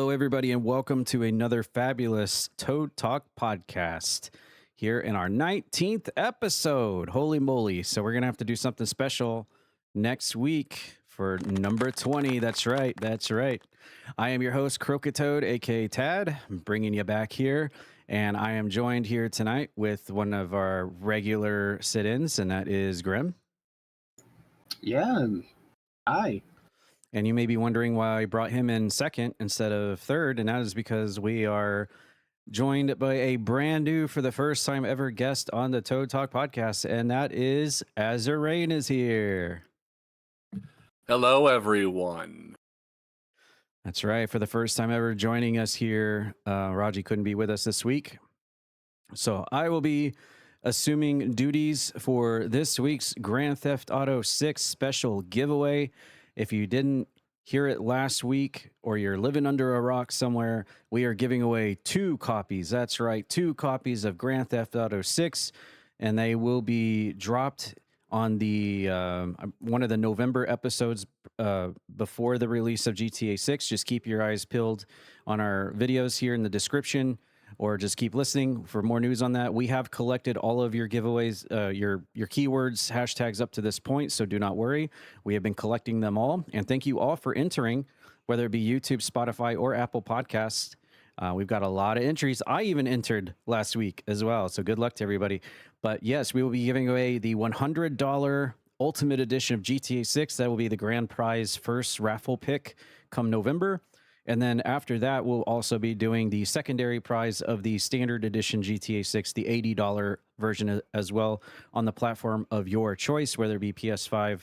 Hello, everybody, and welcome to another fabulous Toad Talk podcast here in our 19th episode. Holy moly. So we're going to have to do something special next week for number 20. That's right. That's right. I am your host, Croakitoad, aka Tad. I'm bringing you back here. And I am joined here tonight with one of our regular sit-ins, and that is Grem. Yeah. Hi. And you may be wondering why I brought him in second instead of third, and that is because we are joined by a brand new, for the first time ever, guest on the Toad Talk podcast, and that is Azarain is here. Hello, everyone. That's right. For the first time ever joining us here, Raji couldn't be with us this week, so I will be assuming duties for this week's Grand Theft Auto 6 special giveaway. If you didn't hear it last week or you're living under a rock somewhere, we are giving away 2 copies. That's right, 2 copies of Grand Theft Auto 6, and they will be dropped on the one of the November episodes before the release of GTA 6. Just keep your eyes peeled on our videos here in the description, or just keep listening for more news on that. We have collected all of your giveaways, your keywords, hashtags up to this point, so do not worry. We have been collecting them all, and thank you all for entering, whether it be YouTube, Spotify, or Apple Podcasts. We've got a lot of entries. I even entered last week as well, so good luck to everybody. But yes, we will be giving away the $100 Ultimate Edition of GTA 6. That will be the grand prize first raffle pick come November. And then after that, we'll also be doing the secondary prize of the standard edition GTA 6, the $80 version as well, on the platform of your choice, whether it be PS5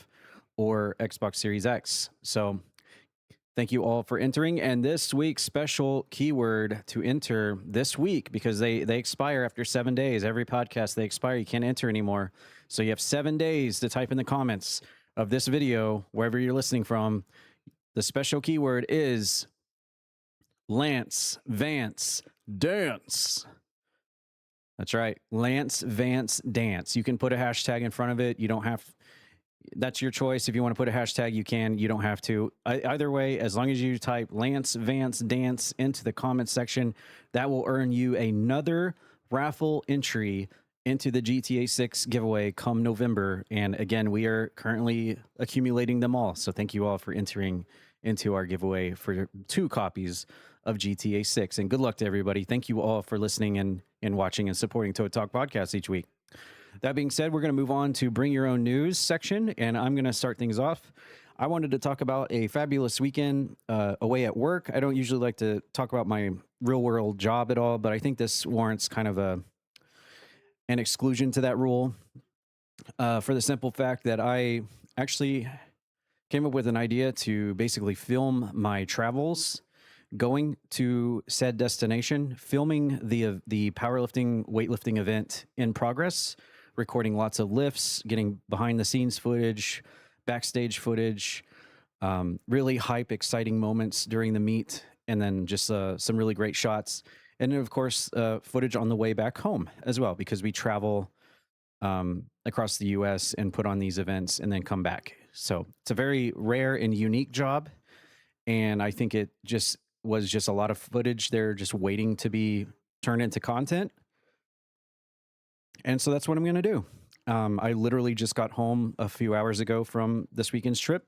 or Xbox Series X. So thank you all for entering. And this week's special keyword to enter this week, because they expire after 7 days. Every podcast, they expire. You can't enter anymore. So you have 7 days to type in the comments of this video, wherever you're listening from. The special keyword is Lance Vance Dance. That's right. Lance Vance Dance. You can put a hashtag in front of it. You don't have, that's your choice. If you want to put a hashtag, you can. You don't have to. Either way, as long as you type Lance Vance Dance into the comment section, that will earn you another raffle entry into the GTA 6 giveaway come November. And again, we are currently accumulating them all. So thank you all for entering into our giveaway for 2 copies of GTA 6. And good luck to everybody. Thank you all for listening and watching and supporting Toad Talk Podcast each week. That being said, we're going to move on to Bring Your Own News section, and I'm going to start things off. I wanted to talk about a fabulous weekend away at work. I don't usually like to talk about my real-world job at all, but I think this warrants kind of an exclusion to that rule for the simple fact that I actually came up with an idea to basically film my travels going to said destination, filming the powerlifting, weightlifting event in progress, recording lots of lifts, getting behind the scenes footage, backstage footage, really hype, exciting moments during the meet, and then just some really great shots. And then, of course, footage on the way back home as well, because we travel across the U.S. and put on these events and then come back. So it's a very rare and unique job. And I think it was just a lot of footage there just waiting to be turned into content. And so that's what I'm going to do. I literally just got home a few hours ago from this weekend's trip,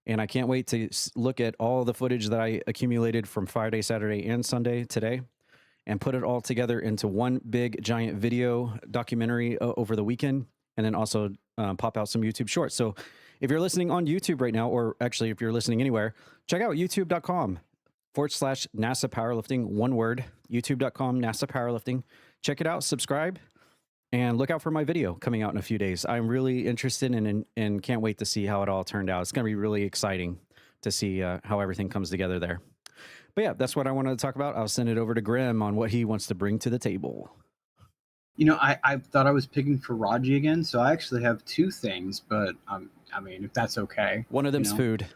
and I can't wait to look at all the footage that I accumulated from Friday, Saturday, and Sunday today, and put it all together into one big giant video documentary over the weekend, and then also pop out some YouTube shorts. So if you're listening on YouTube right now, or actually if you're listening anywhere, check out youtube.com/NASA Powerlifting, one word, youtube.com NASA Powerlifting. Check it out, subscribe, and look out for my video coming out in a few days. I'm really interested and can't wait to see how it all turned out. It's going to be really exciting to see how everything comes together there. But yeah, that's what I wanted to talk about. I'll send it over to Grem on what he wants to bring to the table. You know, I thought I was picking for Raji again, so I actually have 2 things, but I mean, if that's okay. One of them's food.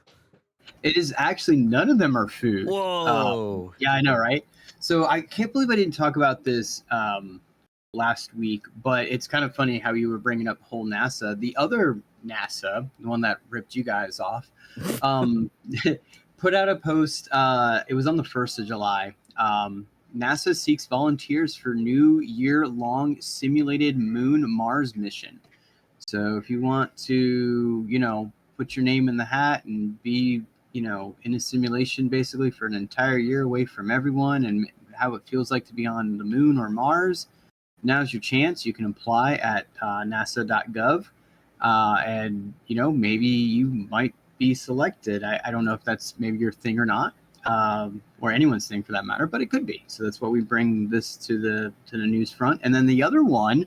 It is actually, none of them are food. Whoa. Yeah, I know, right? So I can't believe I didn't talk about this last week, but it's kind of funny how you were bringing up whole NASA. The other NASA, the one that ripped you guys off, put out a post. It was on the 1st of July. NASA seeks volunteers for new year-long simulated Moon-Mars mission. So if you want to, put your name in the hat and be, in a simulation basically for an entire year away from everyone and how it feels like to be on the moon or Mars, now's your chance. You can apply at nasa.gov. And, maybe you might be selected. I don't know if that's maybe your thing or not, or anyone's thing for that matter, but it could be. So that's why we bring this to the news front. And then the other one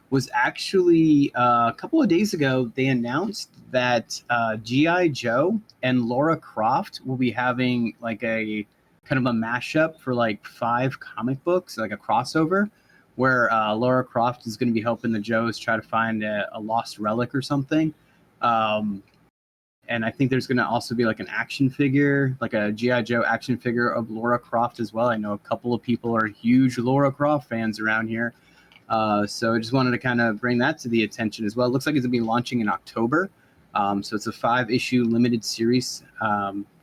was actually a couple of days ago, they announced that G.I. Joe and Laura Croft will be having like a kind of a mashup for like 5 comic books, like a crossover, where Laura Croft is going to be helping the Joes try to find a lost relic or something. And I think there's going to also be like an action figure, like a G.I. Joe action figure of Laura Croft as well. I know a couple of people are huge Laura Croft fans around here. So I just wanted to kind of bring that to the attention as well. It looks like it's going to be launching in October. So it's a 5-issue limited series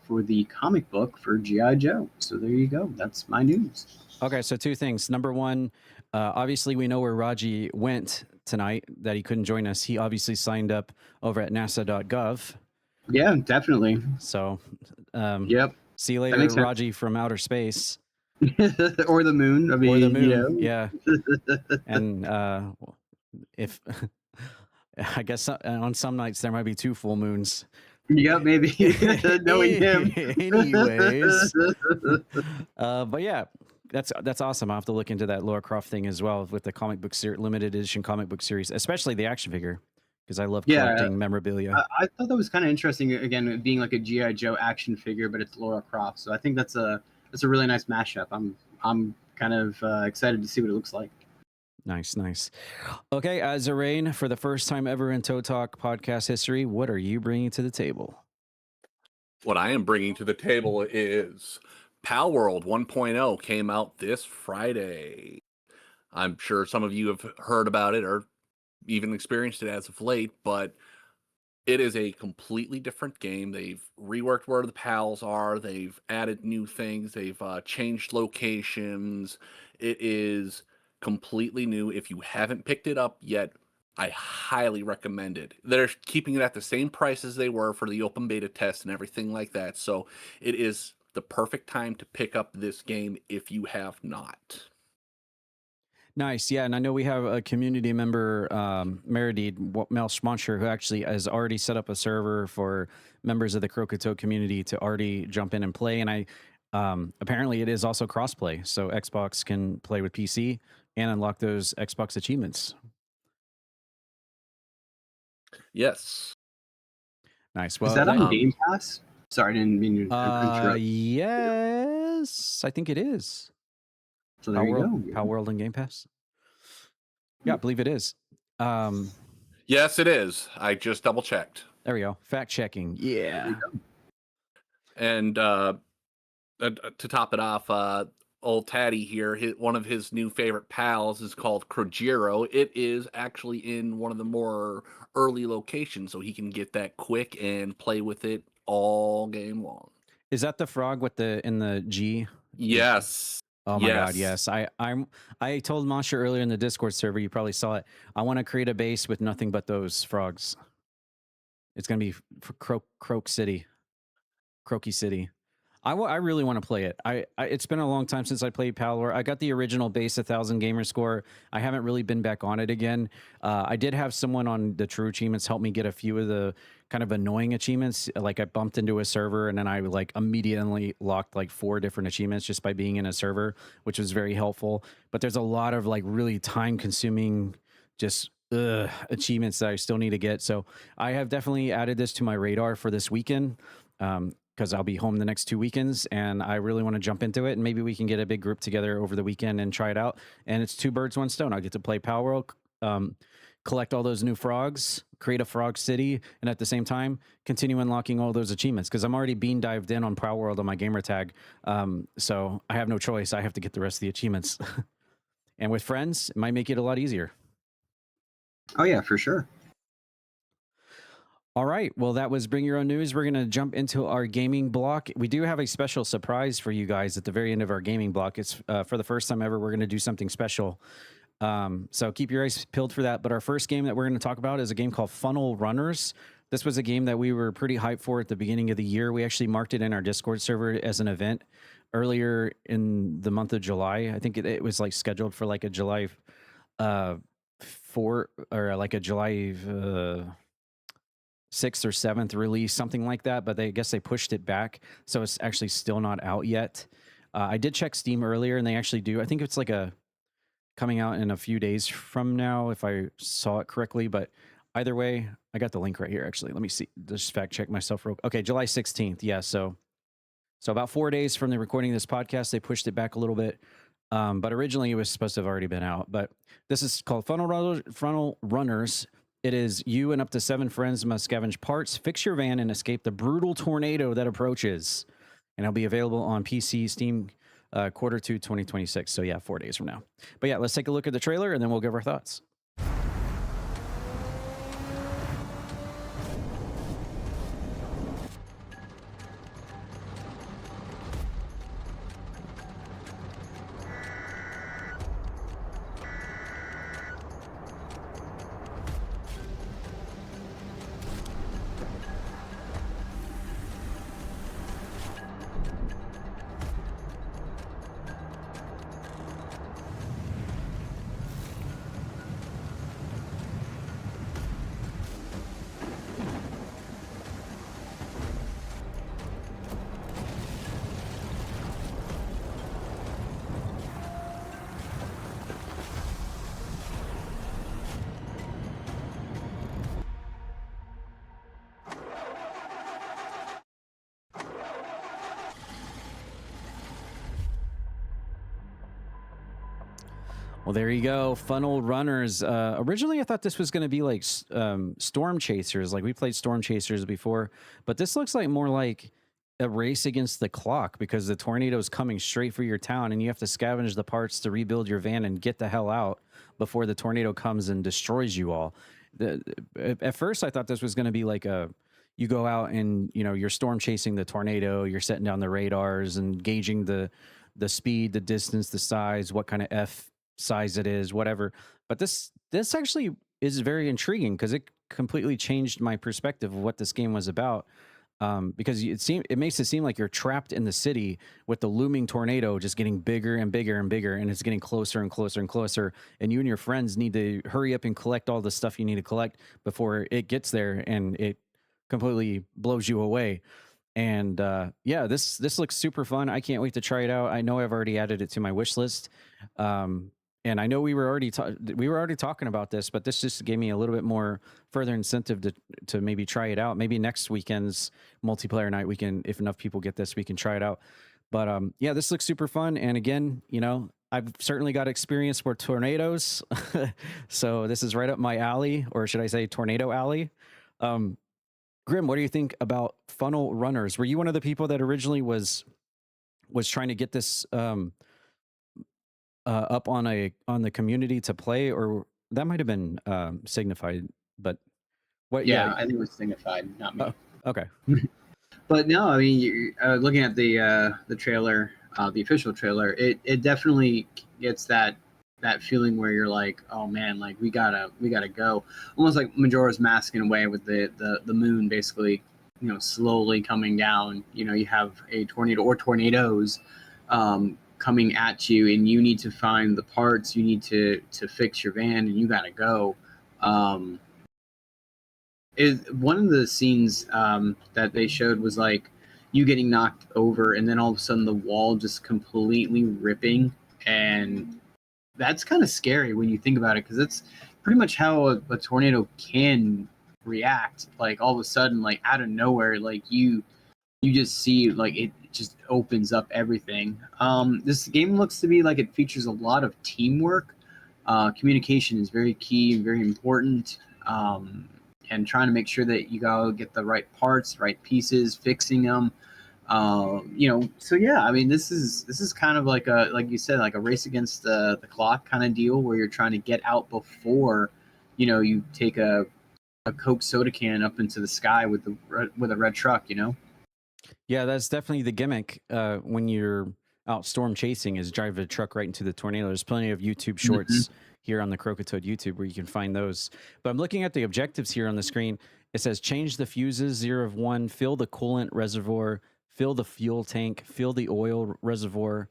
for the comic book for G.I. Joe. So there you go. That's my news. Okay, so 2 things. Number 1, obviously we know where Raji went tonight, that he couldn't join us. He obviously signed up over at nasa.gov. Yeah, definitely. So, yep. See you later, Raji from outer space. Or the moon. Or the moon, yeah. And if I guess on some nights there might be 2 full moons. Yeah, maybe. Knowing him. Anyways. But yeah, that's awesome. I'll have to look into that Laura Croft thing as well with the comic book limited edition comic book series, especially the action figure, because I love collecting memorabilia. I thought that was kind of interesting, again, being like a G.I. Joe action figure, but it's Laura Croft. So I think that's a really nice mashup. I'm kind of excited to see what it looks like. Nice. Okay, Zarain, for the first time ever in Toe Talk podcast history, what are you bringing to the table? What I am bringing to the table is Pal World 1.0 came out this Friday. I'm sure some of you have heard about it or even experienced it as of late, but it is a completely different game. They've reworked where the pals are. They've added new things. They've changed locations. It is completely new. If you haven't picked it up yet, I highly recommend it. They're keeping it at the same price as they were for the open beta test and everything like that. So it is the perfect time to pick up this game if you have not. Nice. Yeah. And I know we have a community member, Meredith Mel Schmoncher, who actually has already set up a server for members of the Croakitoad community to already jump in and play. And apparently it is also crossplay. So Xbox can play with PC and unlock those Xbox achievements. Yes. Nice. Well, is that on Game Pass? Sorry, I didn't mean to interrupt. Yes, I think it is. So there you go. Pal World and Game Pass. Yeah, I believe it is. Yes, it is. I just double checked. There we go. Fact checking. Yeah. And to top it off, old Taddy here, one of his new favorite pals is called Krojiro. It is actually in one of the more early locations, so he can get that quick and play with it all game long. Is that the frog with in the G? Yes. Oh my God, yes. I told Masha earlier in the Discord server, you probably saw it. I want to create a base with nothing but those frogs. It's going to be for Croaky City. I really want to play it. It's been a long time since I played Palor. I got the original base 1,000 gamer score. I haven't really been back on it again. I did have someone on the True Achievements help me get a few of the kind of annoying achievements. Like I bumped into a server and then I like immediately locked like 4 different achievements just by being in a server, which was very helpful. But there's a lot of like really time consuming just achievements that I still need to get. So I have definitely added this to my radar for this weekend. Because I'll be home the next 2 weekends and I really want to jump into it. And maybe we can get a big group together over the weekend and try it out. And it's 2 birds, 1 stone. I'll get to play Power World, collect all those new frogs, create a frog city, and at the same time, continue unlocking all those achievements. Because I'm already being dived in on Power World on my gamer tag. So I have no choice. I have to get the rest of the achievements. And with friends, it might make it a lot easier. Oh, yeah, for sure. All right. Well, that was Bring Your Own News. We're going to jump into our gaming block. We do have a special surprise for you guys at the very end of our gaming block. It's for the first time ever, we're going to do something special. So keep your eyes peeled for that. But our first game that we're going to talk about is a game called Funnel Runners. This was a game that we were pretty hyped for at the beginning of the year. We actually marked it in our Discord server as an event earlier in the month of July. I think it was like scheduled for like a July 4 or like a July 6th or 7th release, something like that. But I guess they pushed it back. So it's actually still not out yet. I did check Steam earlier and they actually do. I think it's like coming out in a few days from now, if I saw it correctly. But either way, I got the link right here, actually. Let me see. Just fact check myself real quick. Okay, July 16th. Yeah, so about 4 days from the recording of this podcast, they pushed it back a little bit. But originally it was supposed to have already been out. But this is called Funnel Runners. It is you and up to 7 friends must scavenge parts, fix your van, and escape the brutal tornado that approaches. And it'll be available on PC, Steam, Q2 2026. So yeah, 4 days from now. But yeah, let's take a look at the trailer and then we'll give our thoughts. Well, there you go. Funnel Runners. Originally, I thought this was going to be like Storm Chasers. Like we played Storm Chasers before, but this looks like more like a race against the clock because the tornado is coming straight for your town and you have to scavenge the parts to rebuild your van and get the hell out before the tornado comes and destroys you all. At first, I thought this was going to be like you go out and, you know, you're storm chasing the tornado, you're setting down the radars and gauging the speed, the distance, the size, what kind of F size it is, whatever. But this actually is very intriguing because it completely changed my perspective of what this game was about. Because it makes it seem like you're trapped in the city with the looming tornado just getting bigger and bigger and bigger, and it's getting closer and closer and closer. And you and your friends need to hurry up and collect all the stuff you need to collect before it gets there and it completely blows you away. And yeah, this looks super fun. I can't wait to try it out. I know I've already added it to my wish list. And I know we were already talking about this, but this just gave me a little bit more further incentive to maybe try it out. Maybe next weekend's multiplayer night, we can, if enough people get this, we can try it out. But yeah, this looks super fun. And again, you know, I've certainly got experience for tornadoes, so this is right up my alley, or should I say, tornado alley. Grim, what do you think about Funnel Runners? Were you one of the people that originally was trying to get this up on the community to play, or that might have been Signified, but what? Yeah, I think it was Signified, not me. Okay. But no, I mean, looking at the trailer, the official trailer, it definitely gets that feeling where you're like, oh man, like we gotta go, almost like Majora's Mask in a way, with the moon basically, you know, slowly coming down. You know, you have a tornado or tornadoes coming at you, and you need to find the parts, you need to fix your van, and you gotta go. One of the scenes that they showed was like you getting knocked over, and then all of a sudden the wall just completely ripping, and that's kind of scary when you think about it, because it's pretty much how a tornado can react. Like all of a sudden, like out of nowhere, like you just see like it just opens up everything. This game looks to be like it features a lot of teamwork. Communication is very key and very important. And trying to make sure that you gotta get the right parts, right pieces, fixing them. You know, so yeah, I mean, this is kind of like you said, like a race against the clock kind of deal, where you're trying to get out before, you know, you take a a Coke soda can up into the sky with a red truck, you know? Yeah, that's definitely the gimmick when you're out storm chasing is drive a truck right into the tornado. There's plenty of YouTube shorts here on the Croakitoad YouTube where you can find those. But I'm looking at the objectives here on the screen. It says change the fuses 0 of 1, fill the coolant reservoir, fill the fuel tank, fill the oil reservoir.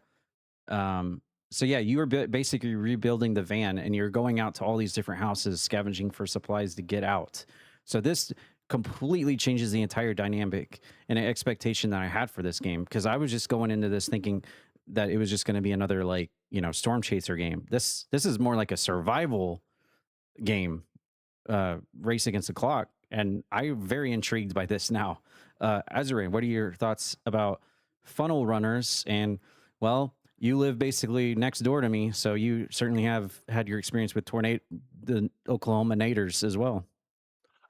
So yeah, you are basically rebuilding the van and you're going out to all these different houses, scavenging for supplies to get out. So this completely changes the entire dynamic and expectation that I had for this game, because I was just going into this thinking that it was just going to be another, like, you know, storm chaser game. This is more like a survival game, race against the clock, and I'm very intrigued by this now. Azure, what are your thoughts about funnel runners? And well, you live basically next door to me, so you certainly have had your experience with the Oklahoma Naders as well.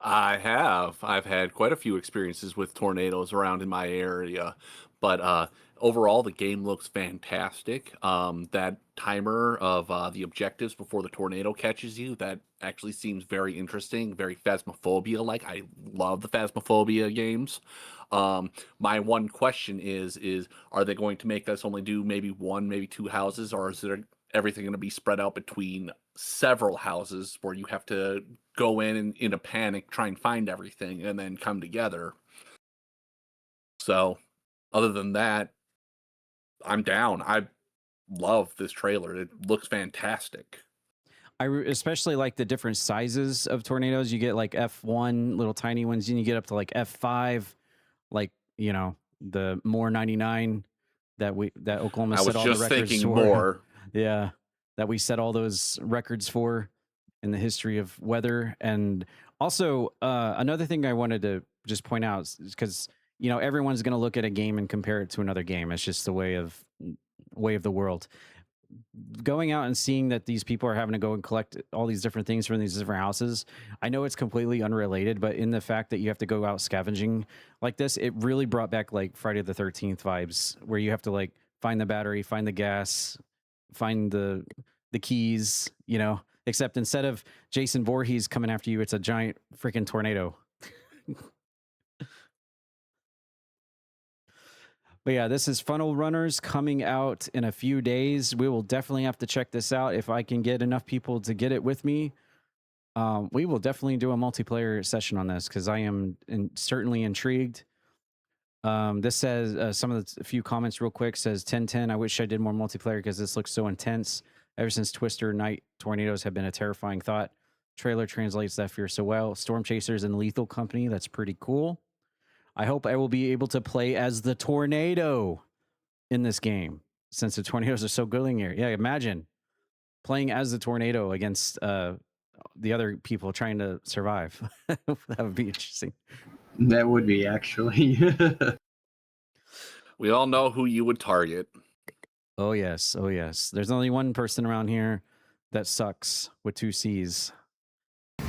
I have. I've had quite a few experiences with tornadoes around in my area, but overall the game looks fantastic. That timer of the objectives before the tornado catches you, that actually seems very interesting, very Phasmophobia-like. I love the Phasmophobia games. My one question is are they going to make this only do maybe 1, maybe 2 houses, or is there everything going to be spread out between several houses where you have to go in a panic, try and find everything, and then come together? So, other than that, I'm down. I love this trailer. It looks fantastic. I especially like the different sizes of tornadoes. You get like F1, little tiny ones, and you get up to like F5, like, you know, the more 99 that Oklahoma set all the records for. I was just thinking more. Yeah, that we set all those records for in the history of weather. And also, another thing I wanted to just point out is because, you know, everyone's going to look at a game and compare it to another game. It's just the way of the world. Going out and seeing that these people are having to go and collect all these different things from these different houses, I know it's completely unrelated, but in the fact that you have to go out scavenging like this, it really brought back like Friday the 13th vibes, where you have to like find the battery, find the gas, find the keys, you know, except instead of Jason Voorhees coming after you, it's a giant freaking tornado. But yeah, this is Funnel Runners coming out in a few days. We will definitely have to check this out. If I can get enough people to get it with me, we will definitely do a multiplayer session on this, because I am certainly intrigued. This says, some of the few comments real quick, says 1010, I wish I did more multiplayer because this looks so intense. Ever since Twister, night tornadoes have been a terrifying thought. Trailer translates that fear so well. Storm Chasers and Lethal Company, that's pretty cool. I hope I will be able to play as the tornado in this game, since the tornadoes are so good in here. Yeah, imagine playing as the tornado against the other people trying to survive. That would be interesting. That would be, actually. We all know who you would target. Oh, yes. Oh, yes. There's only one person around here that sucks with 2 C's.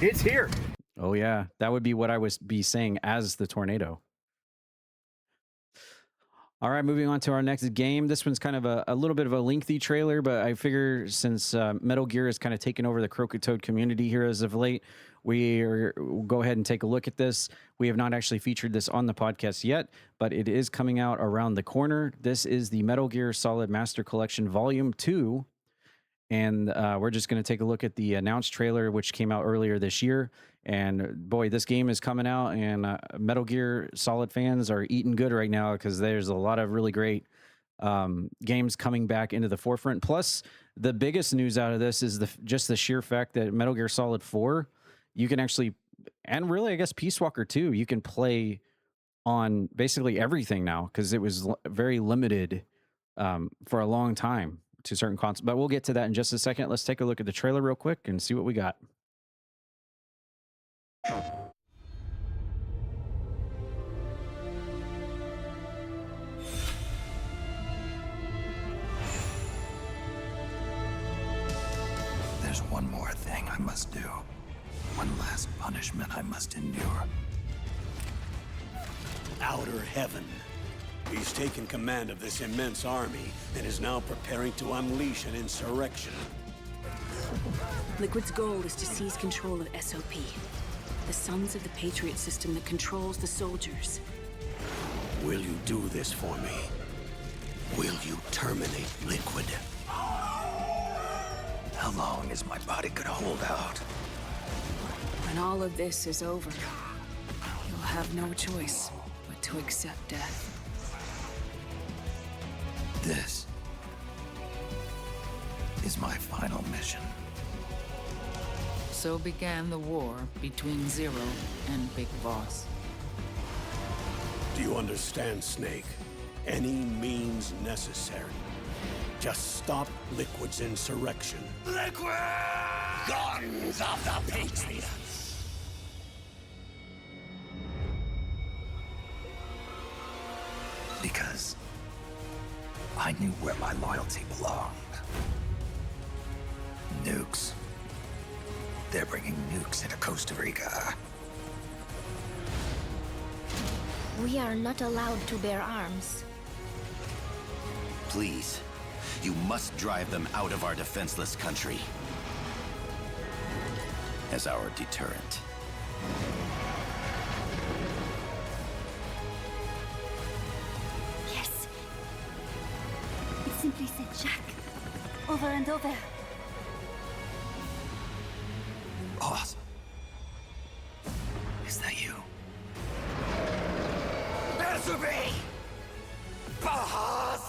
It's here. Oh, yeah. That would be what I would be saying as the tornado. All right, moving on to our next game. This one's kind of a little bit of a lengthy trailer, but I figure since Metal Gear has kind of taken over the Croakitoad community here as of late, we'll go ahead and take a look at this. We have not actually featured this on the podcast yet, but it is coming out around the corner. This is the Metal Gear Solid Master Collection Volume 2, and we're just going to take a look at the announced trailer, which came out earlier this year. And boy, this game is coming out, and Metal Gear Solid fans are eating good right now, because there's a lot of really great games coming back into the forefront. Plus, the biggest news out of this is just the sheer fact that Metal Gear Solid 4, you can actually, and really, I guess Peace Walker 2, you can play on basically everything now, because it was very limited for a long time to certain consoles. But we'll get to that in just a second. Let's take a look at the trailer real quick and see what we got. There's one more thing I must do. One last punishment I must endure. Outer Heaven. He's taken command of this immense army and is now preparing to unleash an insurrection. Liquid's goal is to seize control of SOP. the sons of the Patriot system that controls the soldiers. Will you do this for me? Will you terminate Liquid? How long is my body gonna hold out? When all of this is over, you'll have no choice but to accept death. This is my final mission. So began the war between Zero and Big Boss. Do you understand, Snake? Any means necessary. Just stop Liquid's insurrection. Liquid! Guns of the Patriots! Because I knew where my loyalty belonged. Nukes. They're bringing nukes into Costa Rica. We are not allowed to bear arms. Please, you must drive them out of our defenseless country as our deterrent. Yes. It simply said Jack. Over and over. Boss. Is that you? Answer me! Boss!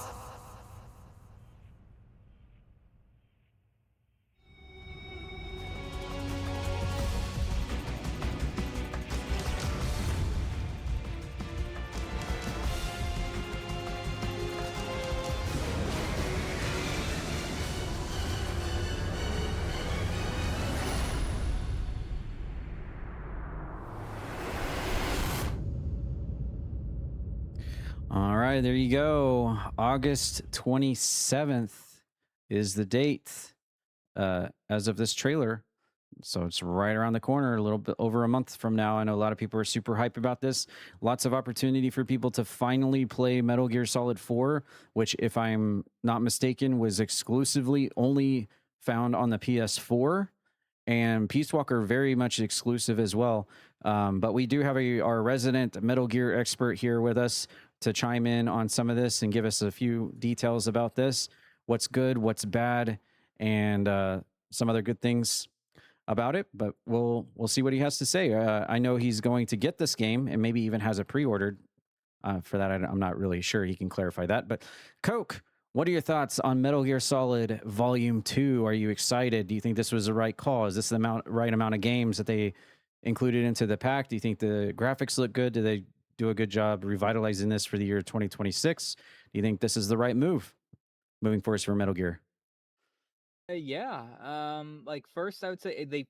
All right, there you go. August 27th is the date as of this trailer. So it's right around the corner, a little bit over a month from now. I know a lot of people are super hyped about this. Lots of opportunity for people to finally play Metal Gear Solid 4, which, if I'm not mistaken, was exclusively only found on the PS4. And Peace Walker very much exclusive as well. But we do have our resident Metal Gear expert here with us to chime in on some of this and give us a few details about this, what's good, what's bad, and some other good things about it. But we'll see what he has to say. I know he's going to get this game and maybe even has it pre-ordered. For that, I'm not really sure. He can clarify that. But Coke, what are your thoughts on Metal Gear Solid Volume 2? Are you excited? Do you think this was the right call? Is this the right amount of games that they included into the pack? Do you think the graphics look good? Do they do a good job revitalizing this for the year 2026? Do you think this is the right move moving forward for Metal Gear? Yeah. Like first, I would say they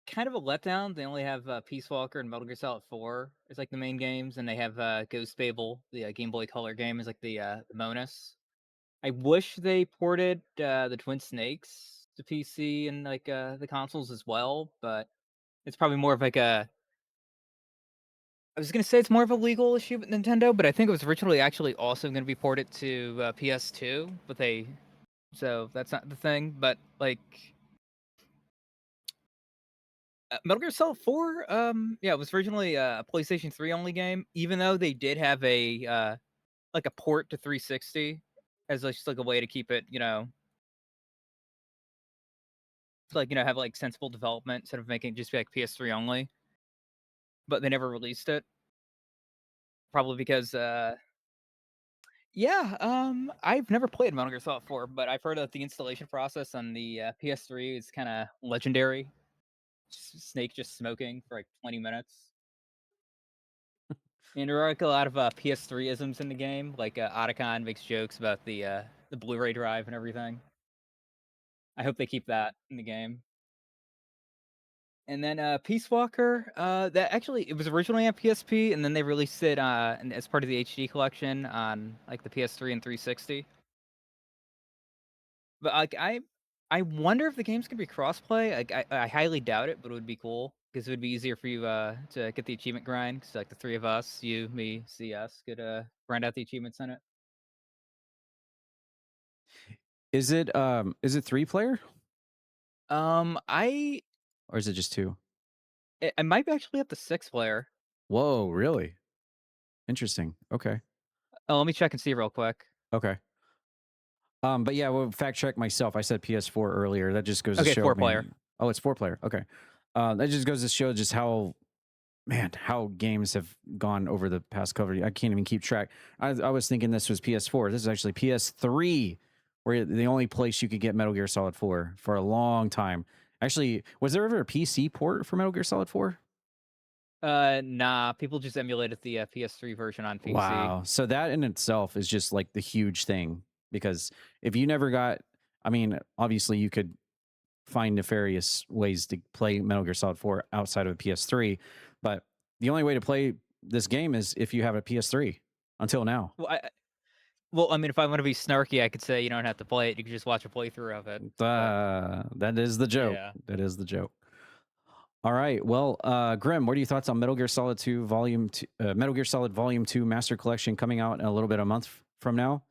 kind of a letdown. They only have Peace Walker and Metal Gear Solid 4 is like the main games, and they have Ghost Fable, the Game Boy Color game, is like the bonus. I wish they ported the Twin Snakes to PC and like the consoles as well, but it's probably more of like a. I was gonna say it's more of a legal issue with Nintendo, but I think it was originally actually also going to be ported to PS2, but so that's not the thing. But like Metal Gear Solid 4, yeah, it was originally a PlayStation 3 only game, even though they did have a like a port to 360 as just like a way to keep it, to like have like sensible development instead of making it just be like PS3 only. But they never released it. Probably because I've never played Metal Gear Solid 4, but I've heard that the installation process on the PS3 is kind of legendary. Snake just smoking for like 20 minutes. And there are like a lot of PS3 isms in the game. Like Otacon makes jokes about the Blu-ray drive and everything. I hope they keep that in the game. And then Peace Walker, that actually it was originally on PSP, and then they released it as part of the HD collection on like the PS3 and 360. But like I wonder if the game's gonna be crossplay. Like I highly doubt it, but it would be cool because it would be easier for you to get the achievement grind. Because like the three of us, you, me, CS, could grind out the achievements in it. Is it 3-player I or is it just 2? I might actually have the 6-player. Whoa, really? Interesting. Okay. Oh, let me check and see real quick. Okay. But yeah, well, fact check myself. I said PS4 earlier. That just goes to Okay, show, 4-player. man. Oh, it's 4-player. Okay. That just goes to show just how, man, how games have gone over the past couple. I can't even keep track. I was thinking this was PS4. This is actually PS3, where the only place you could get Metal Gear Solid 4 for a long time. Actually, was there ever a PC port for Metal Gear Solid 4? Nah, people just emulated the PS3 version on PC. Wow. So that in itself is just like the huge thing, because if you never got, I mean, obviously you could find nefarious ways to play Metal Gear Solid 4 outside of a PS3, but the only way to play this game is if you have a PS3 until now. Well, I mean, if I want to be snarky, I could say you don't have to play it. You can just watch a playthrough of it. That is the joke. Yeah. That is the joke. All right. Well, Grem, what are your thoughts on Metal Gear Solid 2 Volume 2, Metal Gear Solid Volume 2 Master Collection coming out in a little bit a month from now?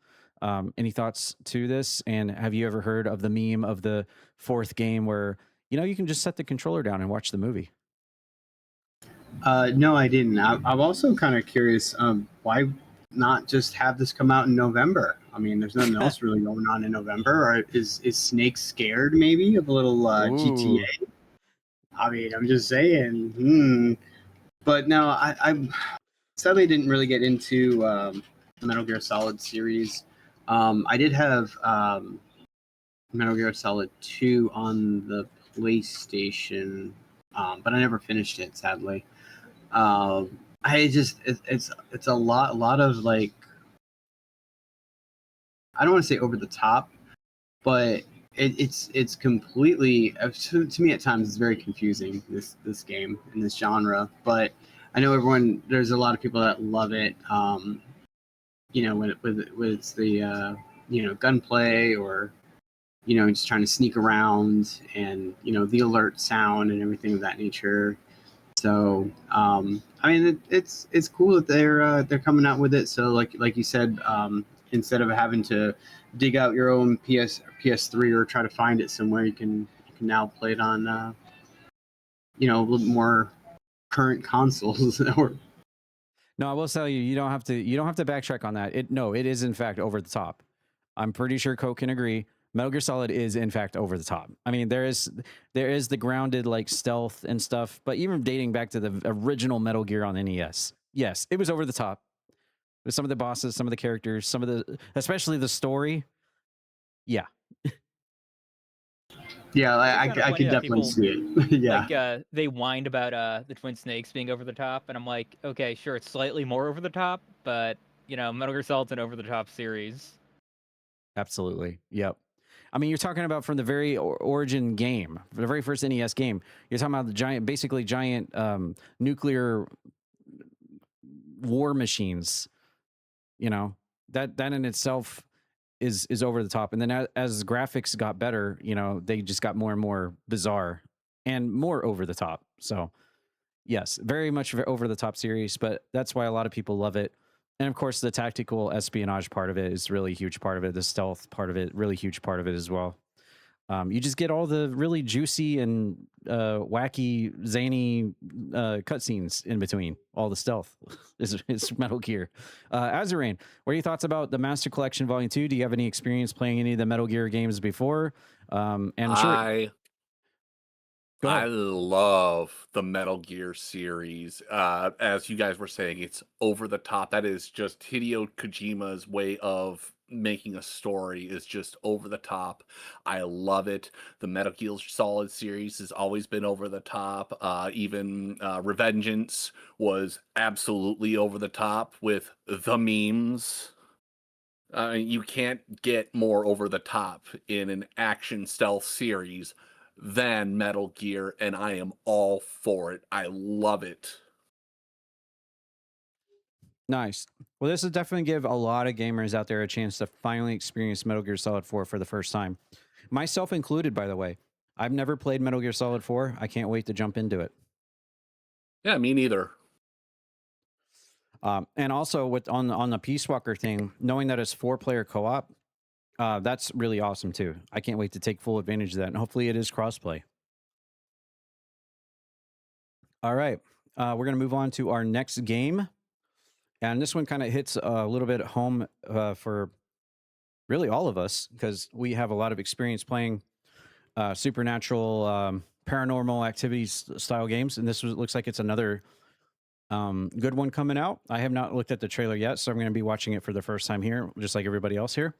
Any thoughts to this? And have you ever heard of the meme of the fourth game where, you know, you can just set the controller down and watch the movie? No, I didn't. I'm also kind of curious. Why not just have this come out in November? I mean, there's nothing else really going on in November. Or is Snake scared maybe of a little GTA? I mean, I'm just saying. But no, I sadly didn't really get into the Metal Gear Solid series. I did have Metal Gear Solid 2 on the PlayStation, but I never finished it, sadly. I just it's a lot of like, I don't want to say over the top, but it's completely, to me at times it's very confusing, this game and this genre. But I know there's a lot of people that love it. You know, when with the gunplay, or just trying to sneak around, and the alert sound and everything of that nature. So I mean, it's cool that they're coming out with it. So like you said, instead of having to dig out your own PS3 or try to find it somewhere, you can now play it on a little more current consoles. No, I will tell you, you don't have to backtrack on that. It is in fact over the top. I'm pretty sure Coke can agree. Metal Gear Solid is in fact over the top. I mean, there is the grounded like stealth and stuff, but even dating back to the original Metal Gear on NES, yes, it was over the top with some of the bosses, some of the characters, especially the story. Yeah. Yeah, I could definitely see it. Yeah. Like, they whined about the Twin Snakes being over the top, and I'm like, okay, sure, it's slightly more over the top, but Metal Gear Solid's an over the top series. Absolutely. Yep. I mean, you're talking about from the very origin game, the very first NES game. You're talking about the basically giant nuclear war machines. That in itself is over the top. And then as graphics got better, they just got more and more bizarre and more over the top. So yes, very much over the top series, but that's why a lot of people love it. And of course, the tactical espionage part of it is really a huge part of it. The stealth part of it, really huge part of it as well. You just get all the really juicy and wacky, zany cutscenes in between. All the stealth is Metal Gear. Azurain, what are your thoughts about the Master Collection Volume 2? Do you have any experience playing any of the Metal Gear games before? I love the Metal Gear series. As you guys were saying, it's over the top. That is just Hideo Kojima's way of making a story, is just over the top. I love it. The Metal Gear Solid series has always been over the top. Even Revengeance was absolutely over the top with the memes. You can't get more over the top in an action stealth series than Metal Gear, and I am all for it. I love it. Nice. Well, this will definitely give a lot of gamers out there a chance to finally experience Metal Gear Solid 4 for the first time. Myself included, by the way. I've never played Metal Gear Solid 4. I can't wait to jump into it. Yeah, me neither. And also on the Peace Walker thing, knowing that it's 4-player co-op, that's really awesome too. I can't wait to take full advantage of that, and hopefully it is crossplay. All right. We're going to move on to our next game. And this one kind of hits a little bit home for really all of us because we have a lot of experience playing supernatural, paranormal activities style games. And looks like it's another good one coming out. I have not looked at the trailer yet, so I'm going to be watching it for the first time here, just like everybody else here.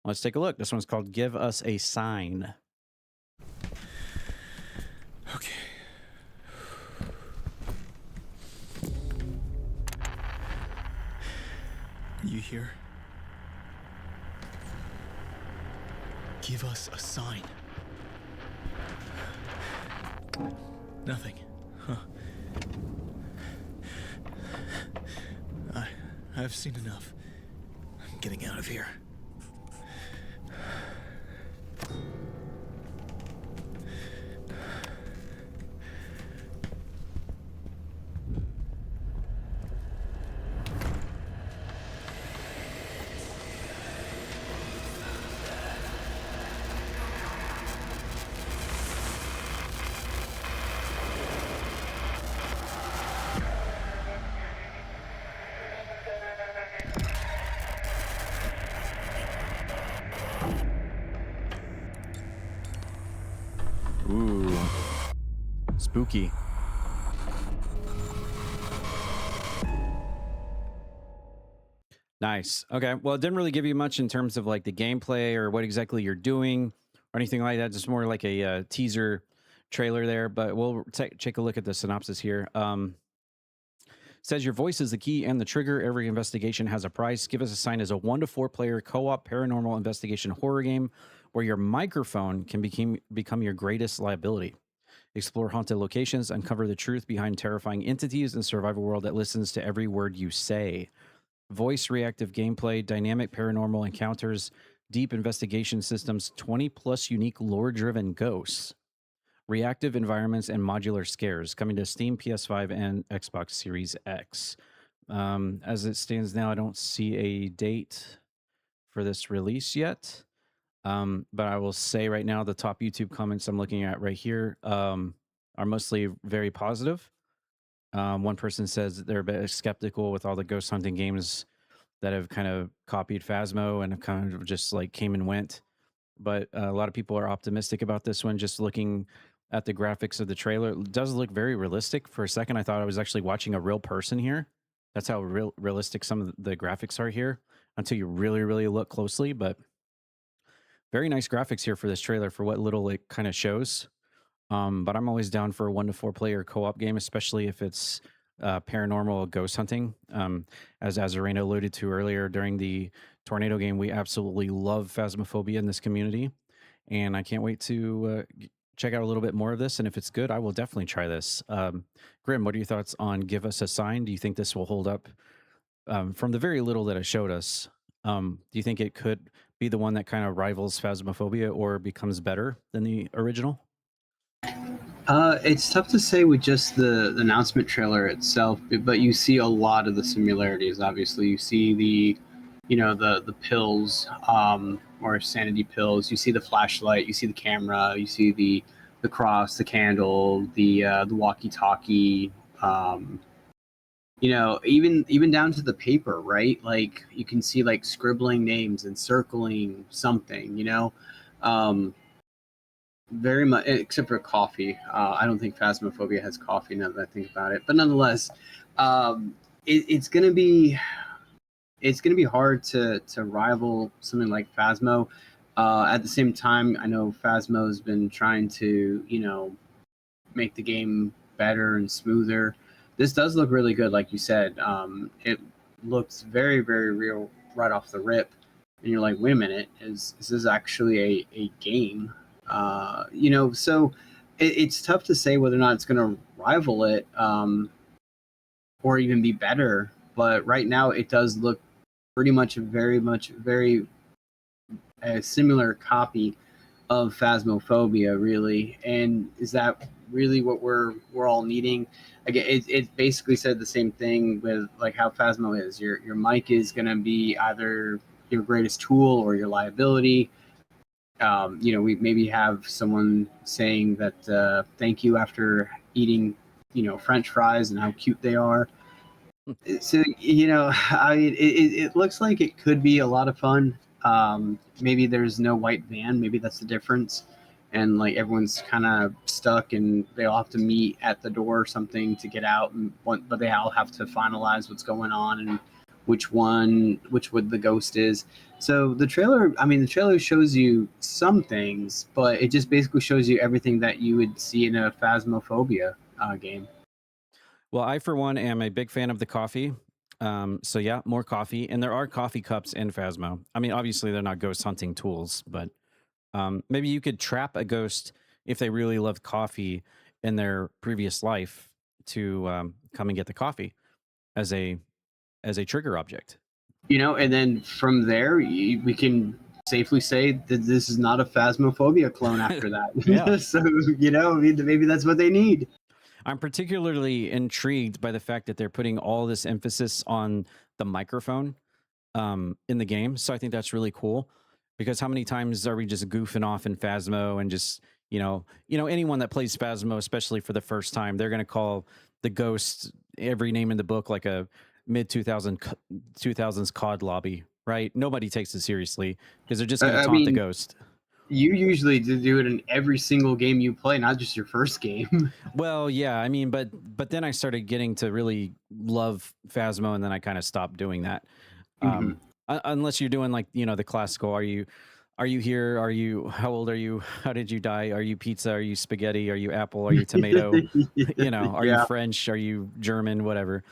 Let's take a look. This one's called Give Us a Sign. Okay. You here? Give us a sign. Nothing. Huh. I've seen enough. I'm getting out of here. Ooh, spooky. Nice. Okay. Well, it didn't really give you much in terms of like the gameplay or what exactly you're doing or anything like that. Just more like a teaser trailer there. But we'll take a look at the synopsis here. Says your voice is the key and the trigger. Every investigation has a price. Give Us a Sign is a 1 to 4 player co-op paranormal investigation horror game where your microphone can become your greatest liability. Explore haunted locations, uncover the truth behind terrifying entities, and survive a world that listens to every word you say. Voice reactive gameplay, dynamic paranormal encounters, deep investigation systems, 20 plus unique lore-driven ghosts, reactive environments, and modular scares, coming to Steam, PS5, and Xbox Series X. As it stands now, I don't see a date for this release yet. But I will say right now, the top YouTube comments I'm looking at right here are mostly very positive. One person says that they're a bit skeptical with all the ghost hunting games that have kind of copied Phasmo and have kind of just like came and went. But a lot of people are optimistic about this one. Just looking at the graphics of the trailer, it does look very realistic. For a second, I thought I was actually watching a real person here. That's how realistic some of the graphics are here until you really, really look closely. But very nice graphics here for this trailer for what little it kind of shows. But I'm always down for a 1 to 4 player co-op game, especially if it's paranormal ghost hunting. As Azarena alluded to earlier during the tornado game, we absolutely love Phasmophobia in this community. And I can't wait to check out a little bit more of this. And if it's good, I will definitely try this. Grim, what are your thoughts on Give Us a Sign? Do you think this will hold up from the very little that it showed us? Do you think it could be the one that kind of rivals Phasmophobia or becomes better than the original? It's tough to say with just the announcement trailer itself, but you see a lot of the similarities. Obviously, you see the pills, or sanity pills. You see the flashlight. You see the camera. You see the cross, the candle, the walkie-talkie. Even down to the paper, right? Like you can see like scribbling names and circling something. Very much, except for coffee. I don't think Phasmophobia has coffee now that I think about it. But nonetheless, it's gonna be hard to rival something like Phasmo. At the same time, I know Phasmo's been trying to make the game better and smoother. This does look really good, like you said. It looks very, very real right off the rip, and you're like, wait a minute, is this actually a game? So it's tough to say whether or not it's going to rival it or even be better. But right now, it does look pretty much very a similar copy of Phasmophobia, really. And is that really what we're all needing? Again, it basically said the same thing with like how Phasmo is. Your mic is going to be either your greatest tool or your liability. We maybe have someone saying that thank you after eating French fries and how cute they are. So I mean, it looks like it could be a lot of fun. Maybe there's no white van. Maybe that's the difference. And like everyone's kind of stuck, and they all have to meet at the door or something to get out. But they all have to finalize what's going on and which one the ghost is. So the trailer shows you some things, but it just basically shows you everything that you would see in a Phasmophobia game. Well, I, for one, am a big fan of the coffee. So yeah, more coffee. And there are coffee cups in Phasmo. I mean, obviously they're not ghost hunting tools, but maybe you could trap a ghost if they really loved coffee in their previous life to come and get the coffee as a trigger object. And then from there, we can safely say that this is not a Phasmophobia clone after that. Yeah. So, maybe that's what they need. I'm particularly intrigued by the fact that they're putting all this emphasis on the microphone in the game. So I think that's really cool, because how many times are we just goofing off in Phasmo and just, anyone that plays Phasmo, especially for the first time, they're going to call the ghost every name in the book, like a mid-2000s COD lobby, right? Nobody takes it seriously because they're just going to taunt the ghost. You usually do it in every single game you play, not just your first game. Well, yeah, I mean, but then I started getting to really love Phasmo, and then I kind of stopped doing that. Unless you're doing like, the classical, are you here? How old are you? How did you die? Are you pizza? Are you spaghetti? Are you apple? Are you tomato? Are you French? Are you German? Whatever.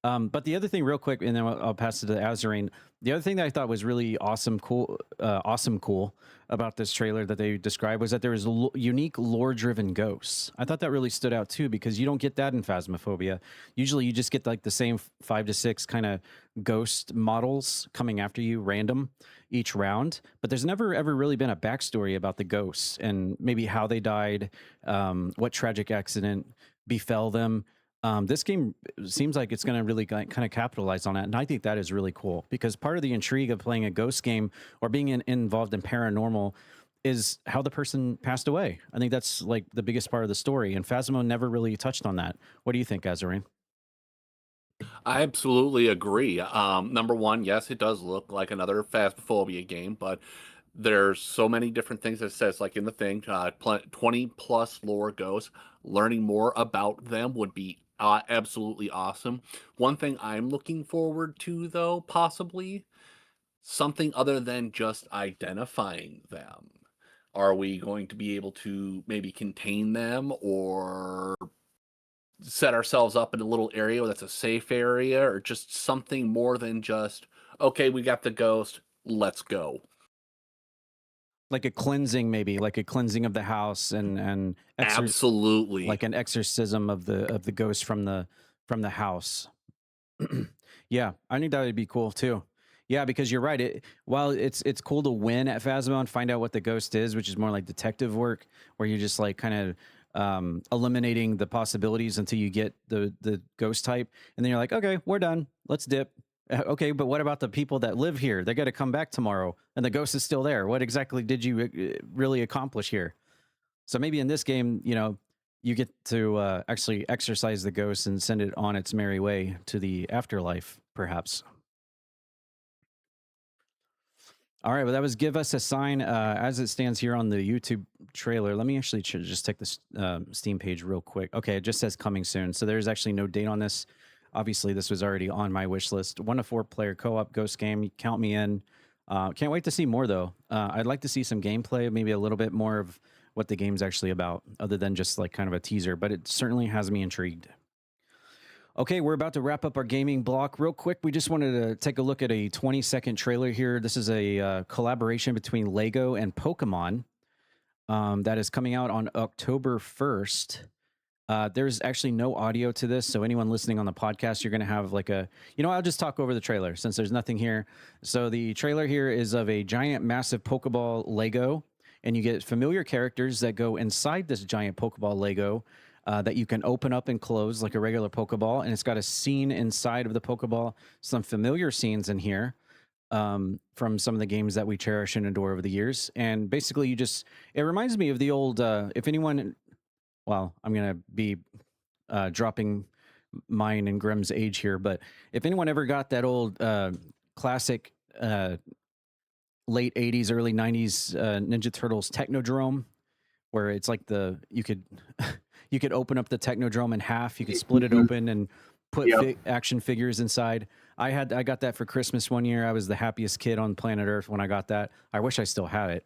But the other thing, real quick, and then I'll pass it to Azarine. The other thing that I thought was really cool about this trailer that they described was that there was unique lore-driven ghosts. I thought that really stood out too, because you don't get that in Phasmophobia. Usually, you just get like the same 5 to 6 kind of ghost models coming after you, random each round. But there's never ever really been a backstory about the ghosts and maybe how they died, what tragic accident befell them. This game seems like it's going to really kind of capitalize on that. And I think that is really cool, because part of the intrigue of playing a ghost game or being involved in paranormal is how the person passed away. I think that's like the biggest part of the story. And Phasmo never really touched on that. What do you think, Azarine? I absolutely agree. Number one, yes, it does look like another Phasmophobia game, but there's so many different things that it says, like in the thing, 20 plus lore ghosts. Learning more about them would be absolutely awesome. One thing I'm looking forward to, though, possibly something other than just identifying them. Are we going to be able to maybe contain them, or set ourselves up in a little area that's a safe area, or just something more than just, okay, we got the ghost, let's go? Like a cleansing, maybe like a cleansing of the house and absolutely, like an exorcism of the ghost from the house. Yeah, I think that would be cool too. Yeah, because you're right. While it's cool to win at Phasmo and find out what the ghost is, which is more like detective work, where you're just like kind of eliminating the possibilities until you get the ghost type, and then you're like, okay, we're done. Let's dip. Okay, but what about the people that live here? They got to come back tomorrow, and the ghost is still there. What exactly did you really accomplish here? So maybe in this game, you get to actually exorcise the ghost and send it on its merry way to the afterlife, perhaps. All right, well, that was Give Us a Sign. As it stands here on the YouTube trailer, let me actually just take this Steam page real quick. Okay, it just says coming soon. So there's actually no date on this. Obviously, this was already on my wish list. 1 to 4 player co-op ghost game. Count me in. Can't wait to see more, though. I'd like to see some gameplay, maybe a little bit more of what the game's actually about, other than just like kind of a teaser. But it certainly has me intrigued. Okay, we're about to wrap up our gaming block real quick. We just wanted to take a look at a 20-second trailer here. This is a collaboration between Lego and Pokémon that is coming out on October 1st. There's actually no audio to this, so anyone listening on the podcast, you're going to have like I'll just talk over the trailer since there's nothing here. So the trailer here is of a giant, massive Pokeball Lego, and you get familiar characters that go inside this giant Pokeball Lego that you can open up and close like a regular Pokeball, and it's got a scene inside of the Pokeball, some familiar scenes in here from some of the games that we cherish and adore over the years. And basically, it reminds me of the old, if anyone... Well, I'm going to be dropping mine and Grem's age here, but if anyone ever got that old classic late 80s, early 90s Ninja Turtles Technodrome, where it's like you could you could open up the Technodrome in half, you could split it open and put action figures inside. I got that for Christmas one year. I was the happiest kid on planet Earth when I got that. I wish I still had it.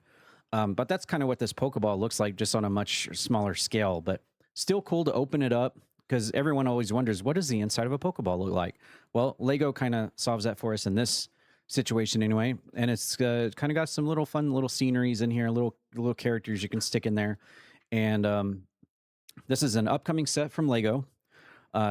But that's kind of what this Pokeball looks like, just on a much smaller scale, but still cool to open it up, because everyone always wonders, what does the inside of a Pokeball look like? Well, Lego kind of solves that for us in this situation anyway. And it's kind of got some little fun little sceneries in here, little characters you can stick in there. And this is an upcoming set from Lego.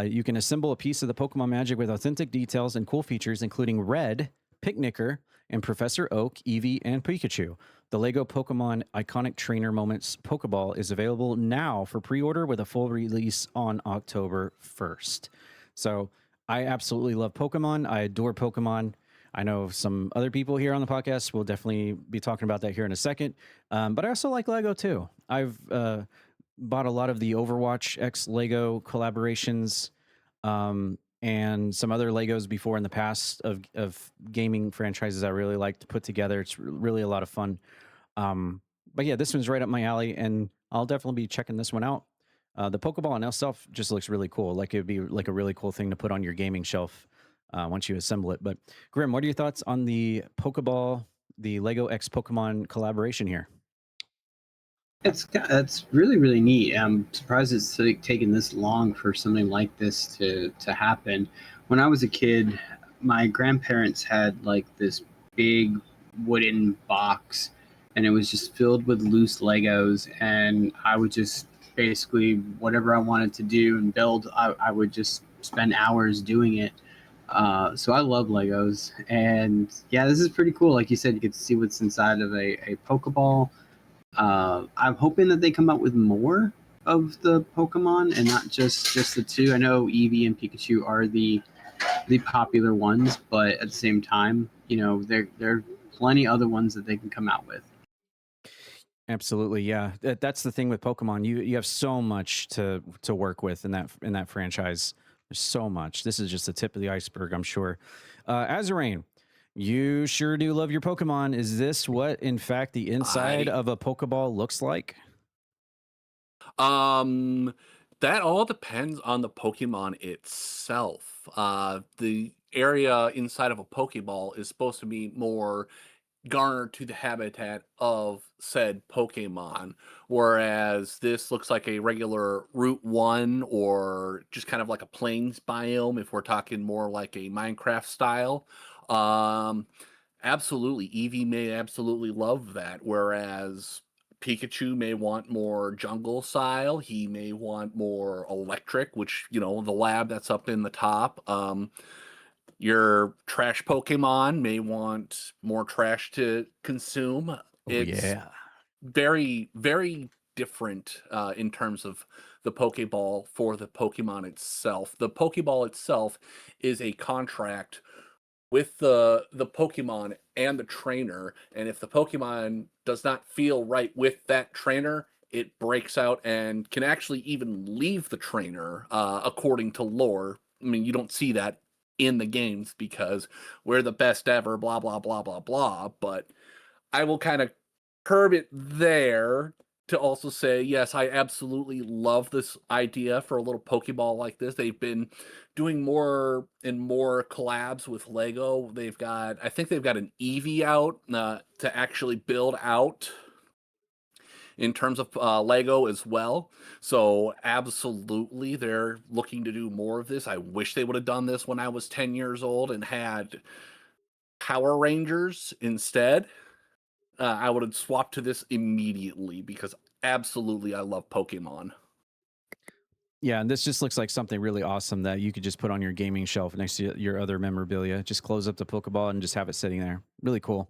You can assemble a piece of the Pokemon magic with authentic details and cool features, including Red, Picnicker, and Professor Oak, Eevee, and Pikachu. The Lego Pokemon Iconic Trainer Moments Pokeball is available now for pre-order, with a full release on October 1st. So I absolutely love Pokemon. I adore Pokemon. I know some other people here on the podcast will definitely be talking about that here in a second. But I also like Lego too. I've bought a lot of the Overwatch X Lego collaborations, and some other Legos before in the past of gaming franchises I really like to put together. It's really a lot of fun. But yeah, this one's right up my alley, and I'll definitely be checking this one out. The Pokeball in itself just looks really cool. Like it'd be like a really cool thing to put on your gaming shelf once you assemble it. But Grem, what are your thoughts on the Pokeball, the Lego X Pokemon collaboration here? It's really, really neat. I'm surprised it's taken this long for something like this to happen. When I was a kid, my grandparents had like this big wooden box, and it was just filled with loose Legos, and I would just basically, whatever I wanted to do and build, I would just spend hours doing it. So I love Legos, and yeah, this is pretty cool. Like you said, you get to see what's inside of a Pokeball. I'm hoping that they come out with more of the Pokemon and not just the two. I know Eevee and Pikachu are the popular ones, but at the same time, you know, there are plenty other ones that they can come out with. Absolutely, yeah. That's the thing with Pokemon. You have so much to work with in that franchise. There's so much. This is just the tip of the iceberg, I'm sure. Azarain, you sure do love your Pokemon. Is this what, in fact, the inside of a Pokeball looks like? That all depends on the Pokemon itself. The area inside of a Pokeball is supposed to be more garnered to the habitat of said Pokemon, whereas this looks like a regular Route 1 or just kind of like a plains biome if we're talking more like a Minecraft style. Absolutely, Eevee may absolutely love that, whereas Pikachu may want more jungle style. He may want more electric, which, you know, the lab that's up in the top. Your trash Pokemon may want more trash to consume. It's very, very different in terms of the Pokeball for the Pokemon itself. The Pokeball itself is a contract with the Pokemon and the trainer, and if the Pokemon does not feel right with that trainer, it breaks out and can actually even leave the trainer, according to lore. I mean, you don't see that in the games because we're the best ever, blah, blah, blah, blah, blah, but I will kind of curb it there to also say, yes, I absolutely love this idea for a little Pokeball like this. They've been doing more and more collabs with Lego. I think they've got an Eevee out to actually build out in terms of Lego as well. So absolutely, they're looking to do more of this. I wish they would have done this when I was 10 years old and had Power Rangers instead. I would have swapped to this immediately because absolutely I love Pokemon. Yeah, and this just looks like something really awesome that you could just put on your gaming shelf next to your other memorabilia. Just close up the Pokeball and just have it sitting there. Really cool.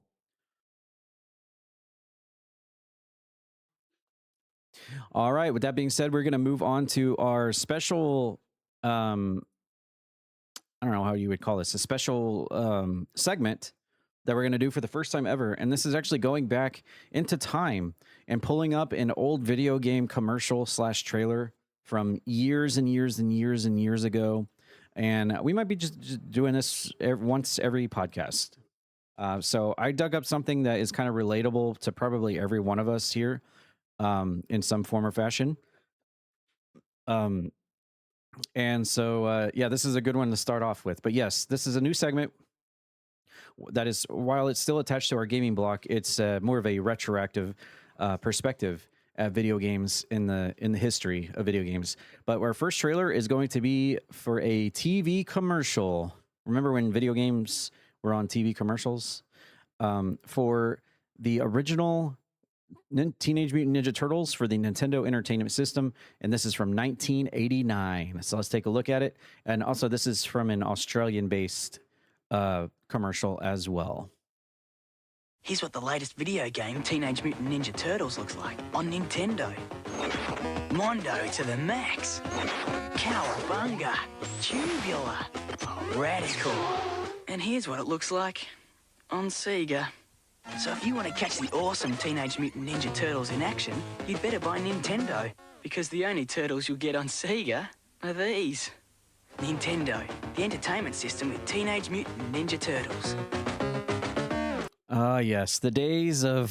All right, with that being said, we're going to move on to our special, I don't know how you would call this, a special segment that we're going to do for the first time ever. And this is actually going back into time and pulling up an old video game commercial / trailer from years and years and years and years ago. And we might be just doing this once every podcast. So I dug up something that is kind of relatable to probably every one of us here in some form or fashion. And so, yeah, this is a good one to start off with. But yes, this is a new segment that is, while it's still attached to our gaming block, it's more of a retroactive perspective at video games in the history of video games. But our first trailer is going to be for a TV commercial. Remember when video games were on TV commercials? For the original Teenage Mutant Ninja Turtles for the Nintendo Entertainment System, and this is from 1989. So let's take a look at it. And also, this is from an Australian-based commercial as well. Here's what the latest video game, Teenage Mutant Ninja Turtles, looks like on Nintendo. Mondo to the max. Cowabunga. Tubular. Radical. And here's what it looks like on Sega. So if you want to catch the awesome Teenage Mutant Ninja Turtles in action, you'd better buy Nintendo, because the only turtles you'll get on Sega are these. Nintendo, the entertainment system with Teenage Mutant Ninja Turtles. Ah, yes, the days of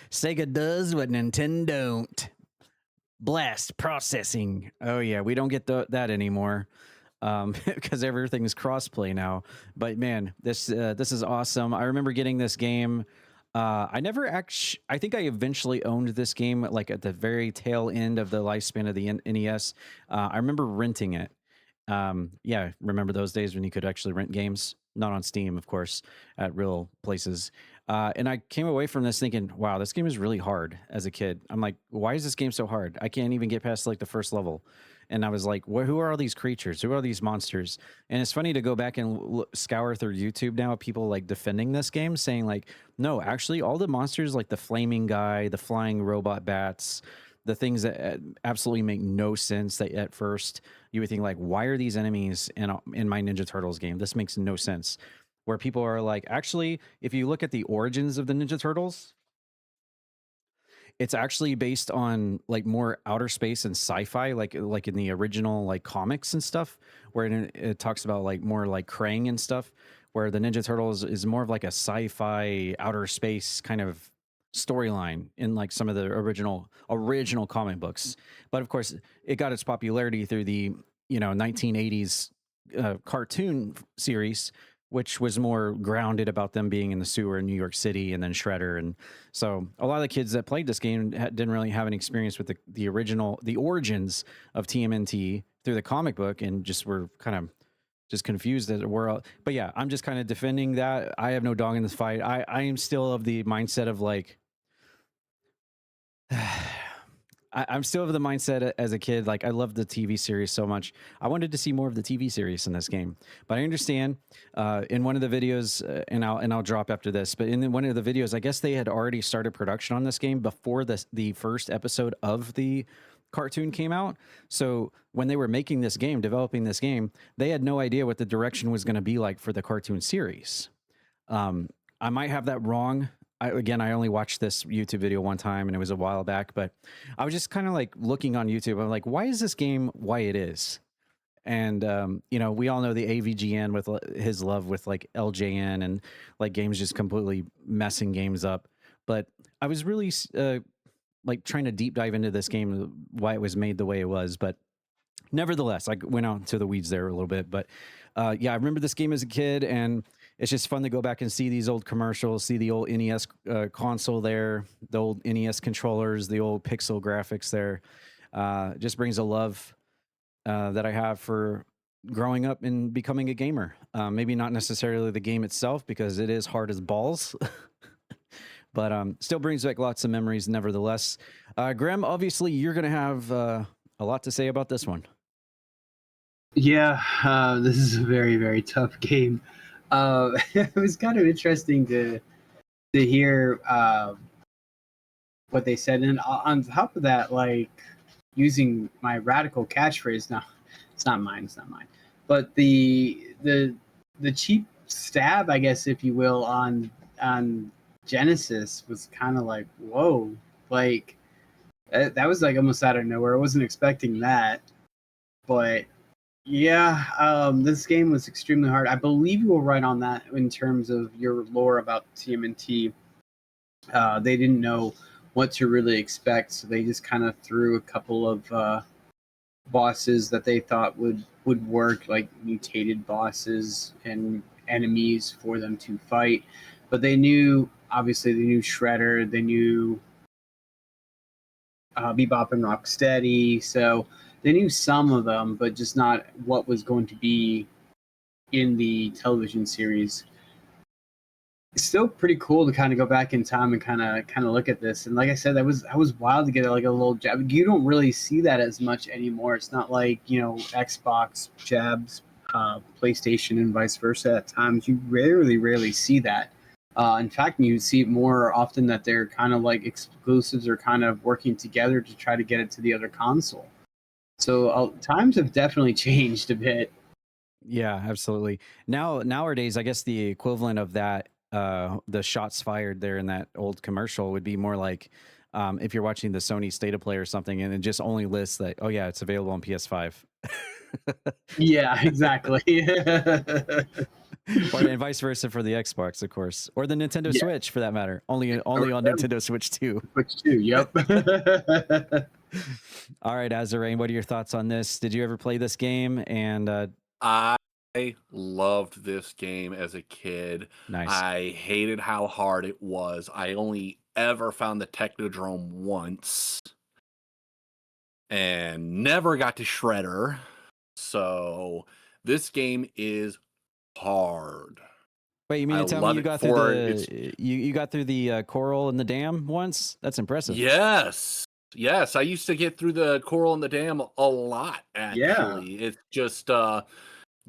Sega does what Nintendo don't. Blast processing. Oh yeah, we don't get that anymore. Because everything's crossplay now. But man, this is awesome. I remember getting this game. I never actually. I think I eventually owned this game like at the very tail end of the lifespan of the NES. I remember renting it. Yeah, remember those days when you could actually rent games, not on Steam, of course, at real places. And I came away from this thinking, wow, this game is really hard as a kid. I'm like, why is this game so hard? I can't even get past like the first level. And I was like, who are all these creatures? Who are these monsters? And it's funny to go back and scour through YouTube now, people like defending this game, saying like, no, actually all the monsters, like the flaming guy, the flying robot bats, the things that absolutely make no sense, that at first you would think like, why are these enemies in my Ninja Turtles game? This makes no sense. Where people are like, actually, if you look at the origins of the Ninja Turtles, it's actually based on like more outer space and sci-fi, like in the original like comics and stuff, where it talks about like more like Krang and stuff, where the Ninja Turtles is more of like a sci-fi outer space kind of storyline in like some of the original comic books. But of course, it got its popularity through the 1980s cartoon series, which was more grounded about them being in the sewer in New York City, and then Shredder. And so a lot of the kids that played this game didn't really have an experience with the origins of TMNT through the comic book, and just were kind of just confused as we're all. But yeah, I'm just kind of defending that. I have no dog in this fight. I am still of the mindset of like, I'm still of the mindset as a kid, like I loved the TV series so much. I wanted to see more of the TV series in this game. But I understand in one of the videos, and I'll drop after this, but in one of the videos, I guess they had already started production on this game before the first episode of the cartoon came out. So when they were making this game, developing this game, they had no idea what the direction was going to be like for the cartoon series. I might have that wrong. I only watched this YouTube video one time, and it was a while back, but I was just kind of like looking on YouTube. I'm like, why is this game why it is? And, we all know the AVGN with his love with like LJN and like games just completely messing games up. But I was really like trying to deep dive into this game, why it was made the way it was. But nevertheless, I went out into the weeds there a little bit. But yeah, I remember this game as a kid, and it's just fun to go back and see these old commercials, see the old NES console there, the old NES controllers, the old pixel graphics there. Just brings a love that I have for growing up and becoming a gamer. Maybe not necessarily the game itself, because it is hard as balls, but still brings back lots of memories nevertheless. Grem, obviously you're going to have a lot to say about this one. Yeah, this is a very, very tough game. It was kind of interesting to hear what they said, and on top of that, like using my radical catchphrase. No, it's not mine. But the cheap stab, I guess, if you will, on Genesis was kind of like, whoa, like That was like almost out of nowhere. I wasn't expecting that, but yeah, this game was extremely hard. I believe you were right on that in terms of your lore about TMNT. They didn't know what to really expect, so they just kind of threw a couple of bosses that they thought would work, like mutated bosses and enemies for them to fight. But they knew, obviously, they knew Shredder, they knew Bebop and Rocksteady, so they knew some of them, but just not what was going to be in the television series. It's still pretty cool to kind of go back in time and kind of look at this. And like I said, that was wild to get like a little jab. You don't really see that as much anymore. It's not like, you know, Xbox jabs, PlayStation, and vice versa. At times, you rarely see that. In fact, you see it more often that they're kind of like exclusives or kind of working together to try to get it to the other console. So times have definitely changed a bit. Yeah, absolutely. Nowadays, I guess the equivalent of that, the shots fired there in that old commercial would be more like if you're watching the Sony State of Play or something, and it just only lists that, oh yeah, it's available on PS5. Yeah, exactly. And vice versa for the Xbox, of course, or the Nintendo Switch for that matter. Only on Nintendo Switch 2. Switch 2, yep. All right, Azarain, what are your thoughts on this? Did you ever play this game? And I loved this game as a kid. Nice. I hated how hard it was. I only ever found the Technodrome once and never got to Shredder. So this game is hard. Wait, you mean to tell me you got through you got through the coral in the dam once? That's impressive. Yes. I used to get through the coral in the dam a lot, actually. Yeah. It's just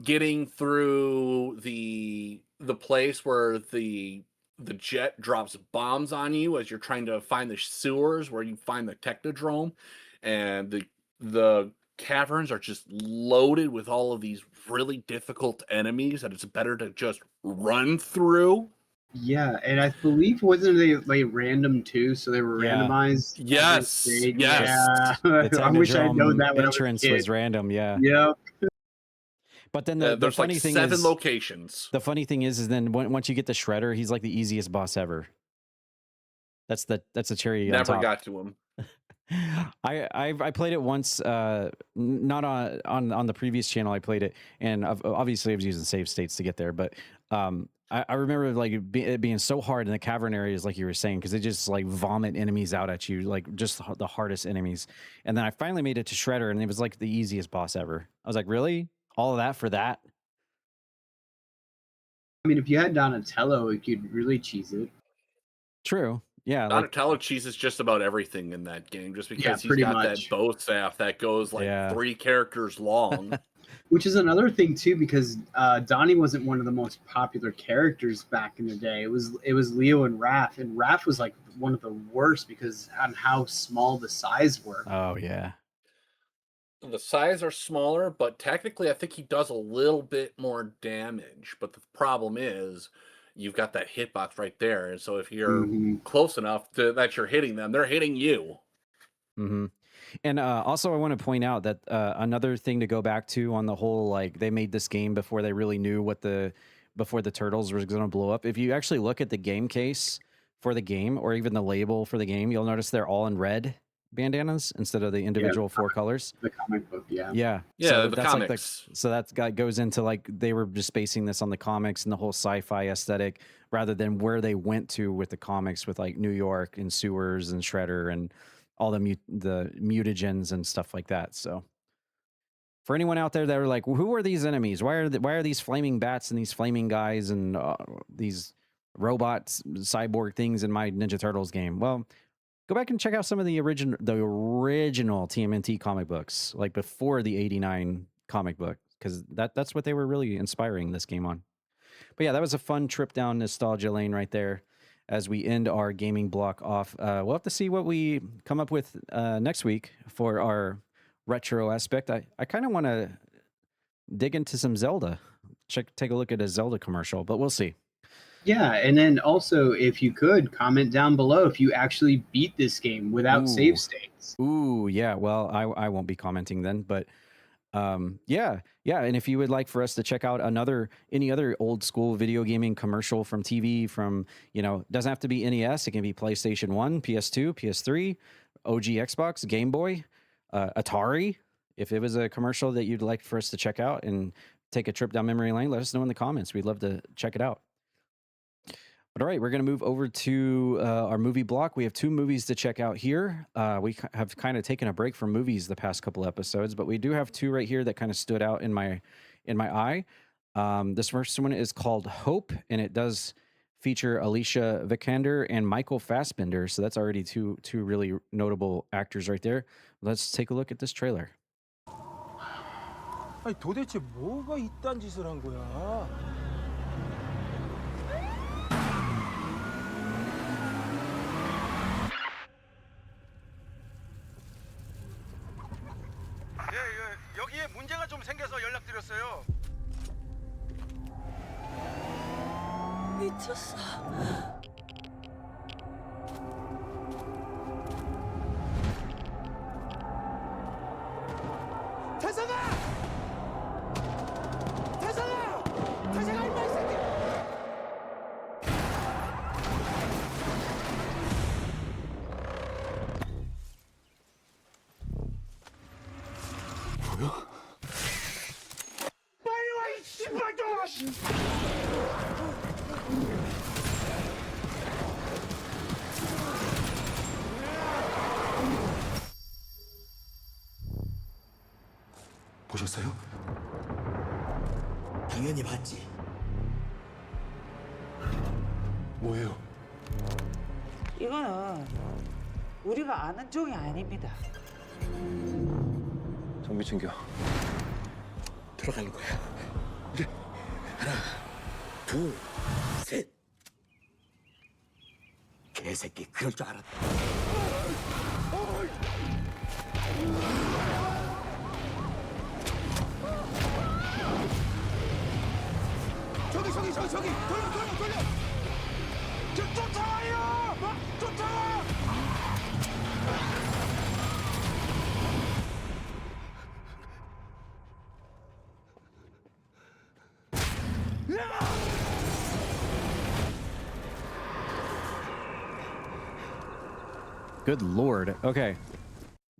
getting through the place where the jet drops bombs on you as you're trying to find the sewers where you find the Technodrome, and the caverns are just loaded with all of these really difficult enemies that it's better to just run through. Yeah, and I believe wasn't they like random too, so they were randomized. Yes. Yeah. The I wish I'd known that when entrance was random. Yeah. Yep. But then the there's funny like thing 7 is, locations. The funny thing is then once you get the Shredder, he's like the easiest boss ever. That's a cherry on Never top. got to him. I played it once, not on the previous channel. I played it, and obviously I was using save states to get there. But I remember like it being so hard in the cavern areas, like you were saying, because they just like vomit enemies out at you, like just the hardest enemies. And then I finally made it to Shredder, and it was like the easiest boss ever. I was like, really? All of that for that? I mean, if you had Donatello, you could really cheese it. True. Yeah. Donatello cheeses just about everything in that game, just because he's pretty got much. that bow staff that goes like 3 characters long. Which is another thing too, because Donnie wasn't one of the most popular characters back in the day. It was Leo and Raph, and Raph was like one of the worst because on how small the size were. Oh yeah. The size are smaller, but technically I think he does a little bit more damage. But the problem is you've got that hitbox right there. And so if you're close enough that you're hitting them, they're hitting you. Mm-hmm. And also I want to point out that another thing to go back to on the whole, like they made this game before they really knew before the Turtles was going to blow up. If you actually look at the game case for the game, or even the label for the game, you'll notice they're all in red bandanas instead of the individual 4 colors. The comic book, yeah. So the that's comics. So that guy goes into like they were just basing this on the comics and the whole sci-fi aesthetic, rather than where they went to with the comics, with like New York and sewers and Shredder and all the mutagens and stuff like that. So for anyone out there that are like, well, who are these enemies? Why are these flaming bats and these flaming guys and these robots, cyborg things in my Ninja Turtles game? Well, go back and check out some of the original TMNT comic books, like before the '89 comic book, because that's what they were really inspiring this game on. But yeah, that was a fun trip down nostalgia lane right there. As we end our gaming block off, we'll have to see what we come up with next week for our retro aspect. I kind of want to dig into some Zelda. Take a look at a Zelda commercial, but we'll see. Yeah, and then also, if you could, comment down below if you actually beat this game without save states. Ooh, yeah. Well, I won't be commenting then, but yeah. And if you would like for us to check out any other old school video gaming commercial from TV, from, doesn't have to be NES, it can be PlayStation 1, PS2, PS3, OG Xbox, Game Boy, Atari. If it was a commercial that you'd like for us to check out and take a trip down memory lane, let us know in the comments. We'd love to check it out. But all right, we're going to move over to our movie block. We have 2 movies to check out here. We have kind of taken a break from movies the past couple episodes, but we do have 2 right here that kind of stood out in my eye. This first one is called Hope, and it does feature Alicia Vikander and Michael Fassbender. So that's already two really notable actors right there. Let's take a look at this trailer. 아니 도대체 뭐가 이딴 짓을 한 거야? 여기에 문제가 좀 생겨서 연락드렸어요. 미쳤어. 태성아! 태성아! 태성아 임마 이 새끼! 뭐야? 빨리 와 이 씨발놈! 보셨어요? 당연히 봤지. 뭐예요? 이거는 우리가 아는 종이 아닙니다. 정비 챙겨. 들어가는 거야. 하나, 둘, 셋. 개새끼 그럴 줄 알았다. 저기 돌려 쫓아와요 쫓아와 Good Lord. Okay.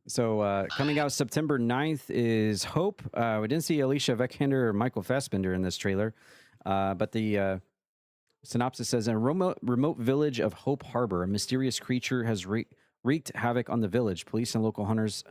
So coming out September 9th is Hope. We didn't see Alicia Vikander or Michael Fassbender in this trailer, but the synopsis says, in a remote village of Hope Harbor, a mysterious creature has wreaked havoc on the village. Police and local hunters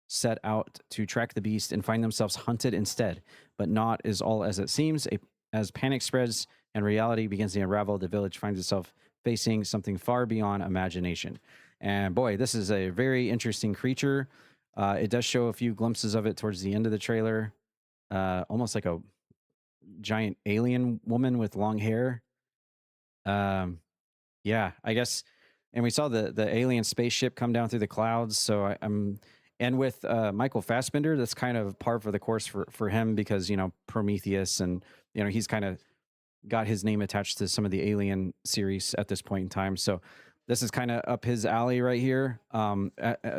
set out to track the beast and find themselves hunted instead. But not is all as it seems. As panic spreads and reality begins to unravel, the village finds itself facing something far beyond imagination. And boy, this is a very interesting creature. It does show a few glimpses of it towards the end of the trailer. Almost like a giant alien woman with long hair. Yeah, I guess. And we saw the alien spaceship come down through the clouds. So and with Michael Fassbender, that's kind of par for the course for him because, Prometheus and, he's kind of got his name attached to some of the Alien series at this point in time. So this is kind of up his alley right here. In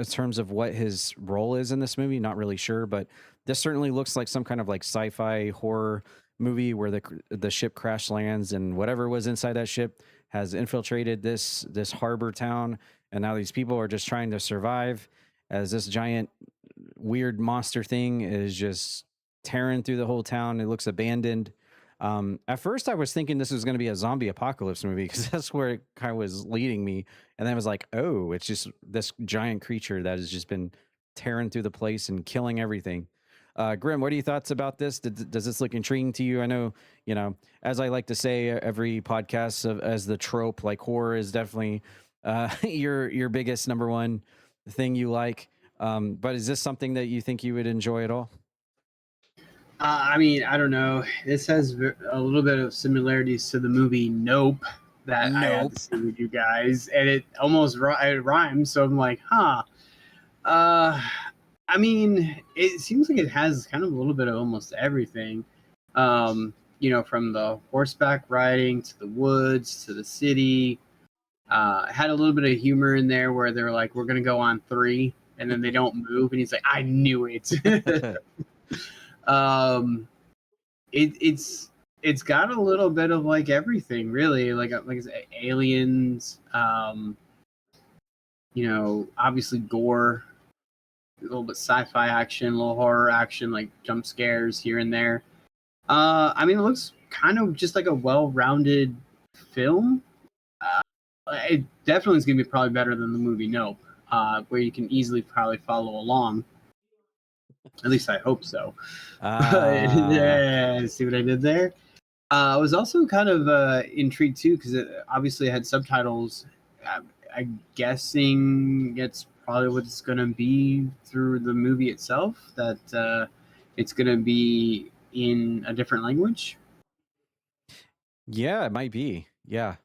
terms of what his role is in this movie, not really sure, but this certainly looks like some kind of like sci-fi horror movie where the ship crash lands and whatever was inside that ship has infiltrated this harbor town, and now these people are just trying to survive as this giant weird monster thing is just tearing through the whole town. It looks abandoned. At first I was thinking this was going to be a zombie apocalypse movie because that's where it kind of was leading me. And then I was like, oh, it's just this giant creature that has just been tearing through the place and killing everything. Grim, what are your thoughts about this? Does this look intriguing to you? I know, as I like to say every podcast as the trope, like horror is definitely your biggest number one thing you like. But is this something that you think you would enjoy at all? I mean, I don't know. This has a little bit of similarities to the movie Nope that I had to see with you guys, and it almost it rhymes. So I'm like, huh. I mean, it seems like it has kind of a little bit of almost everything. from the horseback riding to the woods to the city. Had a little bit of humor in there where they're like, we're going to go on 3, and then they don't move. And he's like, I knew it. It's got a little bit of like everything, really. Like I said, aliens, obviously gore, a little bit sci-fi action, a little horror action, like jump scares here and there. It looks kind of just like a well-rounded film. It definitely is going to be probably better than the movie Nope, where you can easily probably follow along. At least I hope so. Yeah, see what I did there? I was also kind of intrigued too, because it obviously had subtitles. I'm guessing it's probably what it's going to be through the movie itself, that it's going to be in a different language. Yeah, it might be. Yeah.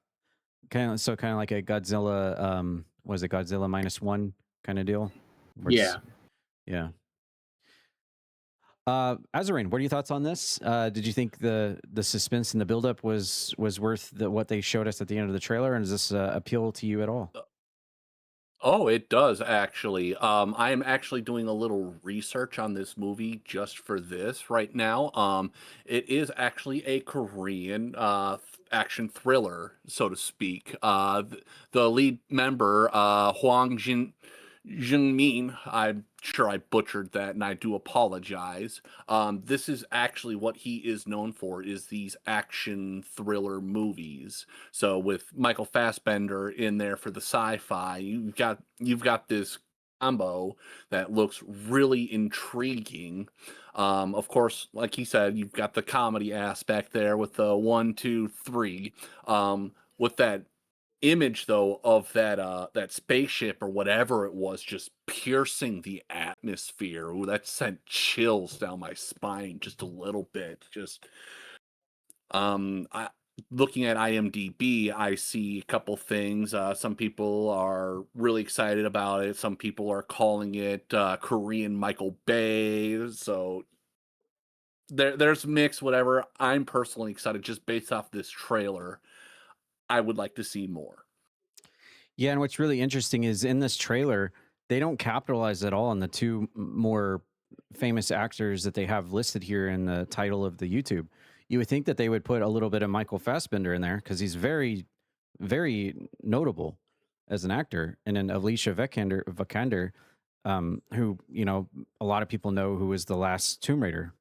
Kind of like a Godzilla, was it Godzilla -1 kind of deal? Yeah. Yeah. Azarine, what are your thoughts on this? Did you think the suspense and the buildup was worth what they showed us at the end of the trailer? And does this appeal to you at all? Oh, it does actually. I am actually doing a little research on this movie just for this right now. It is actually a Korean action thriller, so to speak. The lead member, Hwang Jung-min, I'm sure I butchered that, and I do apologize. This is actually what he is known for, is these action thriller movies. So with Michael Fassbender in there for the sci-fi, you've got this combo that looks really intriguing. Of course, like he said, you've got the comedy aspect there with the 1, 2, 3. With that image though of that spaceship or whatever it was just piercing the atmosphere. Ooh, that sent chills down my spine just a little bit. Just looking at IMDb, I see a couple things. Some people are really excited about it. Some people are calling it Korean Michael Bay. So there's mix, whatever. I'm personally excited just based off this trailer. I would like to see more. Yeah, and what's really interesting is in this trailer, they don't capitalize at all on the two more famous actors that they have listed here in the title of the YouTube. You would think that they would put a little bit of Michael Fassbender in there because he's very, very notable as an actor. And then Alicia Vikander, who, a lot of people know who is the last Tomb Raider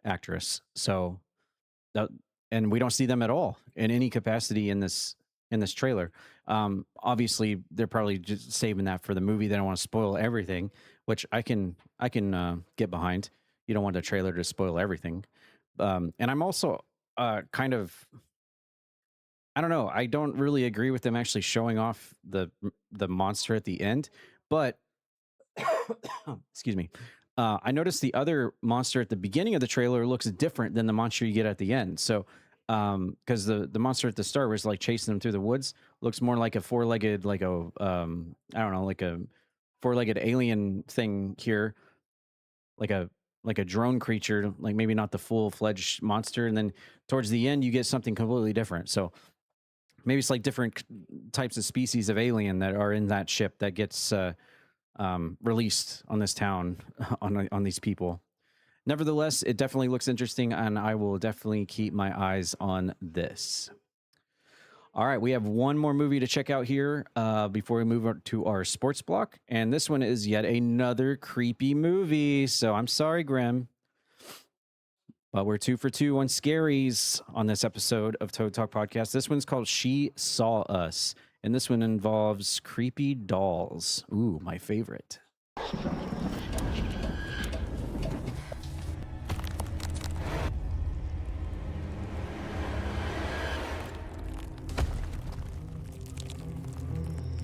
actress. So, and we don't see them at all in any capacity in this trailer. Obviously they're probably just saving that for the movie. They don't want to spoil everything, which I can get behind. You don't want the trailer to spoil everything. And I'm also kind of, I don't know. I don't really agree with them actually showing off the monster at the end, but excuse me. I noticed the other monster at the beginning of the trailer looks different than the monster you get at the end. So, because the monster at the start was like chasing them through the woods, looks more like a four-legged, like a like a four-legged alien thing here, like a drone creature, like maybe not the full-fledged monster. And then towards the end, you get something completely different. So maybe it's like different types of species of alien that are in that ship that gets released on this town on these people. Nevertheless, it definitely looks interesting, and I will definitely keep my eyes on this. All right, we have one more movie to check out here before we move on to our sports block, and this one is yet another creepy movie. So I'm sorry, Grem, but we're 2 for 2 on scaries on this episode of Toad Talk Podcast. This one's called She Saw Us, and this one involves creepy dolls. Ooh, my favorite.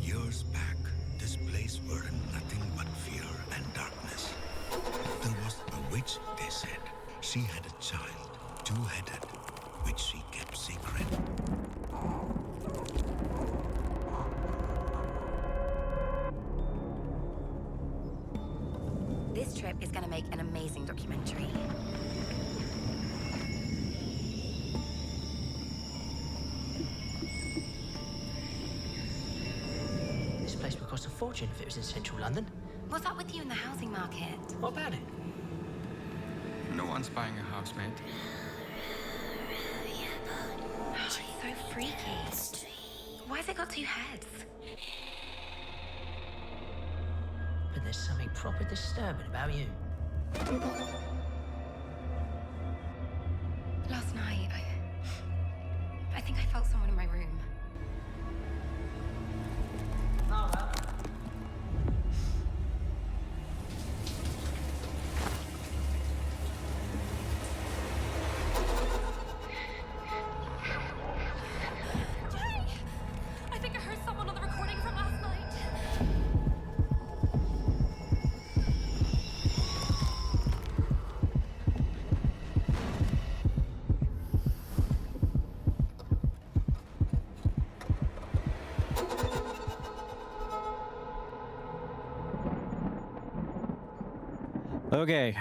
Years back, this place were nothing but fear and darkness. There was a witch, they said. She had a child, two-headed, which she kept secret. This trip is going to make an amazing documentary. cost a fortune if it was in central London. What's up with you in the housing market? What about it? No one's buying a house, mate. Oh, it's so freaky. Why has it got two heads? But there's something proper disturbing about you. Last night, I think I felt someone in my room. Oh, well. I think I heard someone on the recording from last night. Okay.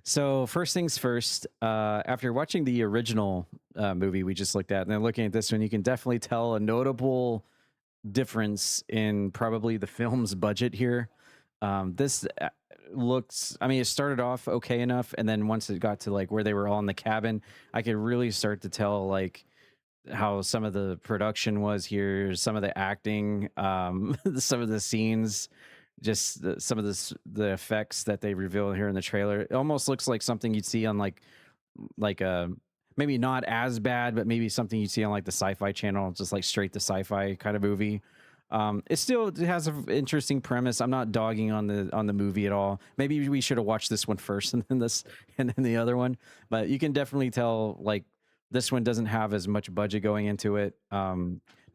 So first things first, after watching the original movie we just looked at and then looking at this one, you can definitely tell a notable difference in probably the film's budget here. This looks, I mean, it started off okay enough, and then once it got to like where they were all in the cabin, I could really start to tell like how some of the production was here, some of the acting, some of the scenes, just some of the effects that they reveal here in the trailer. It almost looks like something you'd see on like a maybe not as bad, but maybe something you'd see on like the Sci-Fi Channel, just like straight to sci-fi kind of movie. It still has an interesting premise. I'm not dogging on the movie at all. Maybe we should have watched this one first and then the other one. But you can definitely tell like this one doesn't have as much budget going into it.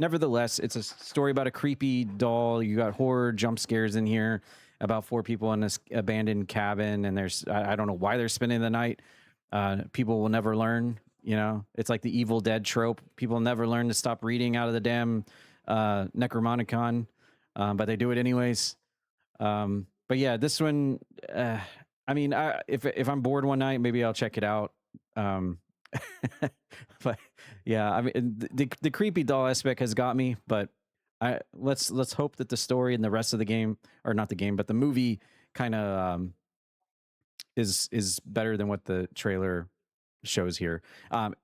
Nevertheless, it's a story about a creepy doll. You got horror jump scares in here about 4 people in this abandoned cabin, and there's I don't know why they're spending the night. People will never learn. You know, it's like the Evil Dead trope. People never learn to stop reading out of the damn Necromonicon, but they do it anyways. But yeah, this one, I mean, if I'm bored one night, maybe I'll check it out. But yeah, I mean, the creepy doll aspect has got me, but let's hope that the story and the rest of the game, or not the game, but the movie kind of is better than what the trailer shows here.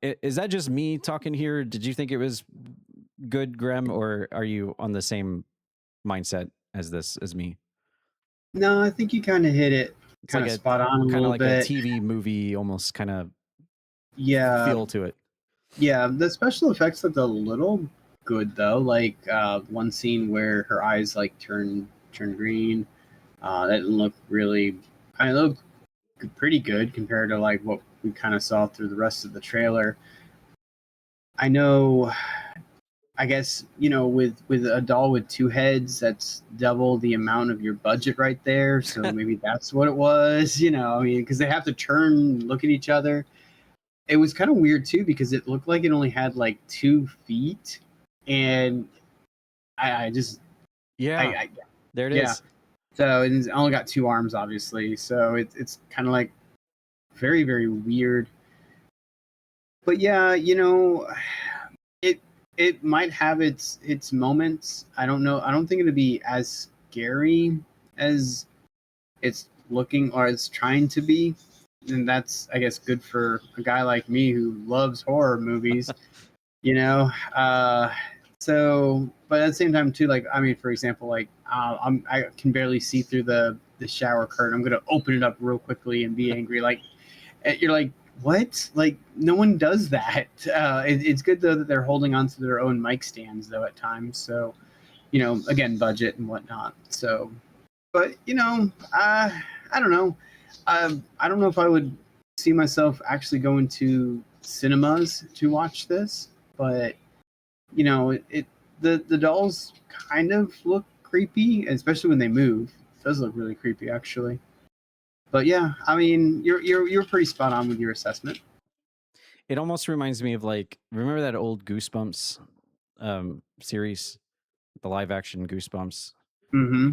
Is that just me talking here? Did you think it was good, Grem, or are you on the same mindset as me? No, I think you kind of hit it kind of like spot on a kind little of like bit. a TV movie, almost kind of feel to it. Yeah, the special effects looked a little good though. Like one scene where her eyes like turn green. That didn't look really. I mean, it looked pretty good compared to like what we kind of saw through the rest of the trailer. I know. I guess, you know, with a doll with 2 heads, that's double the amount of your budget right there. So maybe that's what it was, you know, I mean, because they have to turn, look at each other. It was kind of weird too, because it looked like it only had like 2 feet. And I just, yeah, there it is. So it's only got 2 arms, obviously. So it's kind of like very, very weird. But yeah, you know, it might have its moments. I don't know. I don't think it'll be as scary as it's looking or it's trying to be. And that's, I guess, good for a guy like me who loves horror movies, you know? So, but at the same time too, like, I mean, for example, like, I can barely see through the shower curtain. I'm going to open it up real quickly and be angry. Like, you're like, what? Like, no one does that. It's good though that they're holding on to their own mic stands though at times. So, you know, again, budget and whatnot. So, but you know, I don't know. I don't know if I would see myself actually going to cinemas to watch this, but you know, the dolls kind of look creepy, especially when they move. It does look really creepy, actually. But yeah, I mean, you're pretty spot on with your assessment. It almost reminds me of like, remember that old Goosebumps series, the live action Goosebumps? Mm-hmm.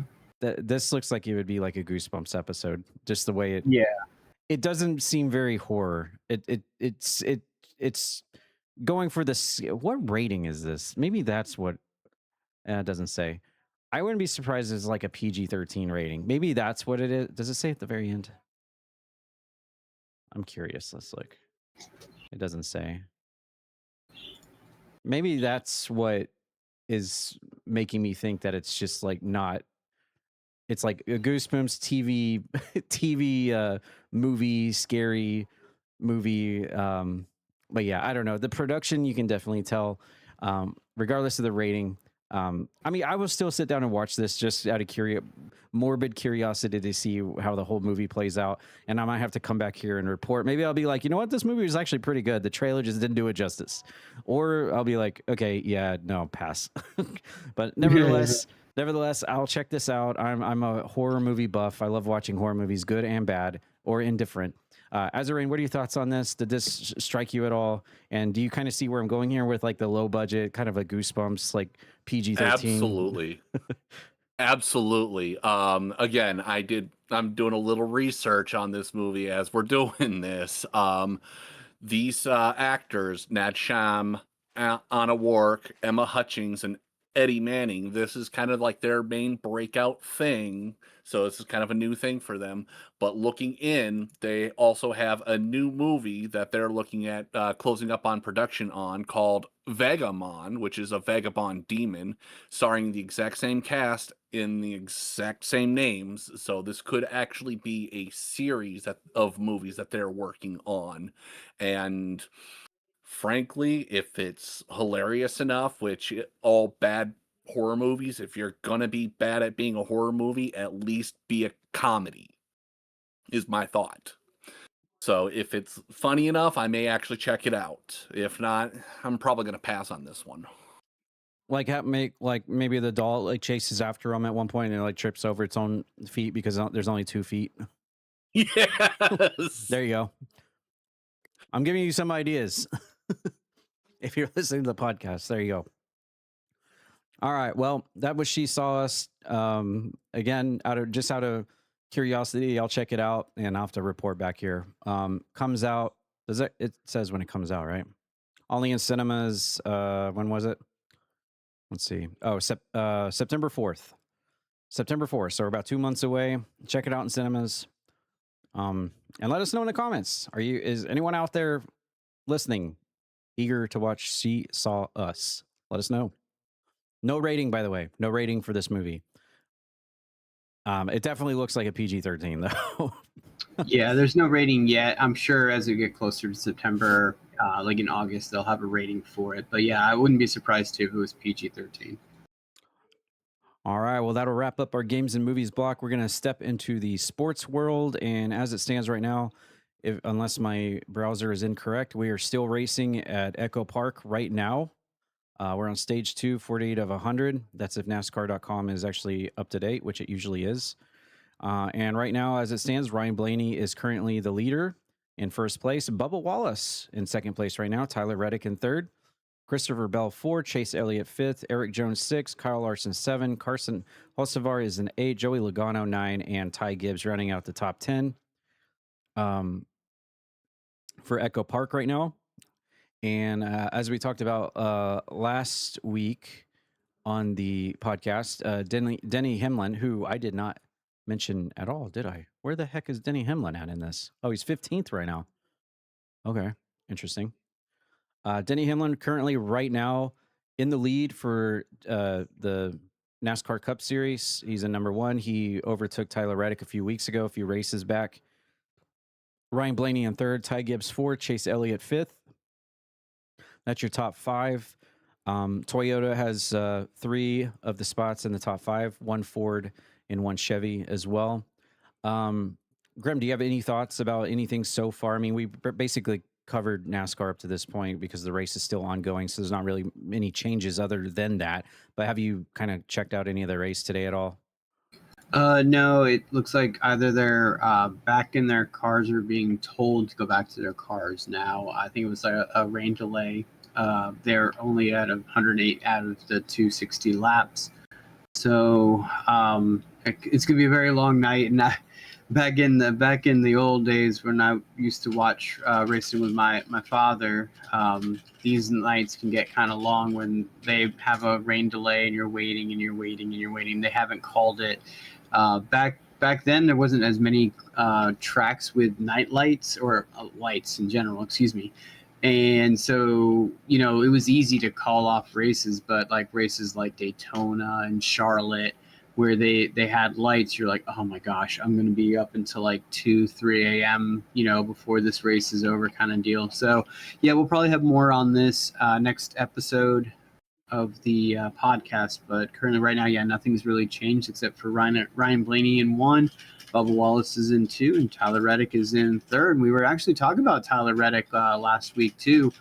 This looks like it would be like a Goosebumps episode, just the way it. Yeah. It doesn't seem very horror. It's going for this. What rating is this? Maybe that's what It doesn't say. I wouldn't be surprised if it's like a PG-13 rating. Maybe that's what it is. Does it say at the very end? I'm curious. Let's look. It doesn't say. Maybe that's what is making me think that it's just like not. It's like a Goosebumps TV movie, scary movie. But yeah, I don't know. The production, you can definitely tell, regardless of the rating. I mean, I will still sit down and watch this just out of morbid curiosity to see how the whole movie plays out. And I might have to come back here and report. Maybe I'll be like, you know what? This movie was actually pretty good. The trailer just didn't do it justice. Or I'll be like, okay, yeah, no, pass. But nevertheless, I'll check this out. I'm a horror movie buff. I love watching horror movies, good and bad or indifferent. Azarine, what are your thoughts on this? Did this strike you at all? And do you kind of see where I'm going here with like the low budget, kind of a Goosebumps, like PG-13? Absolutely. Absolutely. Again, I'm doing a little research on this movie as we're doing this. These actors, Nad Sham, Anna Wark, Emma Hutchings, and Eddie Manning, this is kind of like their main breakout thing. So this is kind of a new thing for them. But looking in, they also have a new movie that they're looking at closing up on production on called Vagamon, which is a vagabond demon, starring the exact same cast in the exact same names. So this could actually be a series of movies that they're working on. And frankly, if it's hilarious enough, which all bad horror movies, if you're gonna be bad at being a horror movie, at least be a comedy, is my thought. So if it's funny enough, I may actually check it out. If not, I'm probably gonna pass on this one. Like maybe the doll like chases after him at one point and it like trips over its own feet because there's only 2 feet. Yes. There you go. I'm giving you some ideas. If you're listening to the podcast, there you go. All right. Well, that was She Saw Us. Again, out of curiosity, I'll check it out and I'll have to report back here. Comes out. It says when it comes out, right? Only in cinemas. When was it? Let's see. Oh, September 4th. September 4th. So we're about 2 months away. Check it out in cinemas. And let us know in the comments. Is anyone out there listening eager to watch She Saw Us? Let us know. No rating, by the way. No rating for this movie. It definitely looks like a PG-13 though. Yeah, there's no rating yet. I'm sure as we get closer to September, like in August, they'll have a rating for it. But yeah, I wouldn't be surprised too if it was PG-13. All right, well, that'll wrap up our games and movies block. We're going to step into the sports world. And as it stands right now, unless my browser is incorrect, we are still racing at Echo Park right now. We're on stage 2, 48 of 100. That's if NASCAR.com is actually up to date, which it usually is. And right now, as it stands, Ryan Blaney is currently the leader in first place. Bubba Wallace in second place right now. Tyler Reddick in third. Christopher Bell 4, Chase Elliott 5th, Eric Jones 6, Kyle Larson 7, Carson Hocevar is an 8, Joey Logano 9, and Ty Gibbs rounding out the top 10 for Echo Park right now. And as we talked about last week on the podcast, Denny Hamlin, who I did not mention at all, did I? Where the heck is Denny Hamlin at in this? Oh, he's 15th right now. Okay, interesting. Denny Hamlin currently right now in the lead for the NASCAR Cup Series. He's in number 1. He overtook Tyler Reddick a few weeks ago, a few races back. Ryan Blaney in 3rd, Ty Gibbs 4th, Chase Elliott 5th. That's your top 5. Toyota has 3 of the spots in the top 5, 1 Ford and 1 Chevy as well. Grem, do you have any thoughts about anything so far? I mean, we basically covered NASCAR up to this point because the race is still ongoing, so there's not really any changes other than that. But have you kind of checked out any of the race today at all? No, it looks like either they're back in their cars or being told to go back to their cars now. I think it was a rain delay. They're only at 108 out of the 260 laps. So it's going to be a very long night. And Back in the old days when I used to watch racing with my father, these nights can get kind of long when they have a rain delay and you're waiting and you're waiting and you're waiting. They haven't called it. Back then there wasn't as many tracks with night lights or lights in general. Excuse me. And so, you know, it was easy to call off races, but like races like Daytona and Charlotte, where they had lights, you're like, oh my gosh, I'm going to be up until like 2, 3 a.m., you know, before this race is over kind of deal. So, yeah, we'll probably have more on this next episode of the podcast. But currently right now, yeah, nothing's really changed except for Ryan Blaney in 1, Bubba Wallace is in 2, and Tyler Reddick is in 3rd. And we were actually talking about Tyler Reddick last week, too,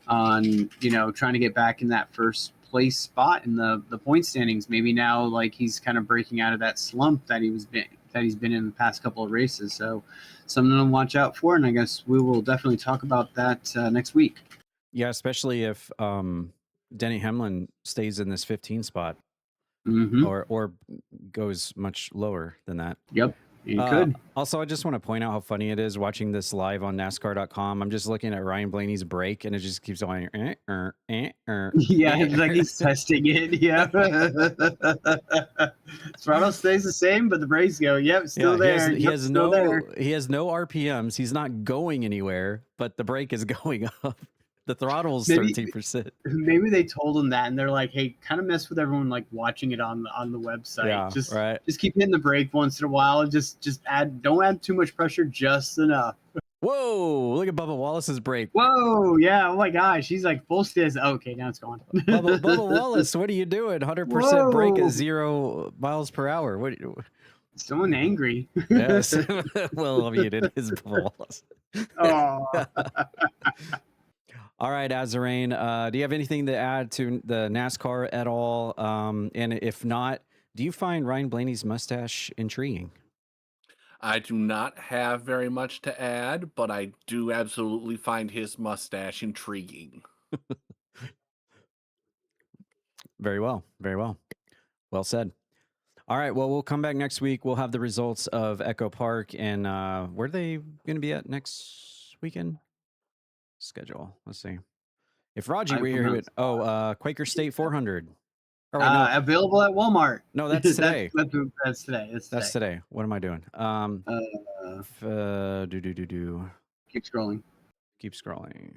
on, you know, trying to get back in that first place spot in the point standings. Maybe now like he's kind of breaking out of that slump that he's been in the past couple of races. So something to watch out for, and I guess we will definitely talk about that next week. Yeah, especially if Denny Hamlin stays in this 15 spot, or goes much lower than that. Yep. You could. Also, I just want to point out how funny it is watching this live on NASCAR.com. I'm just looking at Ryan Blaney's brake, and it just keeps going. Yeah, it's like he's testing it. Yeah. Throttle stays the same, but the brakes go. Yep, still there. He has no RPMs. He's not going anywhere, but the brake is going up. The throttle's 13%. Maybe they told him that, and they're like, "Hey, kind of mess with everyone like watching it on the website. Yeah, just keep hitting the brake once in a while. Just don't add too much pressure, just enough." Whoa! Look at Bubba Wallace's brake. Whoa! Yeah. Oh my gosh, he's like full stance. Okay, now it's gone. Bubba Wallace, what are you doing? 100% brake at 0 miles per hour. What? Someone angry. Yes. Well, I mean, it is Bubba Wallace. Oh. All right, Azarain, do you have anything to add to the NASCAR at all? And if not, do you find Ryan Blaney's mustache intriguing? I do not have very much to add, but I do absolutely find his mustache intriguing. Very well. Very well. Well said. All right, well, we'll come back next week. We'll have the results of Echo Park, and where are they going to be at next weekend? Schedule. Let's see. If Raji were here, Quaker State 400. Oh, no. Available at Walmart. No, that's today. That's today. That's today. What am I doing? Keep scrolling. Keep scrolling.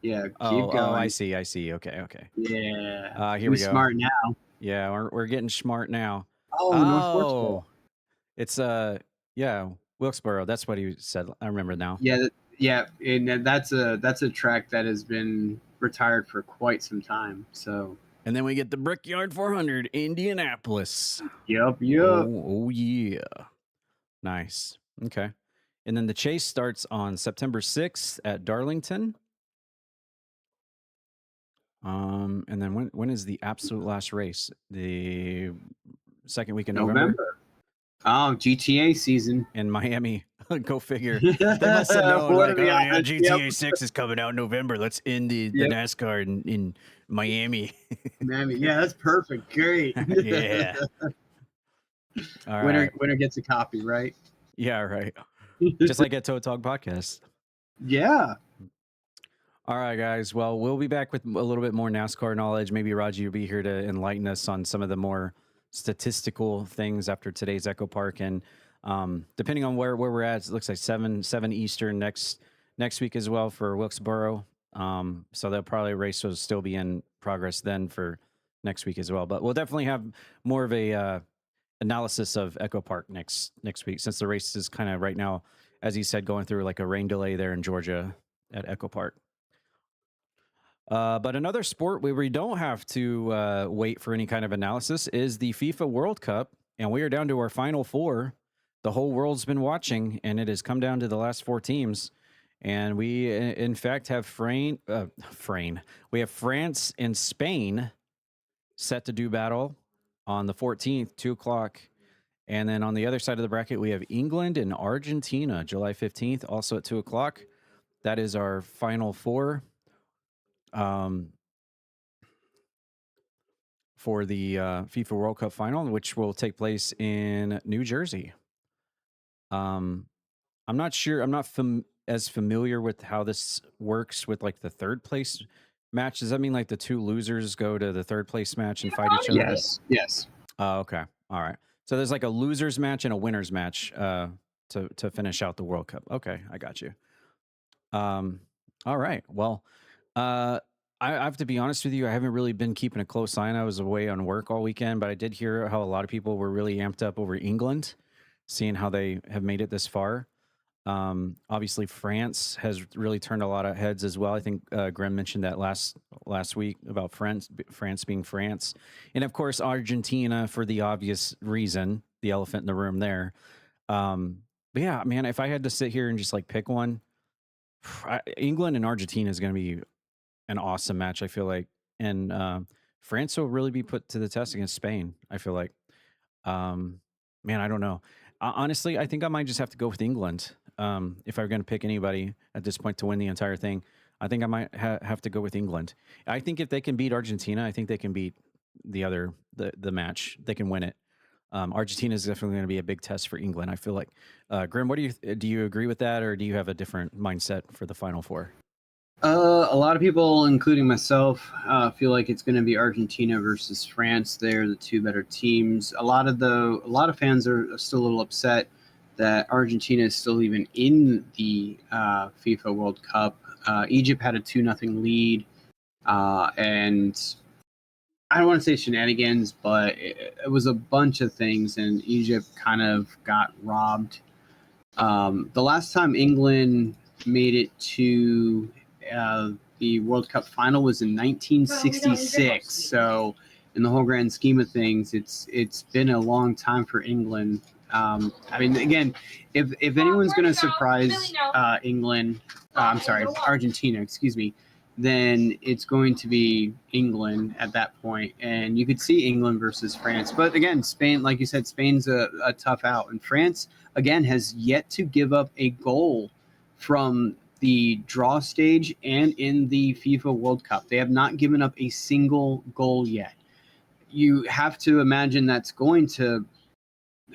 Yeah. Keep going. Oh, I see. Okay. Yeah. Here we go. Smart now. Yeah, we're getting smart now. North Wilkesboro. It's Wilkesboro. That's what he said. I remember now. Yeah, and that's a track that has been retired for quite some time. So, and then we get the Brickyard 400, Indianapolis. Yep. Oh yeah, nice. Okay, and then the chase starts on September 6th at Darlington. And then when is the absolute last race? The second week in November. Oh, GTA season in Miami. Go figure. They must have known, like, GTA 6 is coming out in November. Let's end the NASCAR in Miami. Miami, yeah, that's perfect. Great. Yeah. All right. Winner gets a copy, right? Yeah, right. Just like at Toe Talk Podcast. Yeah. All right, guys. Well, we'll be back with a little bit more NASCAR knowledge. Maybe Raji will be here to enlighten us on some of the more statistical things after today's Echo Park, and depending on where we're at, it looks like 7 Eastern next week as well for Wilkesboro. So they'll probably race will still be in progress then for next week as well. But we'll definitely have more of a analysis of Echo Park next week, since the race is kind of right now, as he said, going through like a rain delay there in Georgia at Echo Park. But another sport where we don't have to wait for any kind of analysis is the FIFA World Cup, and we are down to our final 4. The whole world's been watching, and it has come down to the last 4 teams. And we, in fact, have we have France and Spain set to do battle on the 14th, 2 o'clock. And then on the other side of the bracket, we have England and Argentina, July 15th, also at 2 o'clock. That is our final 4. For the FIFA World Cup final, which will take place in New Jersey. I'm not sure. I'm not as familiar with how this works with like the third place match. Does that mean like the two losers go to the third place match and fight each other? Yes. Oh, okay. All right. So there's like a losers match and a winners match to finish out the World Cup. Okay, I got you. All right. Well, I have to be honest with you. I haven't really been keeping a close eye on. I was away on work all weekend, but I did hear how a lot of people were really amped up over England, seeing how they have made it this far. Obviously, France has really turned a lot of heads as well. I think Grem mentioned that last week about France being France, and of course Argentina for the obvious reason, the elephant in the room there. But yeah, man, if I had to sit here and just like pick one, England and Argentina is going to be an awesome match, I feel like. And France will really be put to the test against Spain, I feel like. Man, I don't know. Honestly, I think I might just have to go with England. If I'm going to pick anybody at this point to win the entire thing, I think I might have to go with England. I think if they can beat Argentina, I think they can beat the match. They can win it. Argentina is definitely going to be a big test for England, I feel like. Grim, do you agree with that, or do you have a different mindset for the Final Four? A lot of people, including myself, feel like it's going to be Argentina versus France. They're the two better teams. A lot of fans are still a little upset that Argentina is still even in the FIFA World Cup. Egypt had a 2-0 lead, and I don't want to say shenanigans, but it was a bunch of things, and Egypt kind of got robbed. The last time England made it to the World Cup final was in 1966. So, in the whole grand scheme of things, it's been a long time for England. I mean, again, if anyone's going to surprise Argentina, excuse me, then it's going to be England at that point. And you could see England versus France. But again, Spain, like you said, Spain's a tough out. And France, again, has yet to give up a goal from the draw stage and in the FIFA World Cup. They have not given up a single goal yet. You have to imagine that's going to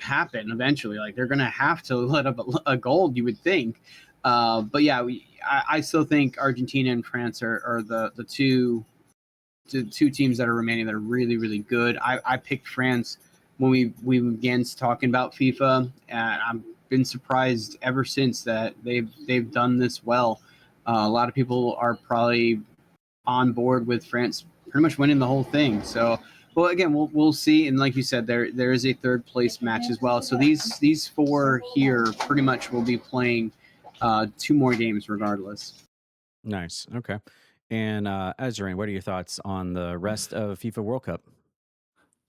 happen eventually. Like, they're going to have to let up a goal, you would think. But yeah, I still think Argentina and France are the two teams that are remaining that are really, really good. I picked France when we began talking about FIFA, and I'm been surprised ever since that they've done this well. A lot of people are probably on board with France pretty much winning the whole thing. So, well, again, we'll see. And like you said, there is a third place match as well. So these four here pretty much will be playing 2 more games regardless. Nice. Okay. And Ezrain, what are your thoughts on the rest of FIFA World Cup?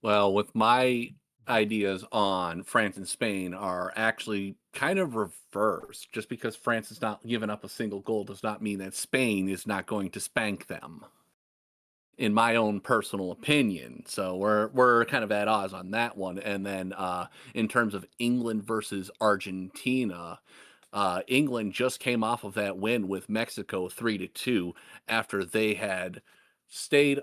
Well, with my ideas on France and Spain are actually kind of reversed. Just because France has not given up a single goal does not mean that Spain is not going to spank them, in my own personal opinion. So we're kind of at odds on that one. And then in terms of England versus Argentina, England just came off of that win with Mexico 3-2 after they had stayed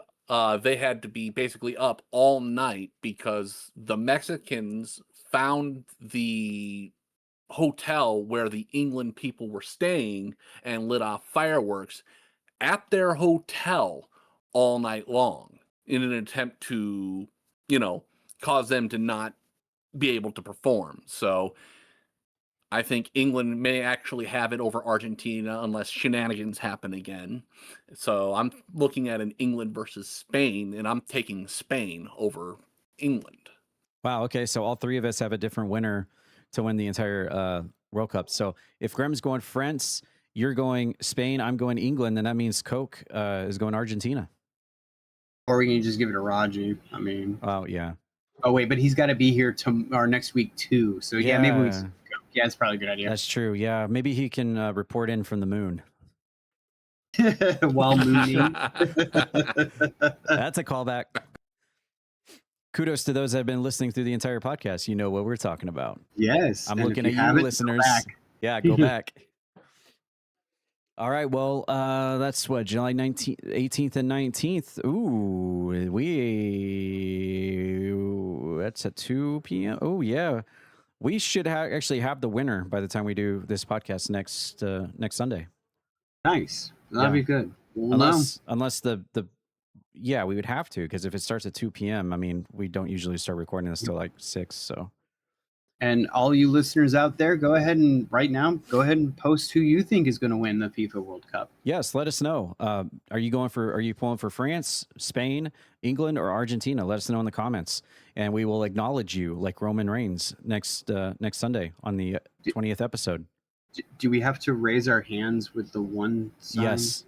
they had to be basically up all night because the Mexicans found the hotel where the England people were staying and lit off fireworks at their hotel all night long in an attempt to, cause them to not be able to perform. So I think England may actually have it over Argentina unless shenanigans happen again. So I'm looking at an England versus Spain, and I'm taking Spain over England. Wow. Okay. So all three of us have a different winner to win the entire World Cup. So if Grem's going France, you're going Spain, I'm going England, then that means Coke is going Argentina. Or we can just give it to Raji. I mean. Oh, yeah. Oh, wait, but he's got to be here next week, too. So, yeah, maybe we just go. Yeah, it's probably a good idea. That's true. Yeah, maybe he can report in from the moon. While mooning. That's a callback. Kudos to those that have been listening through the entire podcast. You know what we're talking about. Yes. I'm looking at you, listeners. Yeah, go back. All right. Well, that's what, July 18th and 19th. Ooh, that's at 2 p.m. Oh, yeah. we should actually have the winner by the time we do this podcast next Sunday. Nice. That'd be good. We'll unless the yeah, we would have to, because if it starts at 2 p.m., I mean, we don't usually start recording this till like 6. So, and all you listeners out there, go ahead and right now, go ahead and post who you think is going to win the FIFA World Cup. Yes, let us know. Are you pulling for France, Spain, England, or Argentina? Let us know in the comments, and we will acknowledge you like Roman Reigns next Sunday on the 20th episode. Do we have to raise our hands with the one sign?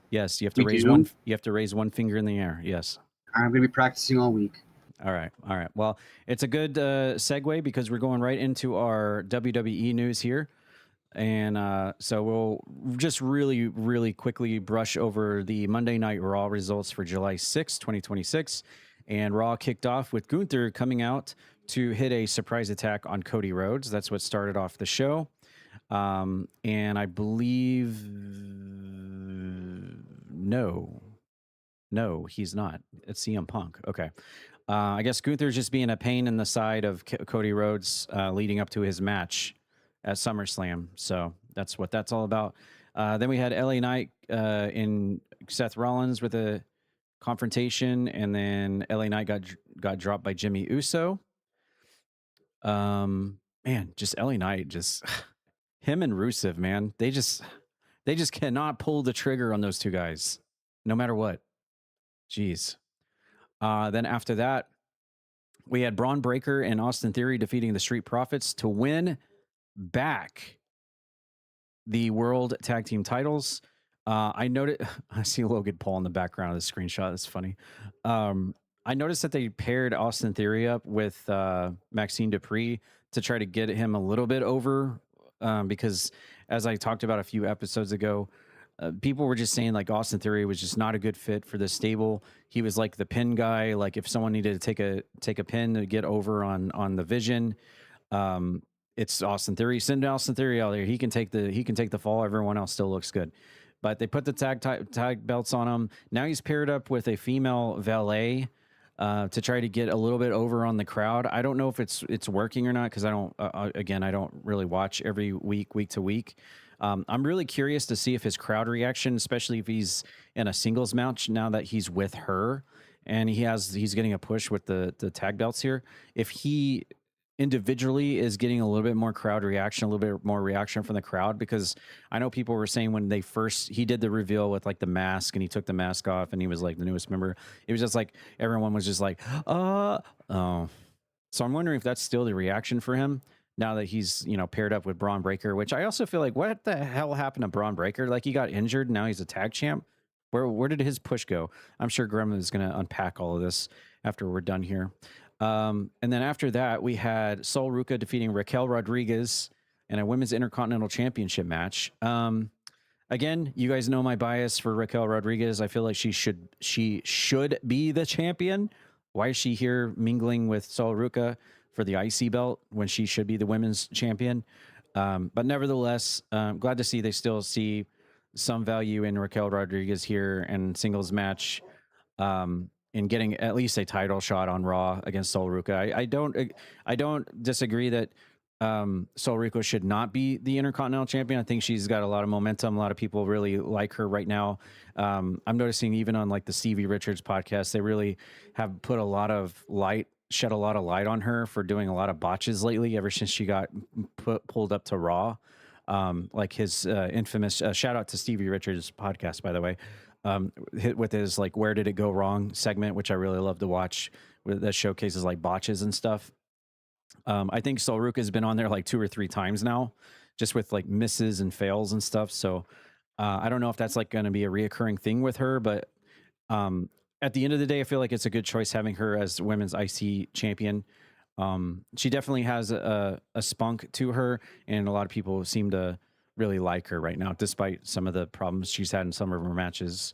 Yes. You have to raise one. You have to raise one finger in the air. Yes. I'm going to be practicing all week. All right. Well, it's a good segue because we're going right into our WWE news here, and so we'll just really, really quickly brush over the Monday Night Raw results for July 6, 2026, and Raw kicked off with Gunther coming out to hit a surprise attack on Cody Rhodes. That's what started off the show. And I believe no, he's not. It's CM Punk. Okay. I guess Gunther's just being a pain in the side of Cody Rhodes, leading up to his match at SummerSlam. So that's what that's all about. Then we had LA Knight, in Seth Rollins with a confrontation, and then LA Knight got dropped by Jimmy Uso. Man, just LA Knight, just him and Rusev, man. They just cannot pull the trigger on those two guys, no matter what. Jeez. Then after that, we had Braun Breaker and Austin Theory defeating the Street Profits to win back the World Tag Team titles. I see Logan Paul in the background of the screenshot. That's funny. I noticed that they paired Austin Theory up with Maxine Dupree to try to get him a little bit over, because as I talked about a few episodes ago, people were just saying like Austin Theory was just not a good fit for this stable. He was like the pin guy. Like if someone needed to take a pin to get over on the Vision, it's Austin Theory. Send Austin Theory out there. He can take the fall. Everyone else still looks good. But they put the tag belts on him. Now he's paired up with a female valet to try to get a little bit over on the crowd. I don't know if it's working or not, because I don't really watch every week to week. I'm really curious to see if his crowd reaction, especially if he's in a singles match now that he's with her and he's getting a push with the tag belts here, if he individually is getting a little bit more crowd reaction, a little bit more reaction from the crowd, because I know people were saying when he did the reveal with like the mask and he took the mask off and he was like the newest member, it was just like everyone was just like, oh. So I'm wondering if that's still the reaction for him now that he's, paired up with Braun Breaker, which I also feel like, what the hell happened to Braun Breaker? Like he got injured, now he's a tag champ. Where did his push go? I'm sure Gremlin is going to unpack all of this after we're done here. And then after that, we had Sol Ruca defeating Raquel Rodriguez in a women's intercontinental championship match. Again, you guys know my bias for Raquel Rodriguez. I feel like she should be the champion. Why is she here mingling with Sol Ruca for the IC belt when she should be the women's champion? But nevertheless, glad to see they still see some value in Raquel Rodriguez here in singles match, in getting at least a title shot on Raw against Sol Ruca. I don't disagree that Sol Ruca should not be the Intercontinental Champion. I think she's got a lot of momentum. A lot of people really like her right now. I'm noticing even on like the Stevie Richards podcast, they really have shed a lot of light on her for doing a lot of botches lately, ever since she got pulled up to Raw. Like his infamous shout out to Stevie Richards podcast, by the way, with his like "Where Did It Go Wrong" segment, which I really love to watch, that showcases like botches and stuff. I think Sol Ruca has been on there like 2 or 3 times now, just with like misses and fails and stuff. So I don't know if that's like going to be a reoccurring thing with her, but at the end of the day, I feel like it's a good choice having her as women's IC champion. She definitely has a spunk to her, and a lot of people seem to really like her right now, despite some of the problems she's had in some of her matches.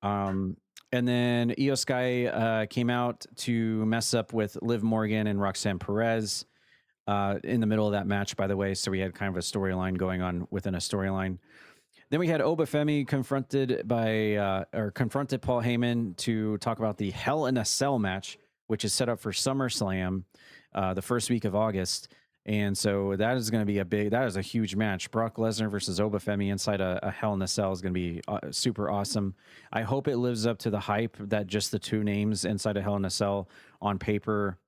And then Io Sky came out to mess up with Liv Morgan and Roxanne Perez in the middle of that match, by the way. So we had kind of a storyline going on within a storyline. Then we had Obafemi confronted Paul Heyman to talk about the Hell in a Cell match, which is set up for SummerSlam, the first week of August. And so that is going to be that is a huge match. Brock Lesnar versus Obafemi inside a Hell in a Cell is going to be super awesome. I hope it lives up to the hype that just the two names inside a Hell in a Cell on paper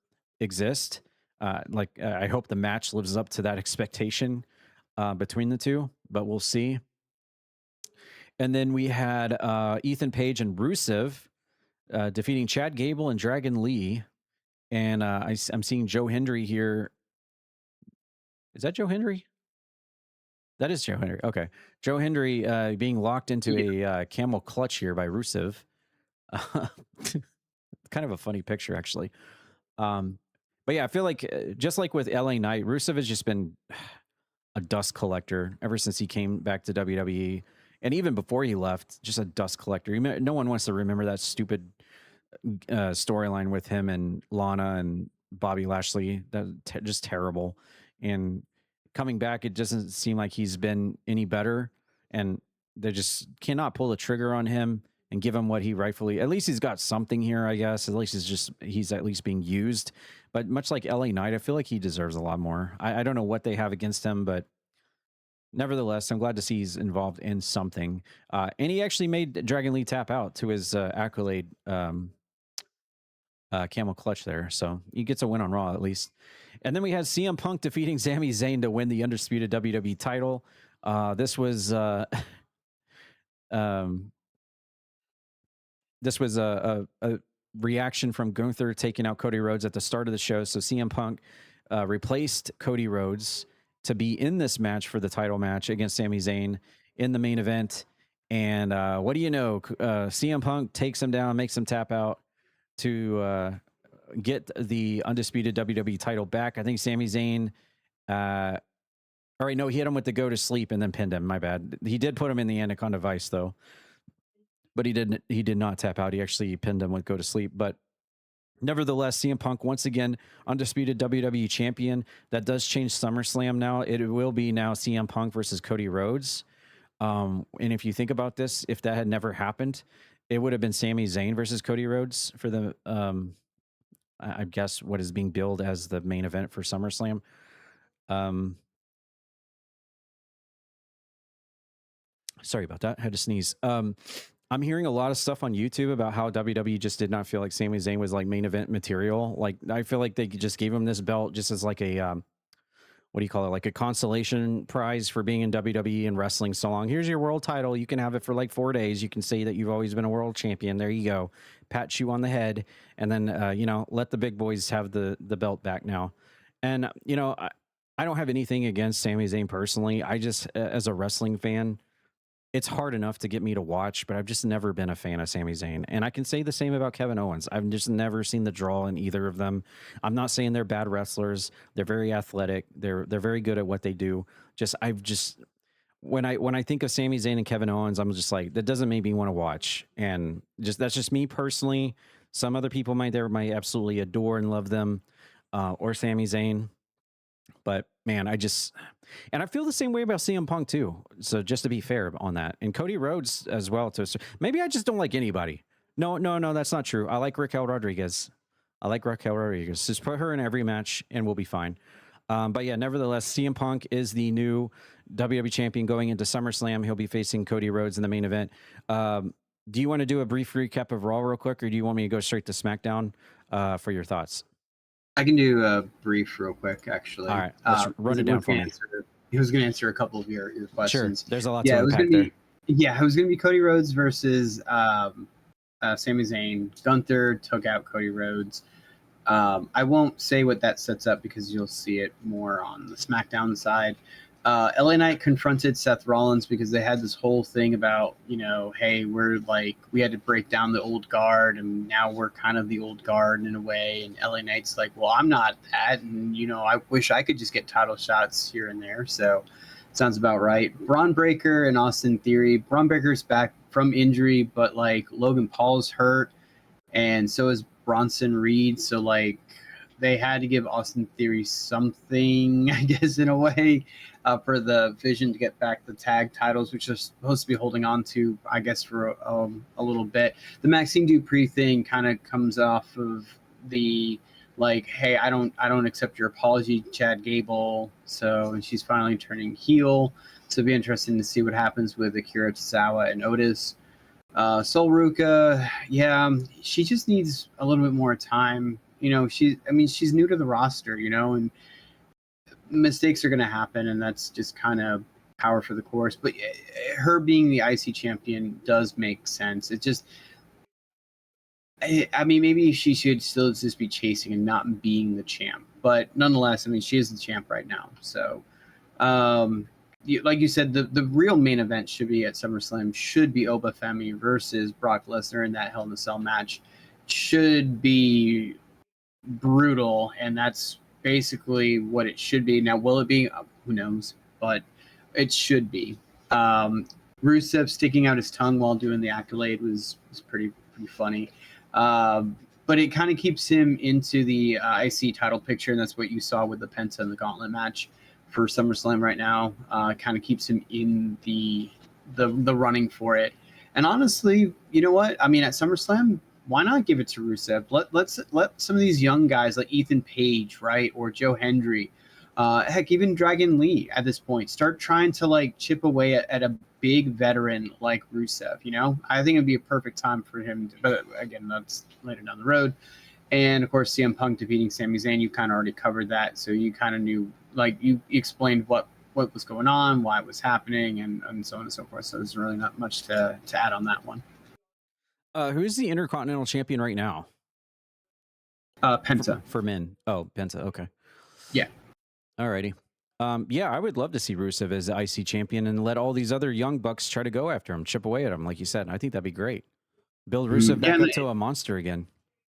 exist. I hope the match lives up to that expectation between the two, but we'll see. And then we had Ethan Page and Rusev defeating Chad Gable and Dragon Lee. And I'm seeing Joe Hendry here. Is that Joe Hendry? That is Joe Hendry. Okay. Joe Hendry being locked into a camel clutch here by Rusev. Kind of a funny picture, actually. But yeah, I feel like just like with LA Knight, Rusev has just been a dust collector ever since he came back to WWE. And even before he left, just a dust collector. No one wants to remember that stupid storyline with him and Lana and Bobby Lashley. That just terrible. And coming back, it doesn't seem like he's been any better. And they just cannot pull the trigger on him and give him what he rightfully. At least he's got something here, I guess. At least he's at least being used. But much like LA Knight, I feel like he deserves a lot more. I don't know what they have against him, but nevertheless, I'm glad to see he's involved in something. And he actually made Dragon Lee tap out to his accolade camel clutch there. So he gets a win on Raw at least. And then we had CM Punk defeating Sami Zayn to win the undisputed WWE title. This was a reaction from Gunther taking out Cody Rhodes at the start of the show. So CM Punk replaced Cody Rhodes to be in this match for the title match against Sami Zayn in the main event. And what do you know? CM Punk takes him down, makes him tap out to get the undisputed WWE title back. I think Sami Zayn, all right, no, he hit him with the go to sleep and then pinned him. My bad. He did put him in the Anaconda Vice though, but he did not tap out. He actually pinned him with go to sleep. But nevertheless, CM Punk once again undisputed WWE champion. That does change SummerSlam now. It will be now CM Punk versus Cody Rhodes. And if you think about this, if that had never happened, it would have been Sami Zayn versus Cody Rhodes for the I guess what is being billed as the main event for SummerSlam. Sorry about that. I had to sneeze. I'm hearing a lot of stuff on YouTube about how WWE just did not feel like Sami Zayn was like main event material. Like I feel like they just gave him this belt just as like a what do you call it? Like a consolation prize for being in WWE and wrestling so long. Here's your world title. You can have it for like 4 days. You can say that you've always been a world champion. There you go. Pat you on the head. And then, let the big boys have the belt back now. And, I don't have anything against Sami Zayn personally. I just, as a wrestling fan, it's hard enough to get me to watch, but I've just never been a fan of Sami Zayn. And I can say the same about Kevin Owens. I've just never seen the draw in either of them. I'm not saying they're bad wrestlers. They're very athletic. They're very good at what they do. When I think of Sami Zayn and Kevin Owens, I'm just like, that doesn't make me want to watch. And that's just me personally. Some other people might absolutely adore and love them, or Sami Zayn. But man, I feel the same way about CM Punk too. So just to be fair on that, and Cody Rhodes as well. Maybe I just don't like anybody. No, that's not true. I like Raquel Rodriguez. Just put her in every match and we'll be fine. But yeah, nevertheless, CM Punk is the new WWE champion going into SummerSlam. He'll be facing Cody Rhodes in the main event. Do you want to do a brief recap of Raw real quick, or do you want me to go straight to SmackDown for your thoughts? I can do a brief real quick, actually. All right, let's run it down for me. He was going to answer a couple of your questions. Sure, there's a lot to unpack there. Yeah, it was going to be Cody Rhodes versus Sami Zayn. Gunther took out Cody Rhodes. I won't say what that sets up because you'll see it more on the SmackDown side. LA Knight confronted Seth Rollins because they had this whole thing about, hey, we had to break down the old guard and now we're kind of the old guard in a way. And LA Knight's like, well, I'm not that. And, I wish I could just get title shots here and there. So sounds about right. Braun Breaker and Austin Theory. Braun Breaker's back from injury, but Logan Paul's hurt. And so is Bronson Reed. So they had to give Austin Theory something, I guess, in a way, for the Vision to get back the tag titles, which are supposed to be holding on to, I guess, for a little bit. The Maxine Dupree thing kind of comes off of the like, hey, I don't accept your apology, Chad Gable. So she's finally turning heel. So it'll be interesting to see what happens with Akira Tozawa and Otis. Sol Ruka, yeah, she just needs a little bit more time. You know, she's new to the roster, you know, and mistakes are going to happen, and that's just kind of power for the course. But her being the IC champion does make sense. It just, I mean, maybe she should still just be chasing and not being the champ. But nonetheless, I mean, she is the champ right now. So, like you said, the real main event should be at SummerSlam, should be Oba Femi versus Brock Lesnar in that Hell in a Cell match. Should be brutal, and that's basically what it should be. Now, will it be? Who knows? But it should be. Rusev sticking out his tongue while doing the accolade was pretty funny. But it kind of keeps him into the IC title picture, and that's what you saw with the Penta and the Gauntlet match for SummerSlam right now. Kind of keeps him in the running for it. And honestly, you know what? I mean, at SummerSlam, why not give it to Rusev? Let some of these young guys like Ethan Page, right, or Joe Hendry, heck, even Dragon Lee at this point, start trying to like chip away at a big veteran like Rusev. You know, I think it'd be a perfect time for him. But again, that's later down the road. And of course, CM Punk defeating Sami Zayn, you kind of already covered that, so you kind of knew, like you explained what was going on, why it was happening, and so on and so forth. So there's really not much to add on that one. Who's the Intercontinental Champion right now? Penta. For men. Oh, Penta. Okay. Yeah. Alrighty. Yeah, I would love to see Rusev as the IC champion and let all these other young bucks try to go after him, chip away at him, like you said. I think that'd be great. Build Rusev back up to a monster again.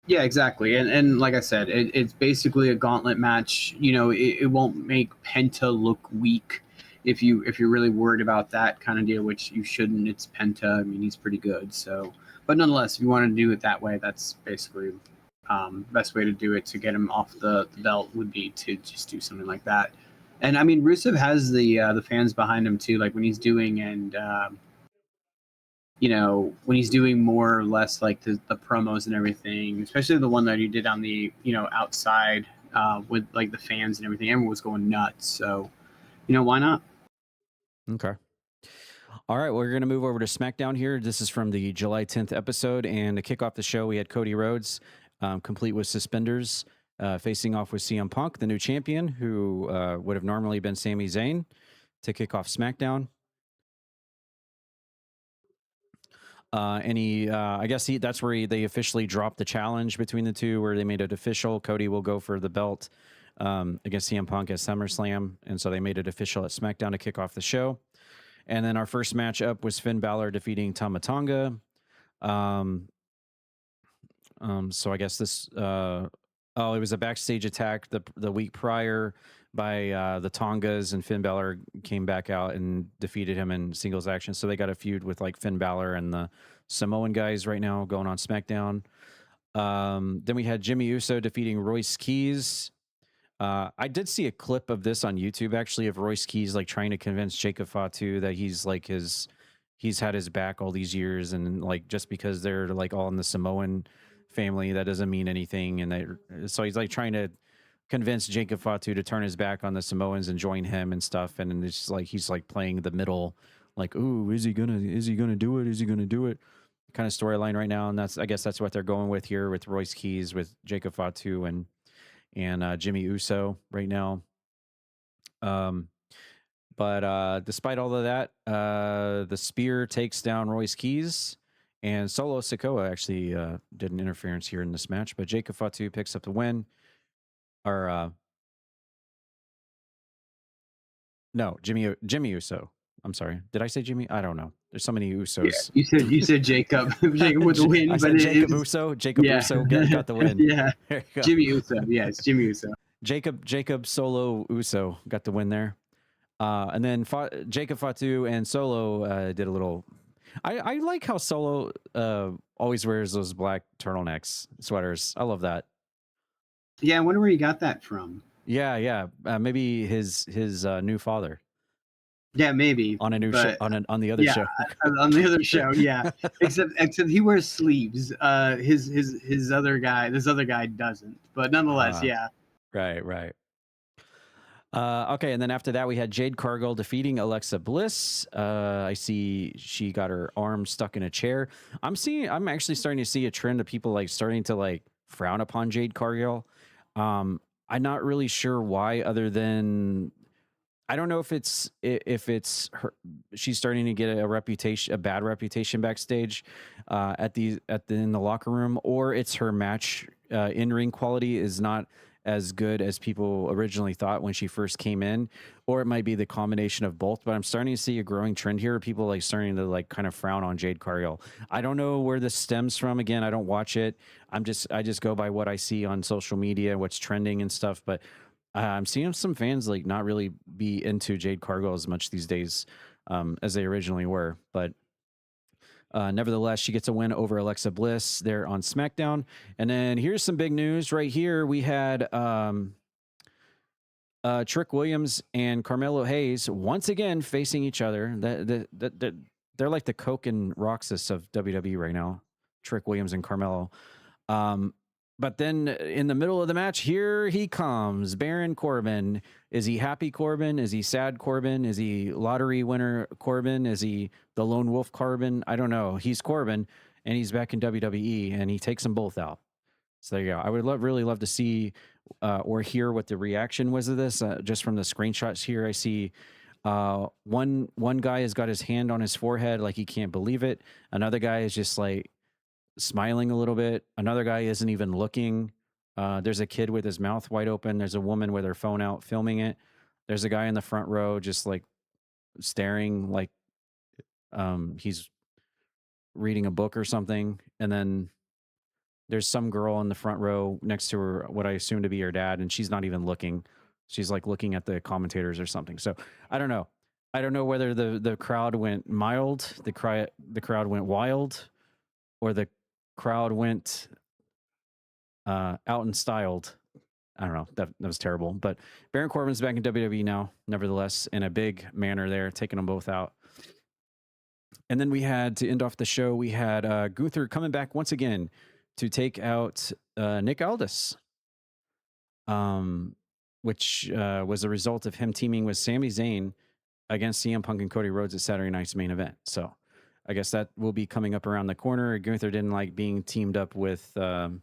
Yeah, exactly. And like I said, it's basically a gauntlet match. You know, it won't make Penta look weak if you're really worried about that kind of deal, which you shouldn't. It's Penta. I mean, he's pretty good. So, but nonetheless, if you want to do it that way, that's basically best way to do it to get him off the belt would be to just do something like that. And I mean, Rusev has the fans behind him too. Like when he's doing you know, when he's doing more or less like the promos and everything, especially the one that he did on the, you know, outside with like the fans and everything, everyone was going nuts. So, you know, why not? Okay. All right, we're going to move over to SmackDown here. This is from the July 10th episode, and to kick off the show, we had Cody Rhodes, complete with suspenders, facing off with CM Punk, the new champion, who would have normally been Sami Zayn, to kick off SmackDown. I guess that's where they officially dropped the challenge between the two, where they made it official. Cody will go for the belt against CM Punk at SummerSlam, and so they made it official at SmackDown to kick off the show. And then our first matchup was Finn Balor defeating Tama Tonga. So I guess this it was a backstage attack the week prior by the Tongas, and Finn Balor came back out and defeated him in singles action. So they got a feud with like Finn Balor and the Samoan guys right now going on SmackDown. Then we had Jimmy Uso defeating Royce Keys. I did see a clip of this on YouTube actually of Royce Keys like trying to convince Jacob Fatu that he's had his back all these years, and like just because they're like all in the Samoan family, that doesn't mean anything. And so he's like trying to convince Jacob Fatu to turn his back on the Samoans and join him and stuff. And it's like he's like playing the middle, like, ooh, is he gonna do it? Is he gonna do it? Kind of storyline right now. And I guess that's what they're going with here with Royce Keys, with Jacob Fatu and Jimmy Uso right now. But despite all of that, the Spear takes down Royce Keys, and Solo Sikoa actually did an interference here in this match, but Jacob Fatu picks up the win. No, Jimmy Uso. I'm sorry. Did I say Jimmy? I don't know. There's so many Usos. Yeah, you said Jacob. Jacob with the win. I said Jacob Uso. Jacob Uso got the win. Yeah. Jimmy Uso. Yes, Jimmy Uso. Jacob Solo Uso got the win there. And then Jacob Fatu and Solo did a little... I like how Solo always wears those black turtlenecks sweaters. I love that. Yeah, I wonder where he got that from. Yeah. Maybe his new father. Yeah, maybe on a new show, on the other yeah, show. on the other show, yeah. except he wears sleeves. This other guy doesn't. But nonetheless, yeah. Right. Okay, and then after that, we had Jade Cargill defeating Alexa Bliss. I see she got her arm stuck in a chair. I'm actually starting to see a trend of people like starting to like frown upon Jade Cargill. I'm not really sure why, other than I don't know if it's her. She's starting to get a bad reputation backstage, in the locker room, or it's her match in ring quality is not as good as people originally thought when she first came in, or it might be the combination of both. But I'm starting to see a growing trend here. People like starting to like kind of frown on Jade Cargill. I don't know where this stems from. Again, I don't watch it. I just go by what I see on social media, what's trending and stuff. But I'm seeing some fans like not really be into Jade Cargill as much these days as they originally were. But nevertheless, she gets a win over Alexa Bliss there on SmackDown. And then here's some big news right here. We had Trick Williams and Carmelo Hayes once again facing each other. They're like the Coke and Roxas of WWE right now, Trick Williams and Carmelo. But then in the middle of the match, here he comes, Baron Corbin. Is he happy Corbin? Is he sad Corbin? Is he lottery winner Corbin? Is he the lone wolf Corbin? I don't know. He's Corbin, and he's back in WWE, and he takes them both out. So there you go. I would really love to see or hear what the reaction was of this. Just from the screenshots here, I see one guy has got his hand on his forehead like he can't believe it. Another guy is just like smiling a little bit. Another guy isn't even looking. There's a kid with his mouth wide open. There's a woman with her phone out filming it. There's a guy in the front row just like staring like he's reading a book or something. And then there's some girl in the front row next to her, what I assume to be her dad, and she's not even looking. She's like looking at the commentators or something. So I don't know. I don't know whether the crowd went mild, the crowd went wild, or the crowd went out and styled. I don't know. That was terrible. But Baron Corbin's back in WWE now, nevertheless, in a big manner there, taking them both out. And then we had, to end off the show, we had Gunther coming back once again to take out Nick Aldis, which was a result of him teaming with Sami Zayn against CM Punk and Cody Rhodes at Saturday night's main event. So I guess that will be coming up around the corner. Gunther didn't like being teamed up with Sami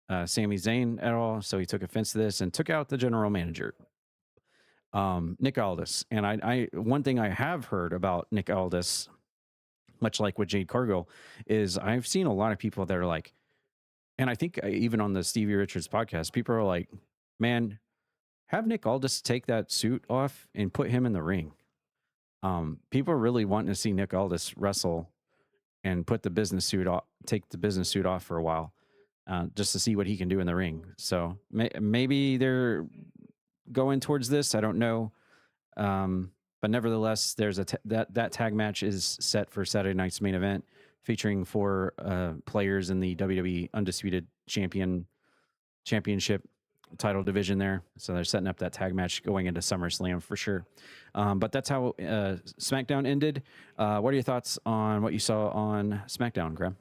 Zayn at all, so he took offense to this and took out the general manager, Nick Aldis. And I one thing I have heard about Nick Aldis, much like with Jade Cargill, is I've seen a lot of people that are like, and I think even on the Stevie Richards podcast, people are like, man, have Nick Aldis take that suit off and put him in the ring. People are really wanting to see Nick Aldis wrestle and put the business suit off, take the business suit off for a while, just to see what he can do in the ring. So maybe they're going towards this. I don't know. But nevertheless, there's that tag match is set for Saturday night's main event, featuring 4 players in the WWE Undisputed Championship title division there. So they're setting up that tag match going into SummerSlam for sure. But that's how SmackDown ended. What are your thoughts on what you saw on SmackDown, Graham?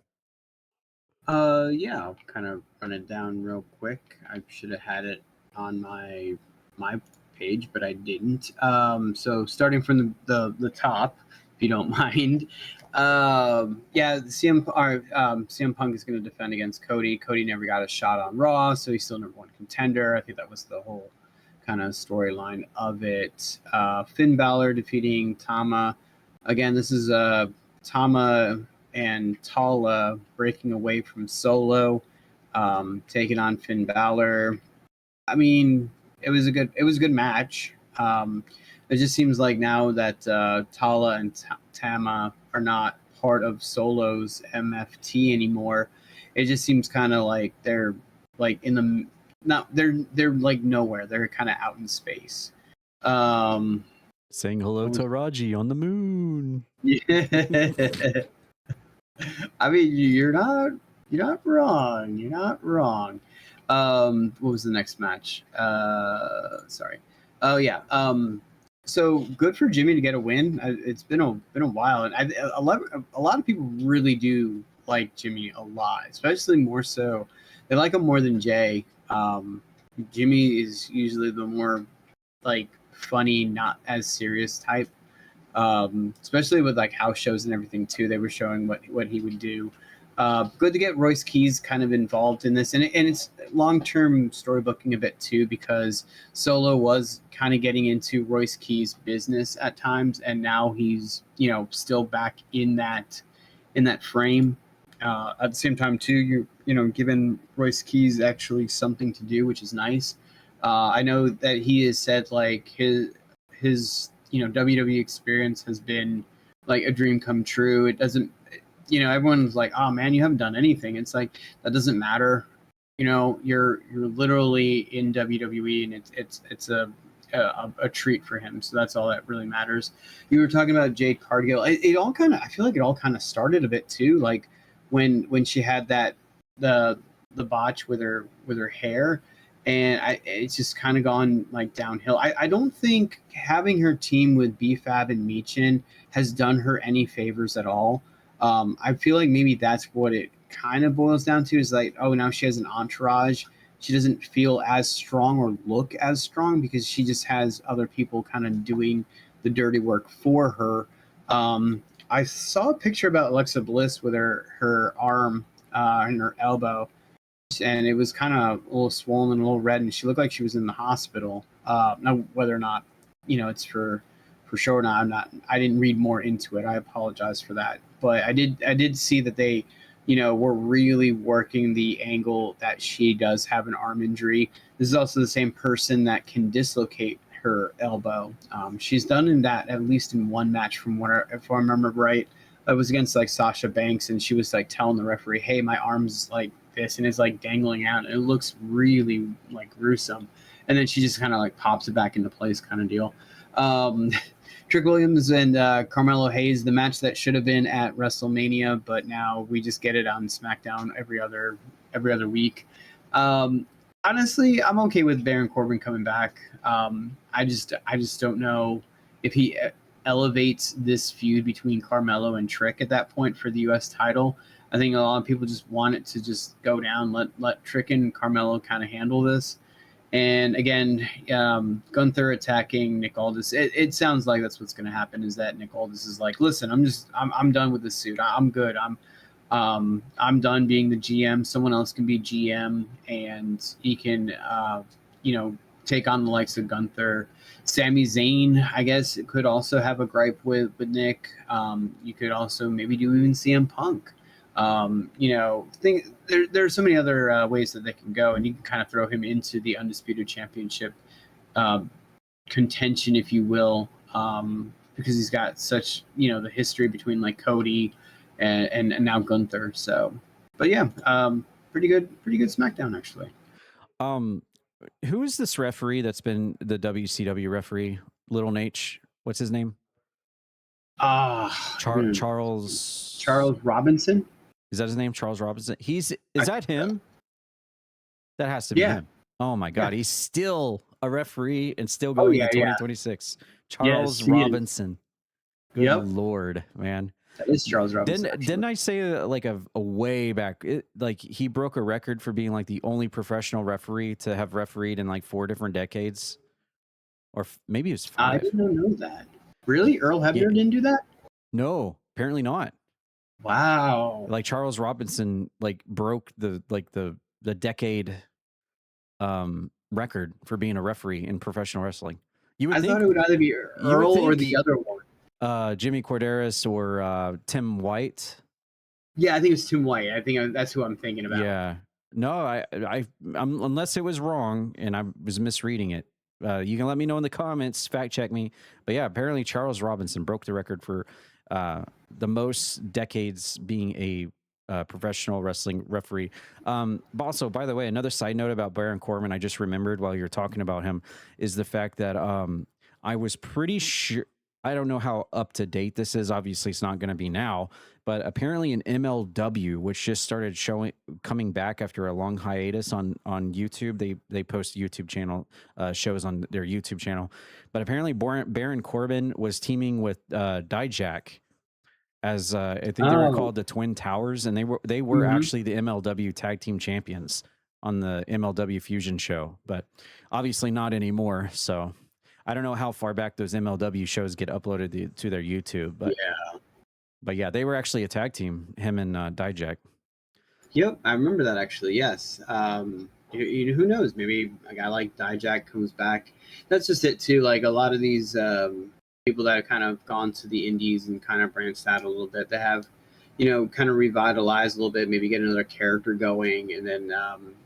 Yeah, I'll kind of run it down real quick. I should have had it on my page, but I didn't. So starting from the top, if you don't mind. Yeah, CM Punk is going to defend against Cody. Cody never got a shot on Raw, so he's still #1 contender. I think that was the whole kind of storyline of it. Finn Balor defeating Tama. Again, this is Tama and Tala breaking away from Solo, taking on Finn Balor. I mean, it was a good match. It just seems like now that Tala and Tama are not part of Solo's MFT anymore, it just seems kind of like they're like they're like nowhere. They're kind of out in space. Saying hello to Raji on the moon. Yeah. I mean, you're not wrong. You're not wrong. What was the next match? Sorry. Oh yeah. So good for Jimmy to get a win. It's been a while, and a lot of people really do like Jimmy a lot, especially more so. They like him more than Jay. Jimmy is usually the more like funny, not as serious type. Especially with like house shows and everything too. They were showing what he would do. Good to get Royce Keys kind of involved in this, and it's long-term storybooking a bit too, because Solo was kind of getting into Royce Keys' business at times, and now he's still back in that frame. At the same time too, you're giving Royce Keys actually something to do, which is nice. I know that he has said like his WWE experience has been like a dream come true. It doesn't, everyone's like, oh man, you haven't done anything. It's like, that doesn't matter. You're literally in WWE, and it's a treat for him. So that's all that really matters. You were talking about Jade Cargill. I feel like it all kind of started a bit too, like when she had the botch with her hair. And it's just kind of gone like downhill. I don't think having her team with BFAB and Michin has done her any favors at all. I feel like maybe that's what it kind of boils down to, is like, oh, now she has an entourage. She doesn't feel as strong or look as strong because she just has other people kind of doing the work for her. I saw a picture about Alexa Bliss with her arm and her elbow, and it was kind of a little swollen, a little red, and she looked like she was in the hospital. Now, whether or not it's for sure or not, I didn't read more into it. I apologize for that, but I did see that they were really working the angle that she does have an arm injury. This is also the same person that can dislocate her elbow. She's done in that at least in one match, if I remember right. It was against like Sasha Banks, and she was like telling the referee, "Hey, my arm's like this," and it's like dangling out. And it looks really like gruesome. And then she just kind of like pops it back into place, kind of deal. Trick Williams and Carmelo Hayes, the match that should have been at WrestleMania, but now we just get it on SmackDown every other week. Honestly, I'm okay with Baron Corbin coming back. I just don't know if he elevates this feud between Carmelo and Trick at that point for the U.S. title. I think a lot of people just want it to just go down, let Trick and Carmelo kind of handle this. And again, Gunther attacking Nick Aldis. It sounds like that's what's going to happen, is that Nick Aldis is like, listen, I'm done with this suit. I'm good. I'm done being the GM. Someone else can be GM, and he can, take on the likes of Gunther. Sami Zayn, I guess, could also have a gripe with Nick. You could also maybe do even CM Punk. There's so many other ways that they can go, and you can kind of throw him into the Undisputed Championship contention, if you will, because he's got such, the history between like Cody and now Gunther. So, but yeah, pretty good SmackDown actually. Who is this referee that's been the WCW referee? Little Nate. What's his name? Charles Robinson. Is that his name? Charles Robinson. Is that him? That has to be him. Oh my God. Yeah. He's still a referee and still going in 2026. Charles Robinson. Good Lord, man. That is Charles Robinson. Didn't I say like a way back, like he broke a record for being like the only professional referee to have refereed in like 4 different decades, or maybe it was 5. I didn't know that. Really, Earl Hebner didn't do that? No, apparently not. Wow. Like Charles Robinson like broke the decade record for being a referee in professional wrestling. I thought it would either be Earl or the other one. Jimmy Corderas or Tim White. Yeah, I think it's Tim White. I think that's who I'm thinking about. Yeah. No, I'm unless it was wrong and I was misreading it. You can let me know in the comments, fact check me. But yeah, apparently Charles Robinson broke the record for the most decades being a professional wrestling referee. Also, by the way, another side note about Baron Corbin, I just remembered while you're talking about him, is the fact that I was pretty sure I don't know how up to date this is. Obviously, it's not going to be now, but apparently an MLW, which just started coming back after a long hiatus on YouTube. They post YouTube channel shows on their YouTube channel, but apparently Baron Corbin was teaming with Dijak as I think they were called the Twin Towers, and they were actually the MLW tag team champions on the MLW Fusion show, but obviously not anymore. So I don't know how far back those MLW shows get uploaded to their YouTube, but yeah, they were actually a tag team, him and Dijak. Yep, I remember that actually. Yes. Who knows? Maybe a guy like Dijak comes back. That's just it too. Like a lot of these people that have kind of gone to the indies and kind of branched out a little bit, they have, kind of revitalized a little bit, maybe get another character going, and then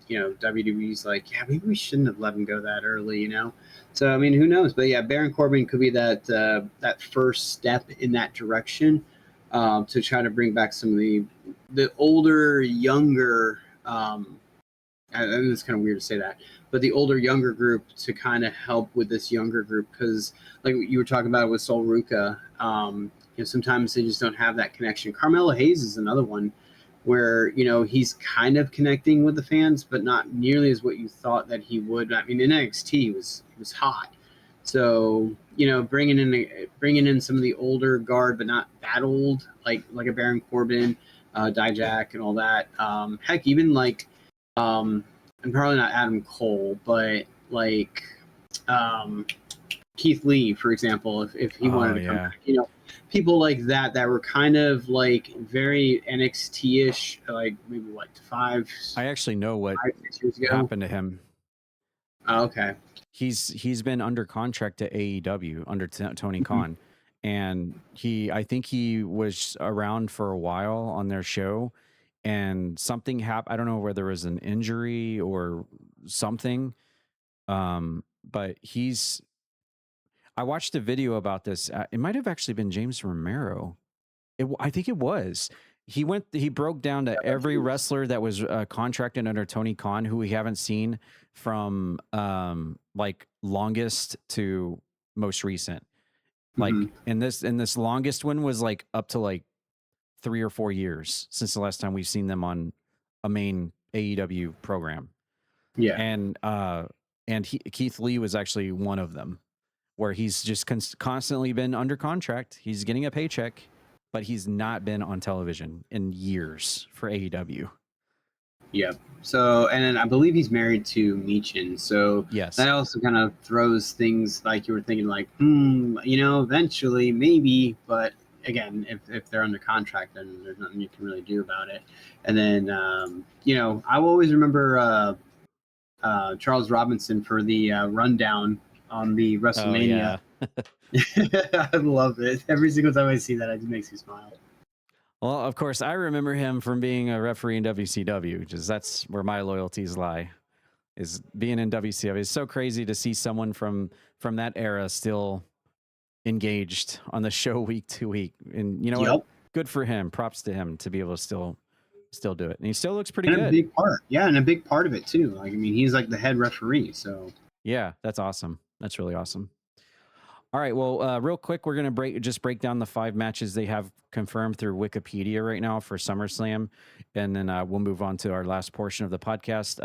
WWE's like, yeah, maybe we shouldn't have let him go that early, So I mean, who knows? But yeah, Baron Corbin could be that first step in that direction to try to bring back some of the older, younger. I know it's kind of weird to say that, but the older, younger group to kind of help with this younger group, because like you were talking about with Sol Ruka, sometimes they just don't have that connection. Carmelo Hayes is another one where he's kind of connecting with the fans, but not nearly as what you thought that he would. I mean, in NXT was hot, so bringing in some of the older guard, but not that old, like a Baron Corbin, Dijak, and all that. Heck, even like. And probably not Adam Cole, but like Keith Lee, for example, if he wanted to come back, people like that were kind of like very NXT-ish, like maybe what 5. I actually know what happened to him. Oh, okay. He's been under contract to AEW under Tony Khan, and I think he was around for a while on their show. And something happened. I don't know whether it was an injury or something. But I watched a video about this. It might have actually been James Romero. I think it was. He broke down to every wrestler that was contracted under Tony Khan, who we haven't seen from like longest to most recent. Like and this longest one was like up to like 3 or 4 years since the last time we've seen them on a main AEW program. Yeah. And Keith Lee was actually one of them, where he's just constantly been under contract. He's getting a paycheck, but he's not been on television in years for AEW. Yeah. So, and then I believe he's married to Michin. So yes, that also kind of throws things like you were thinking like, eventually maybe, but again, if they're under contract, then there's nothing you can really do about it. And then, I will always remember Charles Robinson for the rundown on the WrestleMania. Oh, yeah. I love it. Every single time I see that, it makes me smile. Well, of course, I remember him from being a referee in WCW, because that's where my loyalties lie, is being in WCW. It's so crazy to see someone from that era still engaged on the show week to week, and what? Good for him. Props to him to be able to still do it, and he still looks pretty good. A big part, and a big part of it too. Like I mean, he's like the head referee. So yeah, that's awesome. That's really awesome. All right, well, real quick, we're gonna break down the 5 matches they have confirmed through Wikipedia right now for SummerSlam, and then we'll move on to our last portion of the podcast.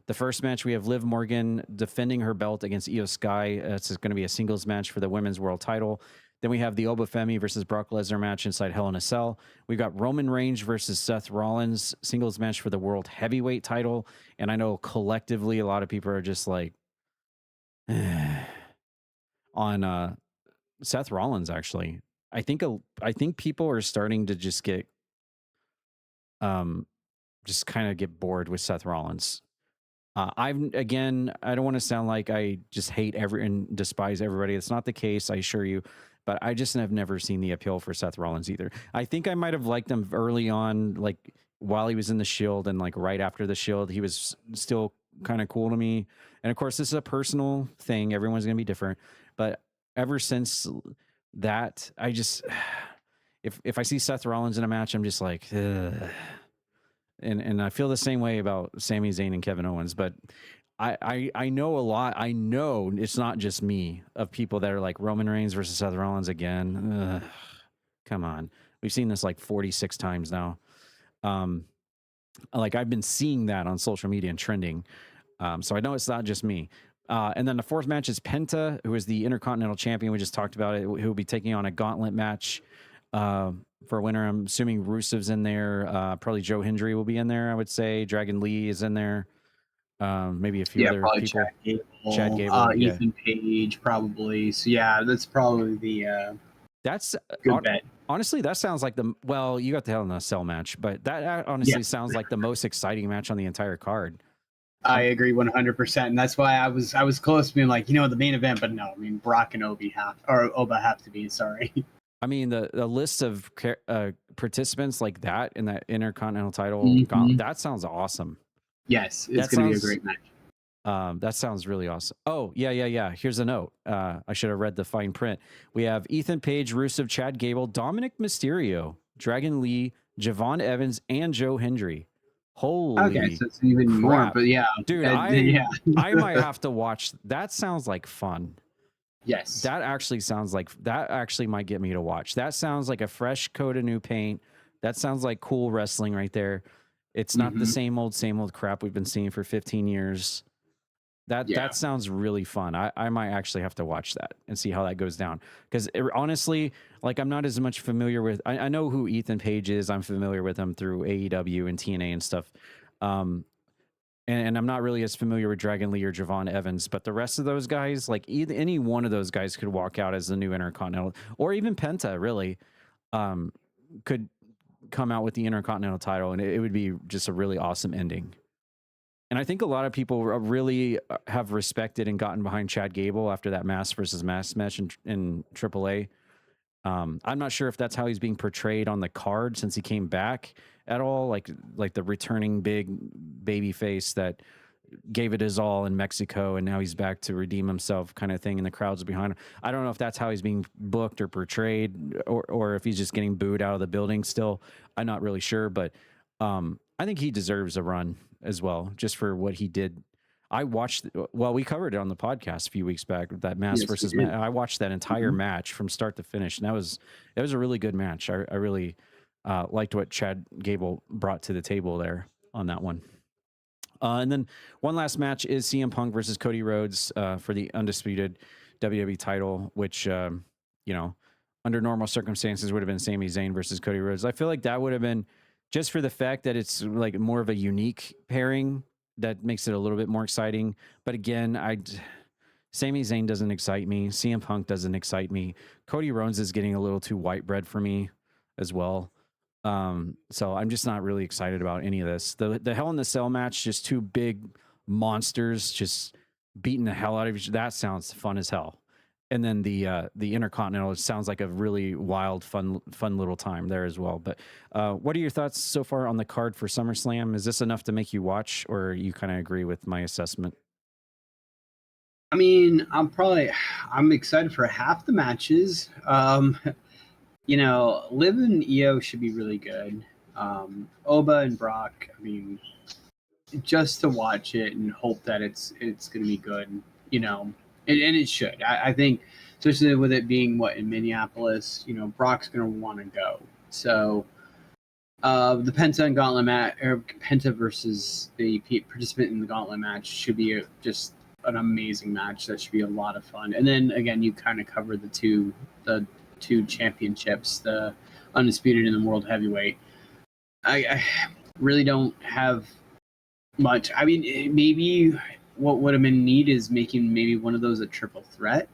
The first match, we have Liv Morgan defending her belt against Io Sky. It's going to be a singles match for the women's world title. Then we have the Obafemi versus Brock Lesnar match inside Hell in a Cell. We've got Roman Reigns versus Seth Rollins singles match for the world heavyweight title. And I know collectively a lot of people are just like on Seth Rollins. Actually, I think people are starting to just get just kind of get bored with Seth Rollins. I don't want to sound like I just hate and despise everybody. It's not the case, I assure you. But I just have never seen the appeal for Seth Rollins either. I think I might have liked him early on, like while he was in the Shield, and like right after the Shield, he was still kind of cool to me. And of course, this is a personal thing. Everyone's going to be different. But ever since that, I just, if I see Seth Rollins in a match, I'm just like, ugh. And I feel the same way about Sami Zayn and Kevin Owens. But I know a lot. I know it's not just me of people that are like Roman Reigns versus Seth Rollins again. Ugh, come on. We've seen this like 46 times now. Like I've been seeing that on social media and trending. So I know it's not just me. And then the fourth match is Penta, who is the Intercontinental Champion. We just talked about it. Who will be taking on a gauntlet match for a winner. I'm assuming Rusev's in there. Probably Joe Hendry will be in there, I would say. Dragon Lee is in there. Maybe a few other people. Chad Gable, yeah. Ethan Page, probably. So yeah, that's probably the that's good bet. Honestly, that sounds like you got the Hell in a Cell match, but that honestly sounds like the most exciting match on the entire card. I agree 100%, and that's why I was close to being like, the main event, but no, I mean Brock and Oba have to be. Sorry. I mean the list of participants like that in that Intercontinental title, that sounds awesome. Yes, it's going to be a great match. That sounds really awesome. Oh, yeah. Here's a note. I should have read the fine print. We have Ethan Page, Rusev, Chad Gable, Dominic Mysterio, Dragon Lee, Javon Evans, and Joe Hendry. Holy okay, so it's even crap. more, but yeah. Dude, I might have to watch. That sounds like fun. Yes. That actually might get me to watch. That sounds like a fresh coat of new paint. That sounds like cool wrestling right there. It's not the same old crap we've been seeing for 15 years. That sounds really fun. I might actually have to watch that and see how that goes down. Because honestly, like I'm not as much familiar with. I know who Ethan Page is. I'm familiar with him through AEW and TNA and stuff. And I'm not really as familiar with Dragon Lee or Javon Evans. But the rest of those guys, like any one of those guys, could walk out as the new Intercontinental, or even Penta. Really, could come out with the Intercontinental title, and it would be just a really awesome ending. And I think a lot of people really have respected and gotten behind Chad Gable after that mask versus mask match in AAA. I'm not sure if that's how he's being portrayed on the card since he came back at all, like the returning big baby face that gave it his all in Mexico, and now he's back to redeem himself kind of thing, and the crowd's behind him. I don't know if that's how he's being booked or portrayed, or if he's just getting booed out of the building still. I'm not really sure, but I think he deserves a run as well, just for what he did. I watched, we covered it on the podcast a few weeks back, that mask versus mask. I watched that entire match from start to finish, and it was a really good match. I really liked what Chad Gable brought to the table there on that one. And then one last match is CM Punk versus Cody Rhodes for the undisputed WWE title, which, under normal circumstances would have been Sami Zayn versus Cody Rhodes. I feel like that would have been, just for the fact that it's like more of a unique pairing, that makes it a little bit more exciting. But again, Sami Zayn doesn't excite me. CM Punk doesn't excite me. Cody Rhodes is getting a little too white bread for me as well. So I'm just not really excited about any of this. The Hell in the Cell match, just two big monsters just beating the hell out of each other. That sounds fun as hell. And then the Intercontinental, it sounds like a really wild, fun little time there as well. But what are your thoughts so far on the card for SummerSlam? Is this enough to make you watch, or you kind of agree with my assessment? I mean, I'm excited for half the matches. Liv and Io should be really good. Oba and Brock, I mean, just to watch it and hope that it's going to be good, and it should. I think, especially with it being in Minneapolis, Brock's going to want to go. So the Penta and Gauntlet match, or Penta versus the participant in the Gauntlet match, should be just an amazing match. That should be a lot of fun. And then again, you kind of cover the two championships, the undisputed and the world heavyweight. I really don't have much. I mean, maybe what would have been neat is making maybe one of those a triple threat,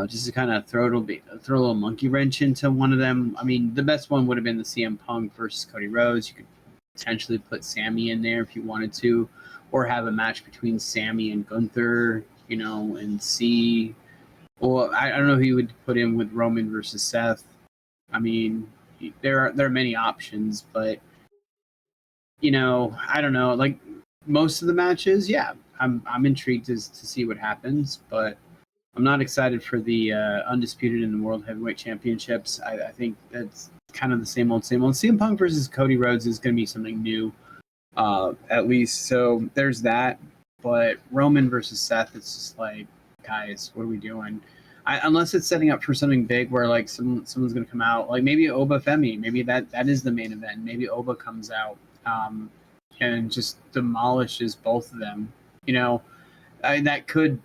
just to kind of throw a little monkey wrench into one of them. I mean, the best one would have been the CM Punk versus Cody Rhodes. You could potentially put Sammy in there if you wanted to, or have a match between Sammy and Gunther, and see. Well, I don't know who you would put in with Roman versus Seth. I mean, there are many options, but I don't know. Like most of the matches, yeah, I'm intrigued to see what happens, but I'm not excited for the undisputed in the World Heavyweight Championships. I think that's kind of the same old. CM Punk versus Cody Rhodes is going to be something new, at least. So there's that. but Roman versus Seth, it's just like, guys, what are we doing? Unless it's setting up for something big where like someone's going to come out, like maybe Oba Femi, maybe that is the main event. Maybe Oba comes out and just demolishes both of them. You know, that could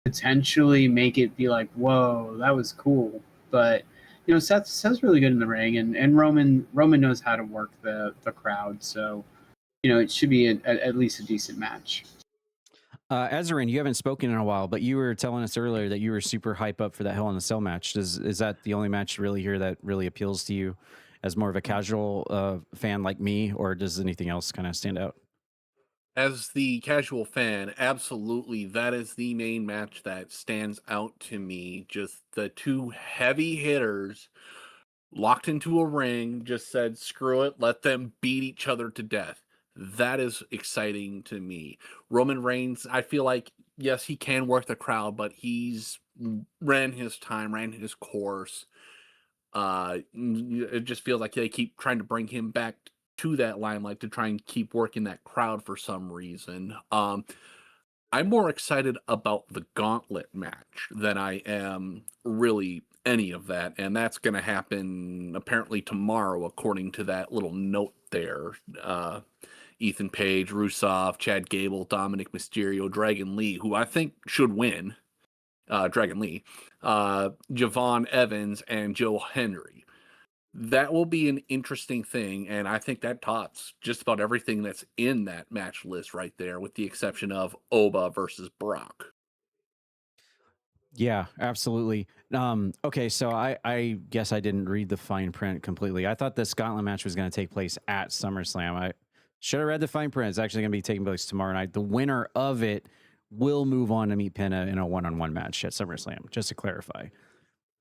potentially make it be like, whoa, that was cool. But you know, Seth's really good in the ring, and Roman knows how to work the crowd. So you know, it should be at least a decent match. Azarine, you haven't spoken in a while, but you were telling us earlier that you were super hype up for that Hell in a Cell match. Is that the only match really here that really appeals to you as more of a casual fan like me, or does anything else kind of stand out? As the casual fan, absolutely, that is the main match that stands out to me. Just the two heavy hitters locked into a ring, just said, screw it, let them beat each other to death. That is exciting to me. Roman Reigns, I feel like, yes, he can work the crowd, but he's ran his time, ran his course. It just feels like they keep trying to bring him back to that limelight to try and keep working that crowd for some reason. I'm more excited about the gauntlet match than I am really any of that, and that's going to happen apparently tomorrow, according to that little note there. Ethan Page, Rusev, Chad Gable, Dominic Mysterio, Dragon Lee, who I think should win. Dragon Lee, Javon Evans, and Joe Henry. That will be an interesting thing, and I think that tops just about everything that's in that match list right there, with the exception of Oba versus Brock. Yeah, absolutely. Okay, so I guess I didn't read the fine print completely. I thought this gauntlet match was going to take place at SummerSlam. I should have read the fine print. It's actually going to be taking place tomorrow night. The winner of it will move on to meet Penta in a one-on-one match at SummerSlam, just to clarify.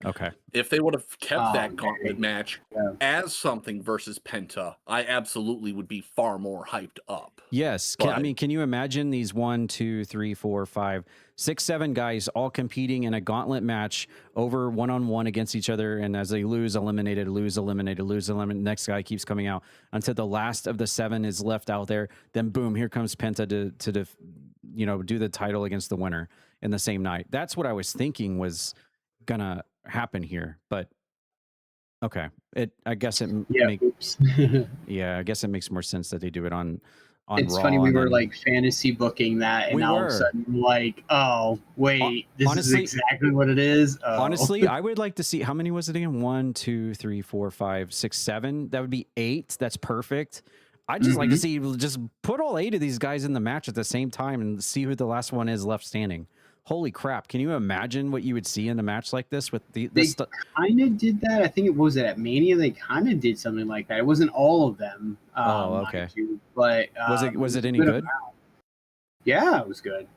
Okay. If they would have kept that gauntlet match as something versus Penta, I absolutely would be far more hyped up. Yes. I mean, can you imagine these 1, 2, 3, 4, 5, 6, 7 guys all competing in a gauntlet match over one-on-one against each other, and as they lose, eliminated, lose, eliminated, lose, eliminated, next guy keeps coming out until the last of the 7 is left out there. Then boom, here comes Penta to you know, do the title against the winner in the same night. That's what I was thinking was gonna happen here, but okay. I guess it yeah, I guess it makes more sense that they do it on It's Raw. funny, we were like fantasy booking that, and all of a sudden, like, oh wait, this honestly, is exactly what it is. Oh. Honestly, I would like to see, how many was it again? 1, 2, 3, 4, 5, 6, 7. That would be 8. That's perfect. I'd just like to see, just put all 8 of these guys in the match at the same time and see who the last one is left standing. Holy crap. Can you imagine what you would see in a match like this with they kind of did that. I think it was at Mania. They kind of did something like that. It wasn't all of them. Okay. But was it any good? Yeah, it was good.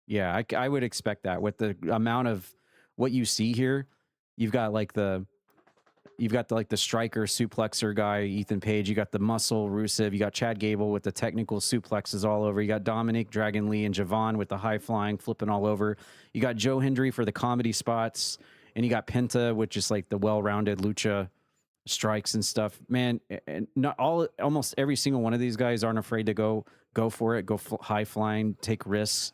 Yeah, I would expect that with the amount of what you see here. You've got the striker suplexer guy, Ethan Page. You got the muscle Rusev. You got Chad Gable with the technical suplexes all over. You got Dominic, Dragon Lee, and Javon with the high flying, flipping all over. You got Joe Hendry for the comedy spots, and you got Penta with just like the well-rounded lucha strikes and stuff. Man, and almost every single one of these guys aren't afraid to go for it, high flying, take risks.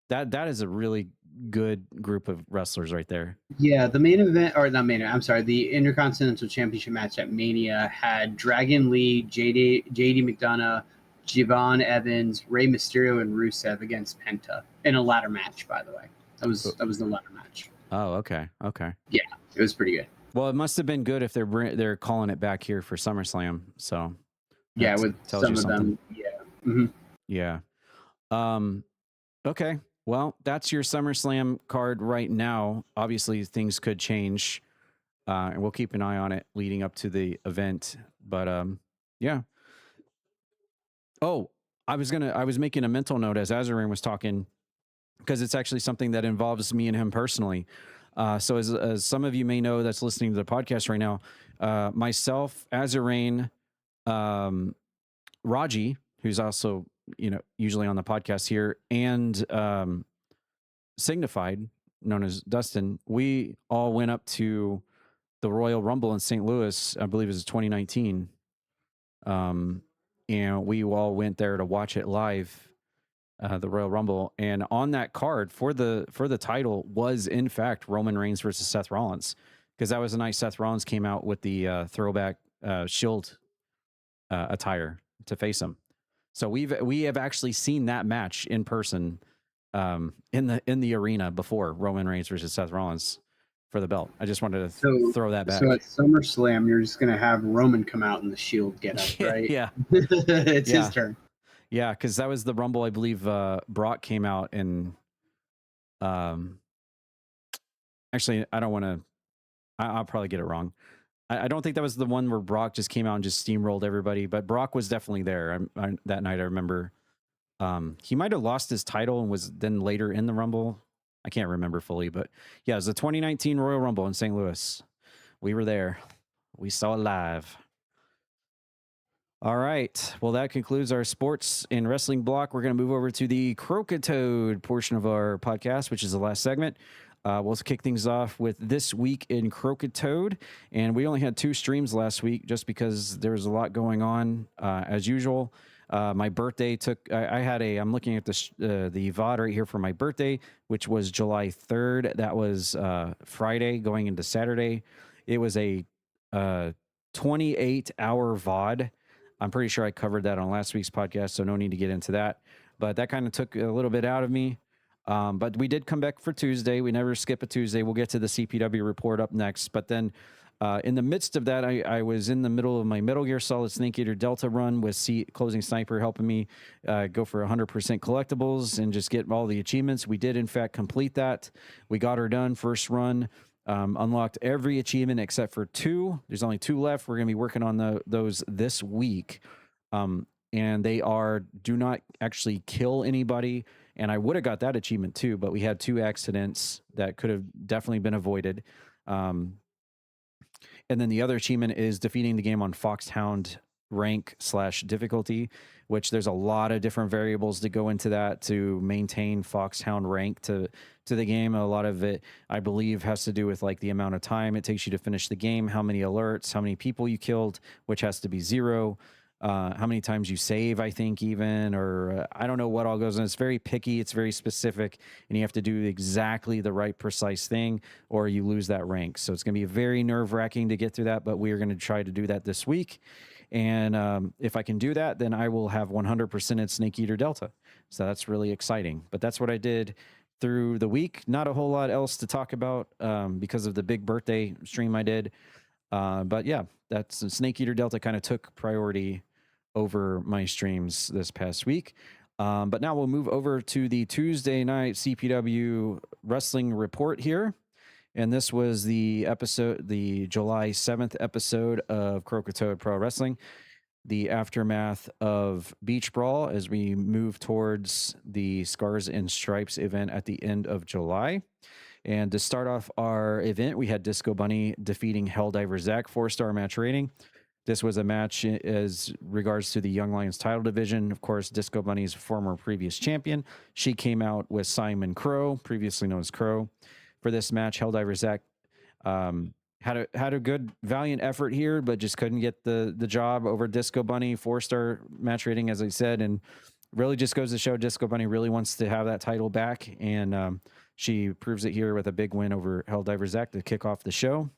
That is a really good group of wrestlers right there. Yeah, the main event, or not main event, I'm sorry, the Intercontinental Championship match at Mania had Dragon Lee, JD McDonough, Javon Evans, Rey Mysterio, and Rusev against Penta in a ladder match, by the way. That was the ladder match. Oh, okay. Yeah, it was pretty good. Well, it must have been good if they're calling it back here for SummerSlam. So yeah, with some of them, yeah. Yeah. Okay. Well, that's your SummerSlam card right now. Obviously, things could change, and we'll keep an eye on it leading up to the event. But yeah. Oh, I was making a mental note as Azarine was talking, because it's actually something that involves me and him personally. So as some of you may know that's listening to the podcast right now, myself, Azarine, Raji, who's also usually on the podcast here, and Signified, known as Dustin, we all went up to the Royal Rumble in St. Louis. I believe it was 2019. And we all went there to watch it live. the Royal Rumble, and on that card for the title was in fact Roman Reigns versus Seth Rollins, because that was the night Seth Rollins came out with the throwback Shield attire to face him. So we have actually seen that match in person in the arena before, Roman Reigns versus Seth Rollins for the belt. I just wanted to throw that back. So at SummerSlam, you're just going to have Roman come out in the Shield getup, right? Yeah. It's his turn. Yeah, because that was the Rumble, I believe. Brock came out and actually, I don't want to. I'll probably get it wrong. I don't think that was the one where Brock just came out and just steamrolled everybody, but Brock was definitely there that night. I remember he might have lost his title and was then later in the Rumble. I can't remember fully, but yeah, it was the 2019 Royal Rumble in St. Louis. We were there. We saw it live. All right. Well, that concludes our sports and wrestling block. We're going to move over to the Croakitoad portion of our podcast, which is the last segment. We'll kick things off with This Week in Croakitoad. And we only had 2 streams last week just because there was a lot going on, as usual. My birthday I'm looking at the VOD right here for my birthday, which was July 3rd. That was Friday going into Saturday. It was a 28-hour VOD. I'm pretty sure I covered that on last week's podcast, so no need to get into that. But that kind of took a little bit out of me. But we did come back for Tuesday. We never skip a Tuesday. We'll get to the CPW report up next. But then in the midst of that, I was in the middle of my Metal Gear Solid Snake Eater Delta run with Closing Sniper helping me go for 100% collectibles and just get all the achievements. We did, in fact, complete that. We got her done first run. Unlocked every achievement except for 2. There's only 2 left. We're going to be working on those this week. And they are, do not actually kill anybody. And I would have got that achievement too, but we had 2 accidents that could have definitely been avoided. And then the other achievement is defeating the game on Foxhound rank / difficulty, which there's a lot of different variables to go into that to maintain Foxhound rank to the game. A lot of it, I believe, has to do with like the amount of time it takes you to finish the game, how many alerts, how many people you killed, which has to be 0. How many times you save, I think, even, or I don't know what all goes on. It's very picky. It's very specific, and you have to do exactly the right, precise thing, or you lose that rank. So it's going to be very nerve-wracking to get through that, but we are going to try to do that this week. And if I can do that, then I will have 100% at Snake Eater Delta. So that's really exciting. But that's what I did through the week. Not a whole lot else to talk about because of the big birthday stream I did. But yeah, that's Snake Eater Delta kind of took priority over my streams this past week. But now we'll move over to the Tuesday night CPW wrestling report here. And this was the episode, the July 7th episode of Croakitoad Pro Wrestling, the aftermath of Beach Brawl as we move towards the Scars and Stripes event at the end of July. And to start off our event, we had Disco Bunny defeating Helldiver Zach, 4-star match rating. This was a match as regards to the Young Lions title division. Of course, Disco Bunny's former previous champion. She came out with Simon Crow, previously known as Crow. For this match, Helldiver Zach had a good, valiant effort here, but just couldn't get the job over Disco Bunny. 4-star match rating, as I said, and really just goes to show Disco Bunny really wants to have that title back, and she proves it here with a big win over Helldiver Zach to kick off the show.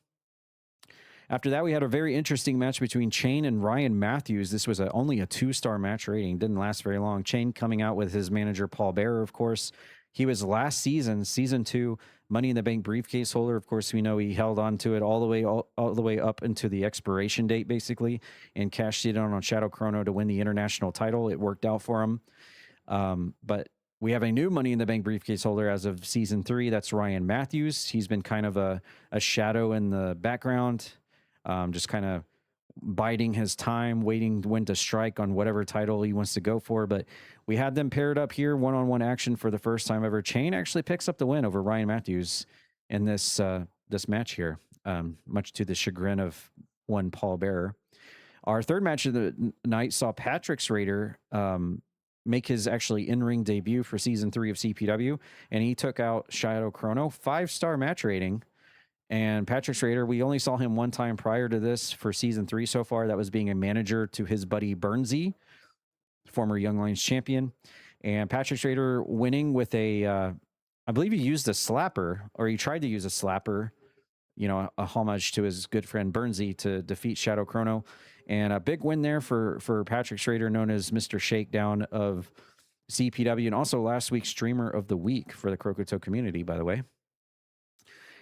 After that, we had a very interesting match between Chain and Ryan Matthews. This was only a 2-star match rating. Didn't last very long. Chain coming out with his manager, Paul Bearer, of course. He was last season, season 2, Money in the Bank briefcase holder. Of course, we know he held on to it all the way up into the expiration date, basically, and cashed it on Shadow Chrono to win the international title. It worked out for him. But we have a new Money in the Bank briefcase holder as of season 3. That's Ryan Matthews. He's been kind of a shadow in the background, just kind of biding his time, waiting when to strike on whatever title he wants to go for. But we had them paired up here, one-on-one action for the first time ever. Chain actually picks up the win over Ryan Matthews in this match here, much to the chagrin of one Paul Bearer. Our third match of the night saw Patrick Schrader make his actually in-ring debut for season 3 of CPW, and he took out Shadow Chrono, 5-star match rating. And Patrick Schrader, we only saw him one time prior to this for season 3 so far. That was being a manager to his buddy Burnsy, former Young Lions champion. And Patrick Schrader winning with a, I believe he used a slapper, or he tried to use a slapper, you know, a homage to his good friend Bernsey to defeat Shadow Chrono. And a big win there for Patrick Schrader, known as Mr. Shakedown of CPW, and also last week's Streamer of the Week for the Croakitoad community, by the way.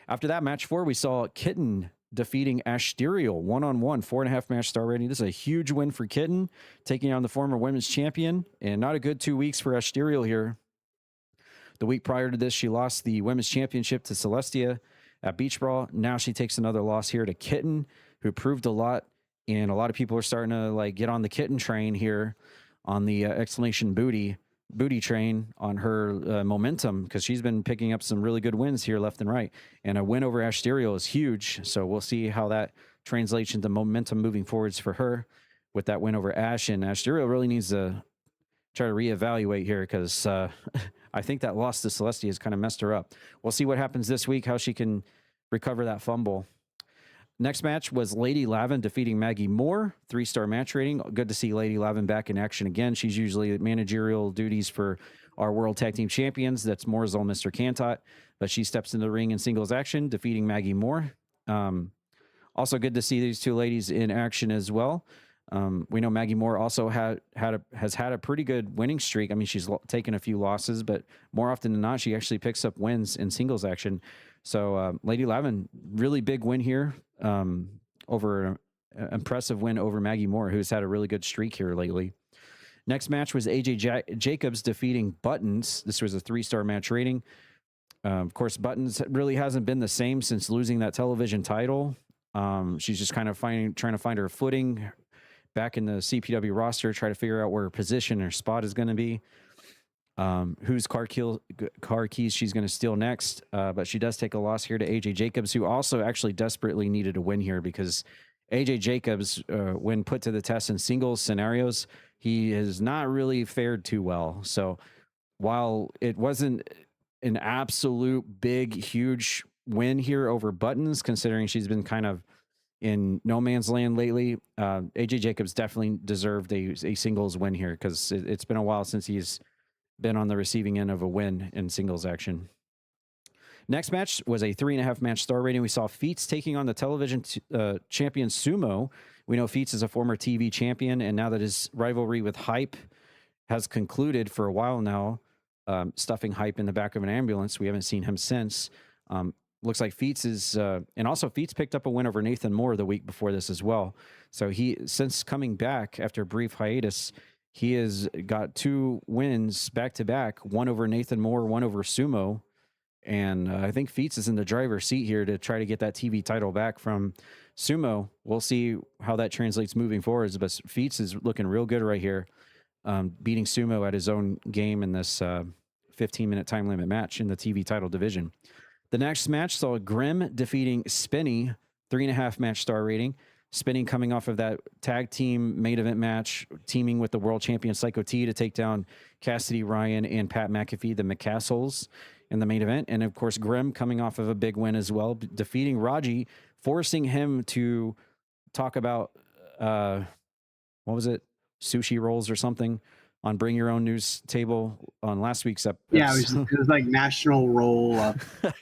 After that, match 4, we saw Kitten defeating Asterial one-on-one, 4.5 match star rating. This is a huge win for Kitten, taking on the former women's champion, and not a good 2 weeks for Asterial here. The week prior to this, she lost the women's championship to Celestia at Beach Brawl. Now she takes another loss here to Kitten, who proved a lot, and a lot of people are starting to like get on the Kitten train here on the exclamation booty train on her momentum, because she's been picking up some really good wins here left and right. And a win over Asterial is huge, so we'll see how that translates into momentum moving forwards for her with that win over Ash. And Asterial really needs to try to reevaluate here, because I think that loss to Celestia has kind of messed her up. We'll see what happens this week, how she can recover that fumble. Next match was Lady Lavin defeating Maggie Moore, 3-star match rating. Good to see Lady Lavin back in action again. She's usually managerial duties for our World Tag Team Champions. That's Morzol, Mr. Cantot. But she steps into the ring in singles action, defeating Maggie Moore. Also good to see these two ladies in action as well. We know Maggie Moore also has had a pretty good winning streak. I mean, she's taken a few losses, but more often than not, she actually picks up wins in singles action. So Lady Lavin, really big win here, over an impressive win over Maggie Moore, who's had a really good streak here lately. Next match was AJ Jacobs defeating Buttons. This was a 3-star match rating. Of course, Buttons really hasn't been the same since losing that television title. She's just kind of trying to find her footing back in the CPW roster, try to figure out where her position, her spot is going to be. Whose car keys she's going to steal next. But she does take a loss here to AJ Jacobs, who also actually desperately needed a win here, because AJ Jacobs, when put to the test in singles scenarios, he has not really fared too well. So while it wasn't an absolute big, huge win here over Buttons, considering she's been kind of in no man's land lately, AJ Jacobs definitely deserved a singles win here, because it's been a while since he's been on the receiving end of a win in singles action. Next match was a 3.5 match star rating. We saw Feats taking on the television champion Sumo. We know Feats is a former TV champion, and now that his rivalry with Hype has concluded for a while now, stuffing Hype in the back of an ambulance, we haven't seen him since. Looks like Feats is, and also Feats picked up a win over Nathan Moore the week before this as well. So since coming back after a brief hiatus, he has got 2 wins back to back, one over Nathan Moore, one over Sumo. And I think Feats is in the driver's seat here to try to get that TV title back from Sumo. We'll see how that translates moving forward. But Feats is looking real good right here, beating Sumo at his own game in this 15-minute time limit match in the TV title division. The next match saw Grem defeating Spinny, 3.5 match star rating. Spinning coming off of that tag team main event match, teaming with the world champion Psycho T to take down Cassidy Ryan and Pat McAfee, the McCastles, in the main event. And of course, Grem coming off of a big win as well, defeating Raji, forcing him to talk about, what was it? Sushi rolls or something on Bring Your Own News Table on last week's episode. Yeah, it was like National Roll Up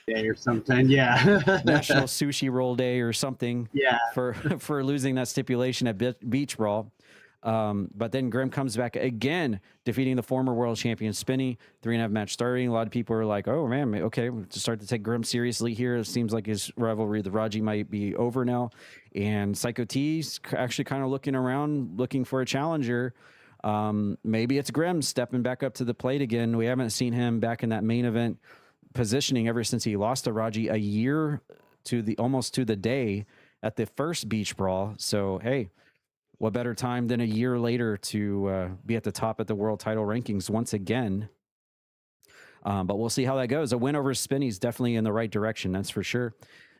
Day or something. Yeah. National Sushi Roll Day or something. Yeah. For losing that stipulation at Beach Brawl. But then Grem comes back again, defeating the former world champion Spinny, 3.5 match starting. A lot of people are like, oh man, okay, we'll start to take Grem seriously here. It seems like his rivalry with Raji might be over now. And Psycho T's actually kind of looking around, looking for a challenger. Maybe it's Grem stepping back up to the plate again. We haven't seen him back in that main event positioning ever since he lost to Raji a year almost to the day at the first Beach Brawl. So, hey, what better time than a year later to be at the top of the world title rankings once again. But we'll see how that goes. A win over Spinny is definitely in the right direction, that's for sure.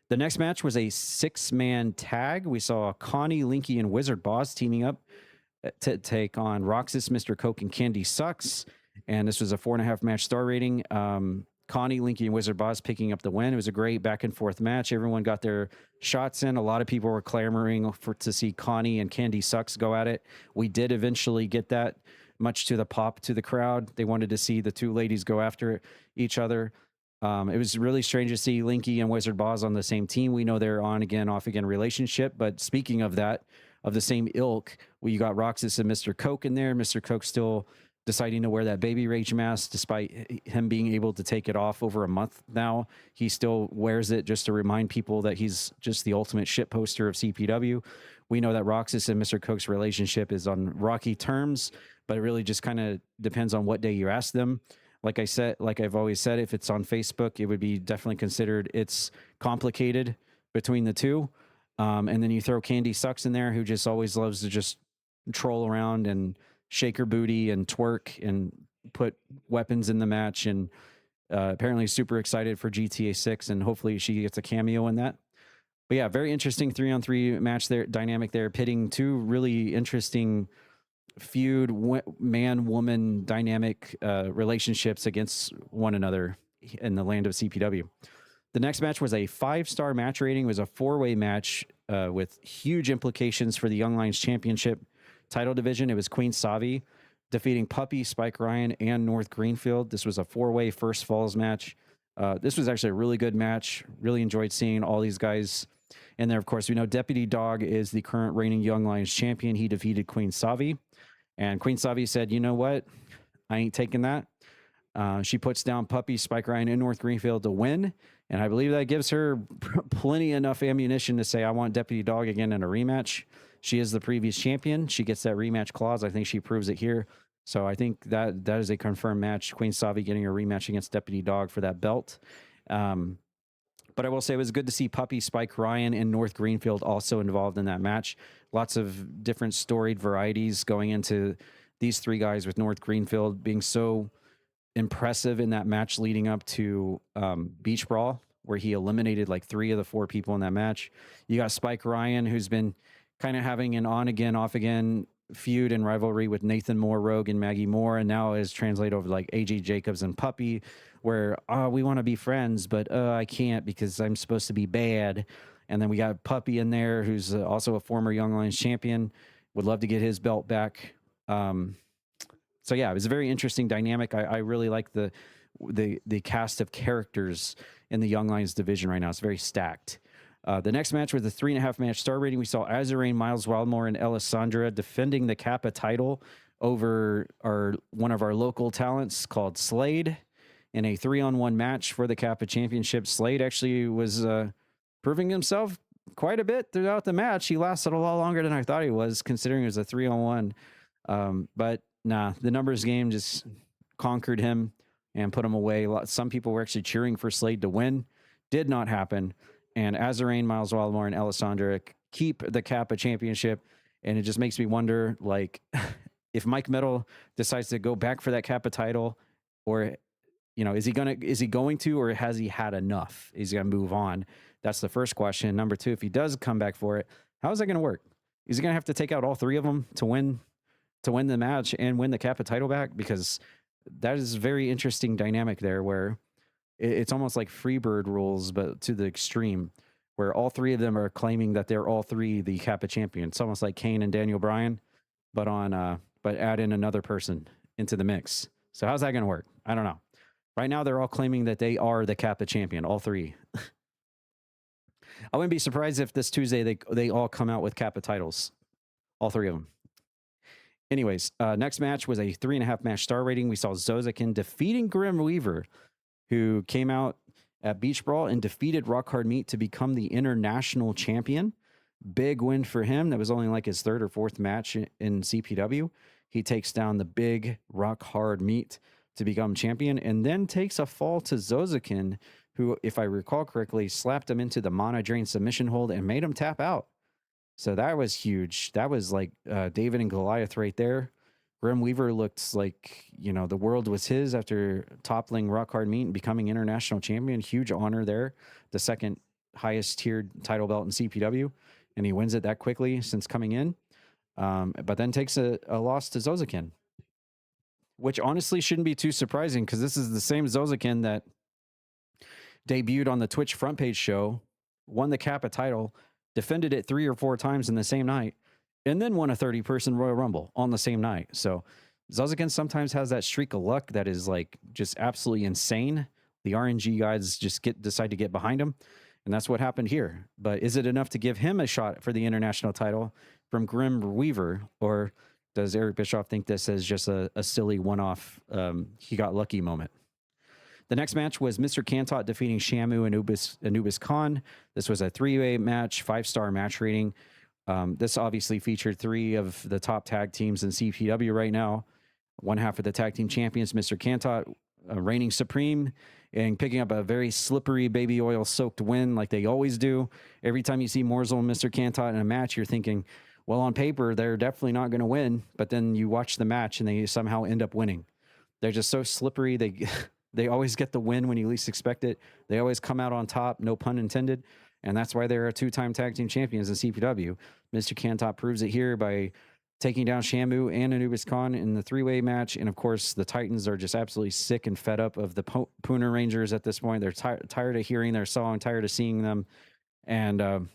The next match was a 6-man tag. We saw Connie, Linky, and Wizard Boss teaming up to take on Roxas, Mr. Coke, and Candy Sucks. And this was a 4.5 match star rating. Connie, Linky, and Wizard Boss picking up the win. It was a great back and forth match. Everyone got their shots in. A lot of people were clamoring to see Connie and Candy Sucks go at it. We did eventually get that much to the pop to the crowd. They wanted to see the two ladies go after each other. It was really strange to see Linky and Wizard Boz on the same team. We know they're on again, off again relationship. But speaking of that, of the same ilk, you got Roxas and Mr. Coke in there. Mr. Coke still deciding to wear that baby rage mask, despite him being able to take it off over a month now. He still wears it just to remind people that he's just the ultimate shit poster of CPW. We know that Roxas and Mr. Coke's relationship is on rocky terms, but it really just kind of depends on what day you ask them. Like I said, like I've always said, if it's on Facebook, it would be definitely considered it's complicated between the two. And then you throw Candy Sucks in there, who just always loves to just troll around and shake her booty and twerk and put weapons in the match. And apparently super excited for GTA 6, and hopefully she gets a cameo in that. But yeah, very interesting 3-on-3 match there, dynamic there, pitting two really interesting feud man-woman dynamic relationships against one another in the land of CPW. The next match was a 5-star match rating. It was a 4-way match with huge implications for the Young Lions Championship title division. It was Queen Savi defeating Puppy, Spike Ryan, and North Greenfield. This was a 4-way first falls match. This was actually a really good match. Really enjoyed seeing all these guys in there. Of course, we know Deputy Dog is the current reigning Young Lions champion. He defeated Queen Savi. And Queen Savi said, you know what? I ain't taking that. She puts down Puppy, Spike Ryan, and North Greenfield to win. And I believe that gives her plenty enough ammunition to say, I want Deputy Dog again in a rematch. She is the previous champion. She gets that rematch clause. I think she proves it here. So I think that is a confirmed match. Queen Savi getting a rematch against Deputy Dog for that belt. But I will say it was good to see Puppy, Spike Ryan, and North Greenfield also involved in that match. Lots of different storied varieties going into these three guys, with North Greenfield being so impressive in that match leading up to Beach Brawl, where he eliminated like 3 of the 4 people in that match. You got Spike Ryan, who's been kind of having an on again, off again feud and rivalry with Nathan Moore, Rogue, and Maggie Moore, and now is translated over like AJ Jacobs and Puppy, where we want to be friends, but I can't because I'm supposed to be bad. And then we got Puppy in there, who's also a former Young Lions champion, would love to get his belt back. So yeah, it was a very interesting dynamic. I really like the cast of characters in the Young Lions division right now. It's very stacked. The next match was the 3.5 match star rating. We saw Azarain, Miles Wildmore, and Alessandra defending the Kappa title over one of our local talents called Slade in a 3-on-1 match for the Kappa championship. Slade actually was proving himself quite a bit throughout the match. He lasted a lot longer than I thought he was, considering it was a 3-on-1. But nah, the numbers game just conquered him and put him away. Some people were actually cheering for Slade to win. Did not happen. And Azarain, Miles Wildmore, and Alessandra keep the Kappa championship. And it just makes me wonder, like, if Mike Metal decides to go back for that Kappa title, or, you know, is he going to, or has he had enough? Is he going to move on? That's the first question. Number 2, if he does come back for it, how is that going to work? Is he going to have to take out all 3 of them to win the match and win the Kappa title back? Because that is a very interesting dynamic there, where it's almost like Freebird rules, but to the extreme, where all 3 of them are claiming that they're all 3 the Kappa champion. It's almost like Kane and Daniel Bryan, but add in another person into the mix. So how's that going to work? I don't know. Right now, they're all claiming that they are the Kappa champion, all 3. I wouldn't be surprised if this Tuesday they all come out with Kappa titles, all 3 of them. Anyways, next match was a 3.5 match star rating. We saw Zozakin defeating Grim Weaver, who came out at Beach Brawl and defeated Rock Hard Meat to become the international champion. Big win for him. That was only like his 3rd or 4th match in CPW. He takes down the big Rock Hard Meat to become champion, and then takes a fall to Zozakin, who, if I recall correctly, slapped him into the Mana Drain submission hold and made him tap out. So that was huge. That was like David and Goliath right there. Grim Weaver looked like, you know, the world was his after toppling Rock Hard Meat and becoming international champion. Huge honor there. The 2nd highest tiered title belt in CPW. And he wins it that quickly since coming in. But then takes a loss to Zozakin, which honestly shouldn't be too surprising, because this is the same Zozakin that debuted on the Twitch front page show, won the Kappa title, defended it 3 or 4 times in the same night, and then won a 30-person Royal Rumble on the same night. So Zazuken sometimes has that streak of luck that is like just absolutely insane. The RNG guys just decide to get behind him, and that's what happened here. But is it enough to give him a shot for the international title from Grim Weaver, or does Eric Bischoff think this is just a silly one-off, he got lucky moment? The next match was Mr. Kantot defeating Shamu and Anubis Khan. This was a three-way match, 5-star match rating. This obviously featured 3 of the top tag teams in CPW right now. One half of the tag team champions, Mr. Kantot, reigning supreme and picking up a very slippery baby oil soaked win like they always do. Every time you see Morzel and Mr. Kantot in a match, you're thinking, well, on paper, they're definitely not going to win. But then you watch the match and they somehow end up winning. They're just so slippery. They always get the win when you least expect it. They always come out on top, no pun intended. And that's why they're a 2-time tag team champions in CPW. Mr. Kantot proves it here by taking down Shamu and Anubis Khan in the 3-way match. And of course, the Titans are just absolutely sick and fed up of the Pooner Rangers at this point. They're tired of hearing their song, tired of seeing them. And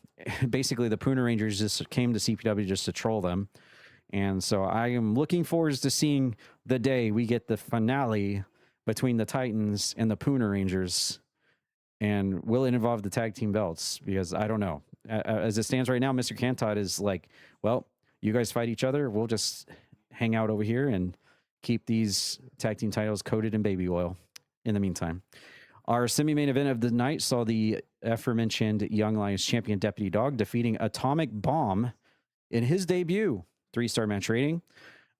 basically, the Pooner Rangers just came to CPW just to troll them. And so I am looking forward to seeing the day we get the finale between the Titans and the Pooner Rangers. And will it involve the tag team belts? Because I don't know. As it stands right now, Mr. Kantot is like, well, you guys fight each other. We'll just hang out over here and keep these tag team titles coated in baby oil in the meantime. Our semi-main event of the night saw the aforementioned Young Lions champion Deputy Dog defeating Atomic Bomb in his debut. 3-star match rating.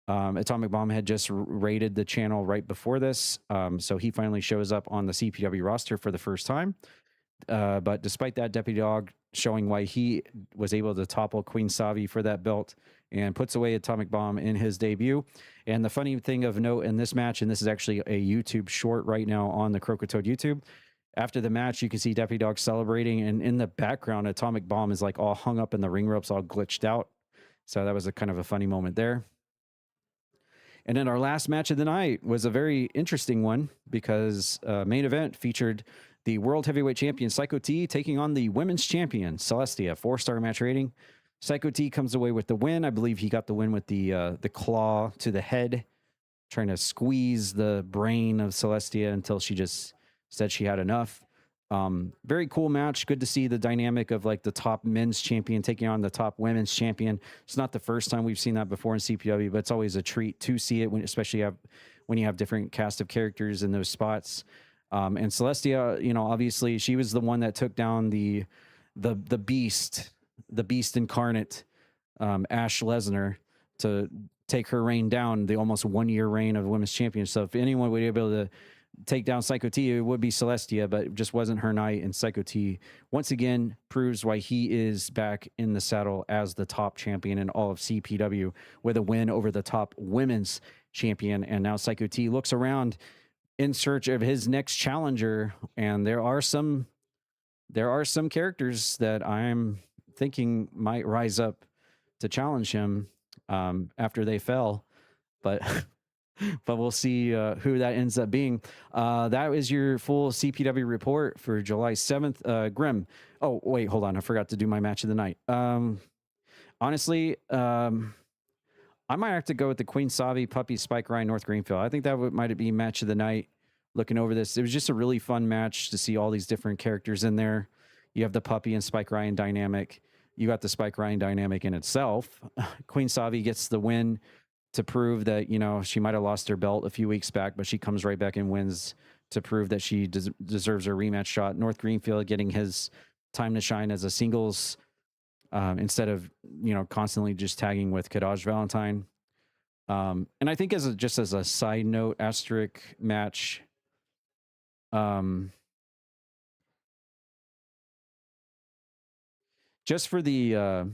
Atomic Bomb had just raided the channel right before this, so he finally shows up on the CPW roster for the first time. But despite that, Deputy Dog showing why he was able to topple Queen Savi for that belt and puts away Atomic Bomb in his debut. And the funny thing of note in this match, and this is actually a YouTube short right now on the Croakitoad YouTube, after the match, you can see Deputy Dog celebrating, and in the background, Atomic Bomb is like all hung up in the ring ropes, all glitched out. So that was a kind of a funny moment there. And then our last match of the night was a very interesting one because main event featured the World Heavyweight Champion Psycho T taking on the Women's Champion Celestia. 4-star match rating. Psycho T comes away with the win. I believe he got the win with the claw to the head, trying to squeeze the brain of Celestia until she just said she had enough. Very cool match. Good to see the dynamic of like the top men's champion taking on the top women's champion. It's not the first time we've seen that before in CPW, but it's always a treat to see it, especially when you have different cast of characters in those spots. And Celestia, obviously she was the one that took down the beast incarnate, Ash Lesnar, to take her reign down, the almost 1-year reign of the women's champion. So if anyone would be able to take down Psycho T, it would be Celestia, but it just wasn't her night. And Psycho T once again proves why he is back in the saddle as the top champion in all of CPW with a win over the top women's champion. And now Psycho T looks around in search of his next challenger, and there are some characters that I'm thinking might rise up to challenge him after they fell, but we'll see who that ends up being. That is your full CPW report for July 7th. Grem. Oh, wait, hold on. I forgot to do my match of the night. Honestly, I might have to go with the Queen Savi Puppy Spike Ryan North Greenfield. I think that might be match of the night. Looking over this, it was just a really fun match to see all these different characters in there. You have the Puppy and Spike Ryan dynamic. You got the Spike Ryan dynamic in itself. Queen Savi gets the win to prove that, she might have lost her belt a few weeks back, but she comes right back and wins to prove that she deserves a rematch shot. North Greenfield getting his time to shine as a singles instead of, constantly just tagging with Kadaj Valentine. And I think as a side note, asterisk match, just for the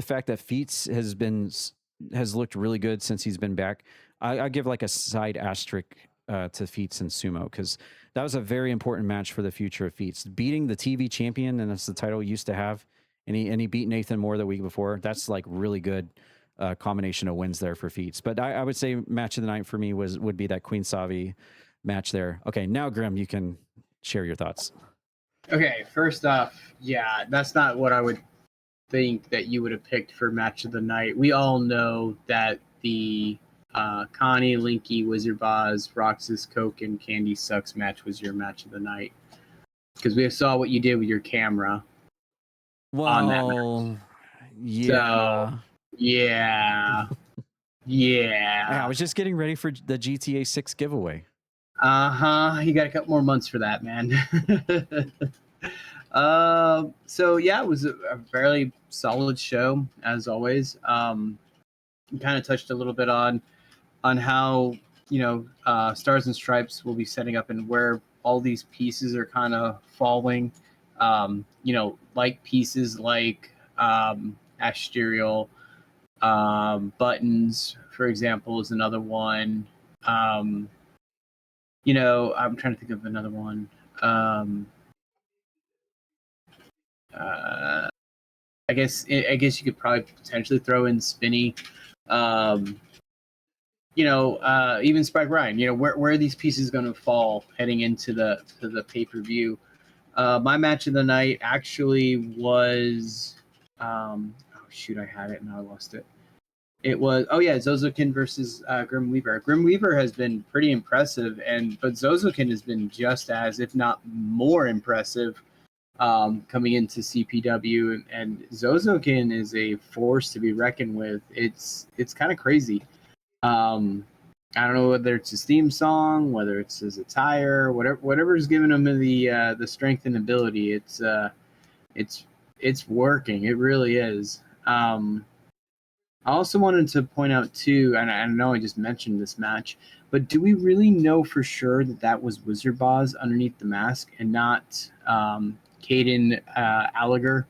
fact that Feats has looked really good since he's been back. I give like a side asterisk to Feats and Sumo, because that was a very important match for the future of Feats. Beating the TV champion, and that's the title he used to have, and he beat Nathan Moore the week before. That's like really good combination of wins there for Feats. But I would say match of the night for me would be that Queen Savi match there. Okay, now Grim, you can share your thoughts. Okay, first off, yeah, that's not what I would think that you would have picked for match of the night. We all know that the Connie, Linky, Wizard Boz, Roxas, Coke, and Candy Sucks match was your match of the night. Because we saw what you did with your camera on that match. Yeah. So, yeah. Yeah. I was just getting ready for the GTA 6 giveaway. You got a couple more months for that, man. So yeah, it was a fairly solid show as always. You kind of touched a little bit on how Stars and Stripes will be setting up and where all these pieces are kind of falling. Like pieces like Asterial, Buttons, for example, is another one. I'm trying to think of another one. I guess you could probably potentially throw in Spinny. Even Spike Ryan. Where are these pieces going to fall heading into the pay-per-view? My match of the night actually was I had it and I lost it. It was Zozokin versus Grim Weaver. Grim Weaver has been pretty impressive, but Zozokin has been just as, if not more, impressive coming into CPW. And Zozokin is a force to be reckoned with. It's kind of crazy. I don't know whether it's his theme song, whether it's his attire, whatever's giving him the strength and ability. It's working. It really is. I also wanted to point out too, and I know I just mentioned this match, but do we really know for sure that was Wizard Boz underneath the mask and not Caden Gallagher?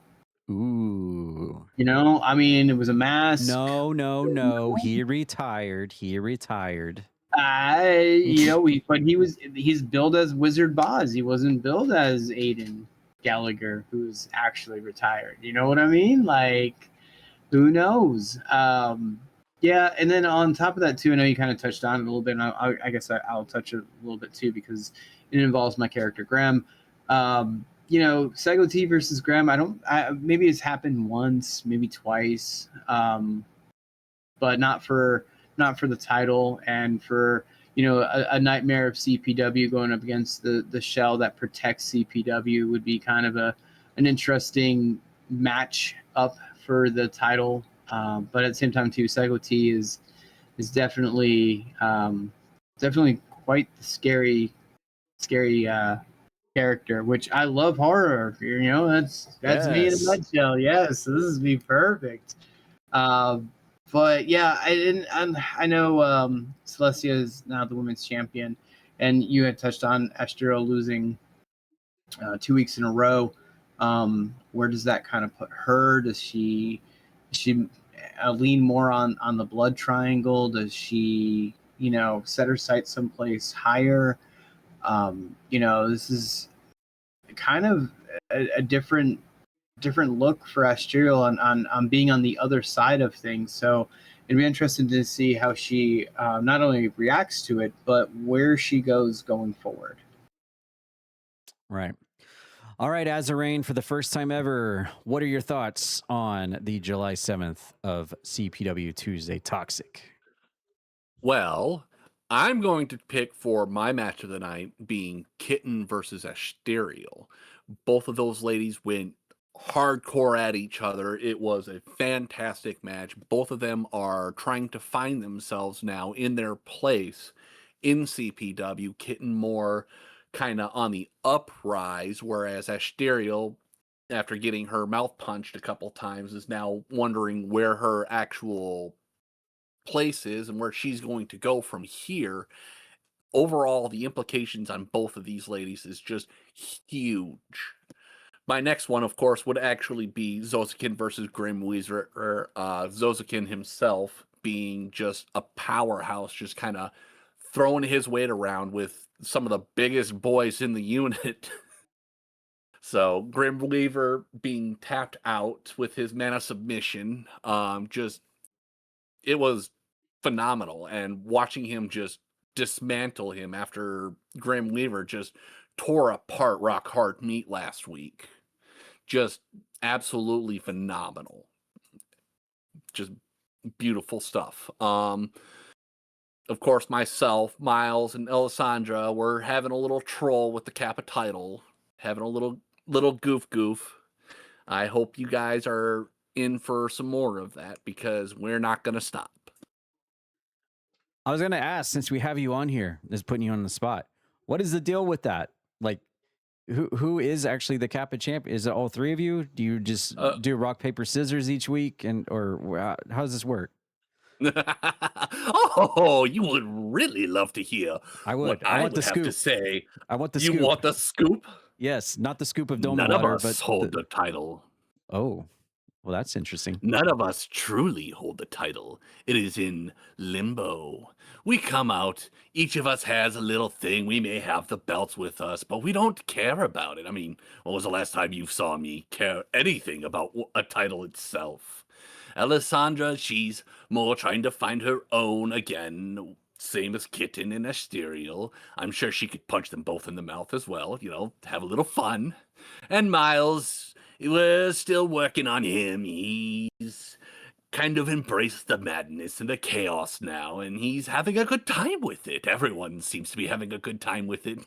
Ooh. It was a mask. No. He retired. But he's billed as Wizard Boz. He wasn't billed as Aiden Gallagher, who's actually retired. You know what I mean? Like, who knows? Yeah, and then on top of that too, I know you kind of touched on it a little bit, and I guess I'll touch it a little bit too because it involves my character Grem. Psycho T versus Grem. Maybe it's happened once, maybe twice, but not for the title and for a nightmare of CPW going up against the shell that protects CPW would be kind of an interesting match up for the title. But at the same time too, Psycho T is definitely quite the scary character, which I love horror. That's me in a nutshell. Yes, this is me perfect. But yeah, I know Celestia is now the women's champion, and you had touched on Astro losing 2 weeks in a row. Where does that kind of put her? Does she lean more on the blood triangle? Does she set her sights someplace higher? This is kind of a different look for Asterial on being on the other side of things. So it'd be interesting to see how she not only reacts to it, but where she goes going forward. Right. All right, Azarain, for the first time ever, what are your thoughts on the July 7th of CPW Tuesday Toxic? Well, I'm going to pick for my match of the night being Kitten versus Asterial. Both of those ladies went hardcore at each other. It was a fantastic match. Both of them are trying to find themselves now in their place in CPW. Kitten more kind of on the uprise, whereas Asterial, after getting her mouth punched a couple times, is now wondering where her actual place is and where she's going to go from here. Overall, the implications on both of these ladies is just huge. My next one, of course, would actually be Zozokin versus Grim Weaver, or Zozokin himself being just a powerhouse, just kind of throwing his weight around with some of the biggest boys in the unit. So Grim Weaver being tapped out with his mana submission, it was phenomenal. And watching him just dismantle him after Grim Weaver just tore apart Rock Hard Meat last week. just absolutely phenomenal. Just beautiful stuff. Of course, myself, Miles, and Alessandra were having a little troll with the Kappa title, having a little goof. I hope you guys are in for some more of that because we're not going to stop. I was going to ask, since we have you on here, just putting you on the spot, what is the deal with that? Like, who is actually the Kappa champ? Is it all three of you? Do you just do rock, paper, scissors each week? Or how does this work? Oh, you would really love to hear what I want would have to say. I want the scoop. You want the scoop? Yes, not the scoop of dome None water, of us hold the title. Oh, well, that's interesting. None of us truly hold the title. It is in limbo. We come out, each of us has a little thing. We may have the belts with us, but we don't care about it. I mean, when was the last time you saw me care anything about a title itself? Alessandra, she's more trying to find her own again, same as Kitten and Asterial. I'm sure she could punch them both in the mouth as well, have a little fun. And Miles, we're still working on him. He's kind of embraced the madness and the chaos now, and he's having a good time with it. Everyone seems to be having a good time with it.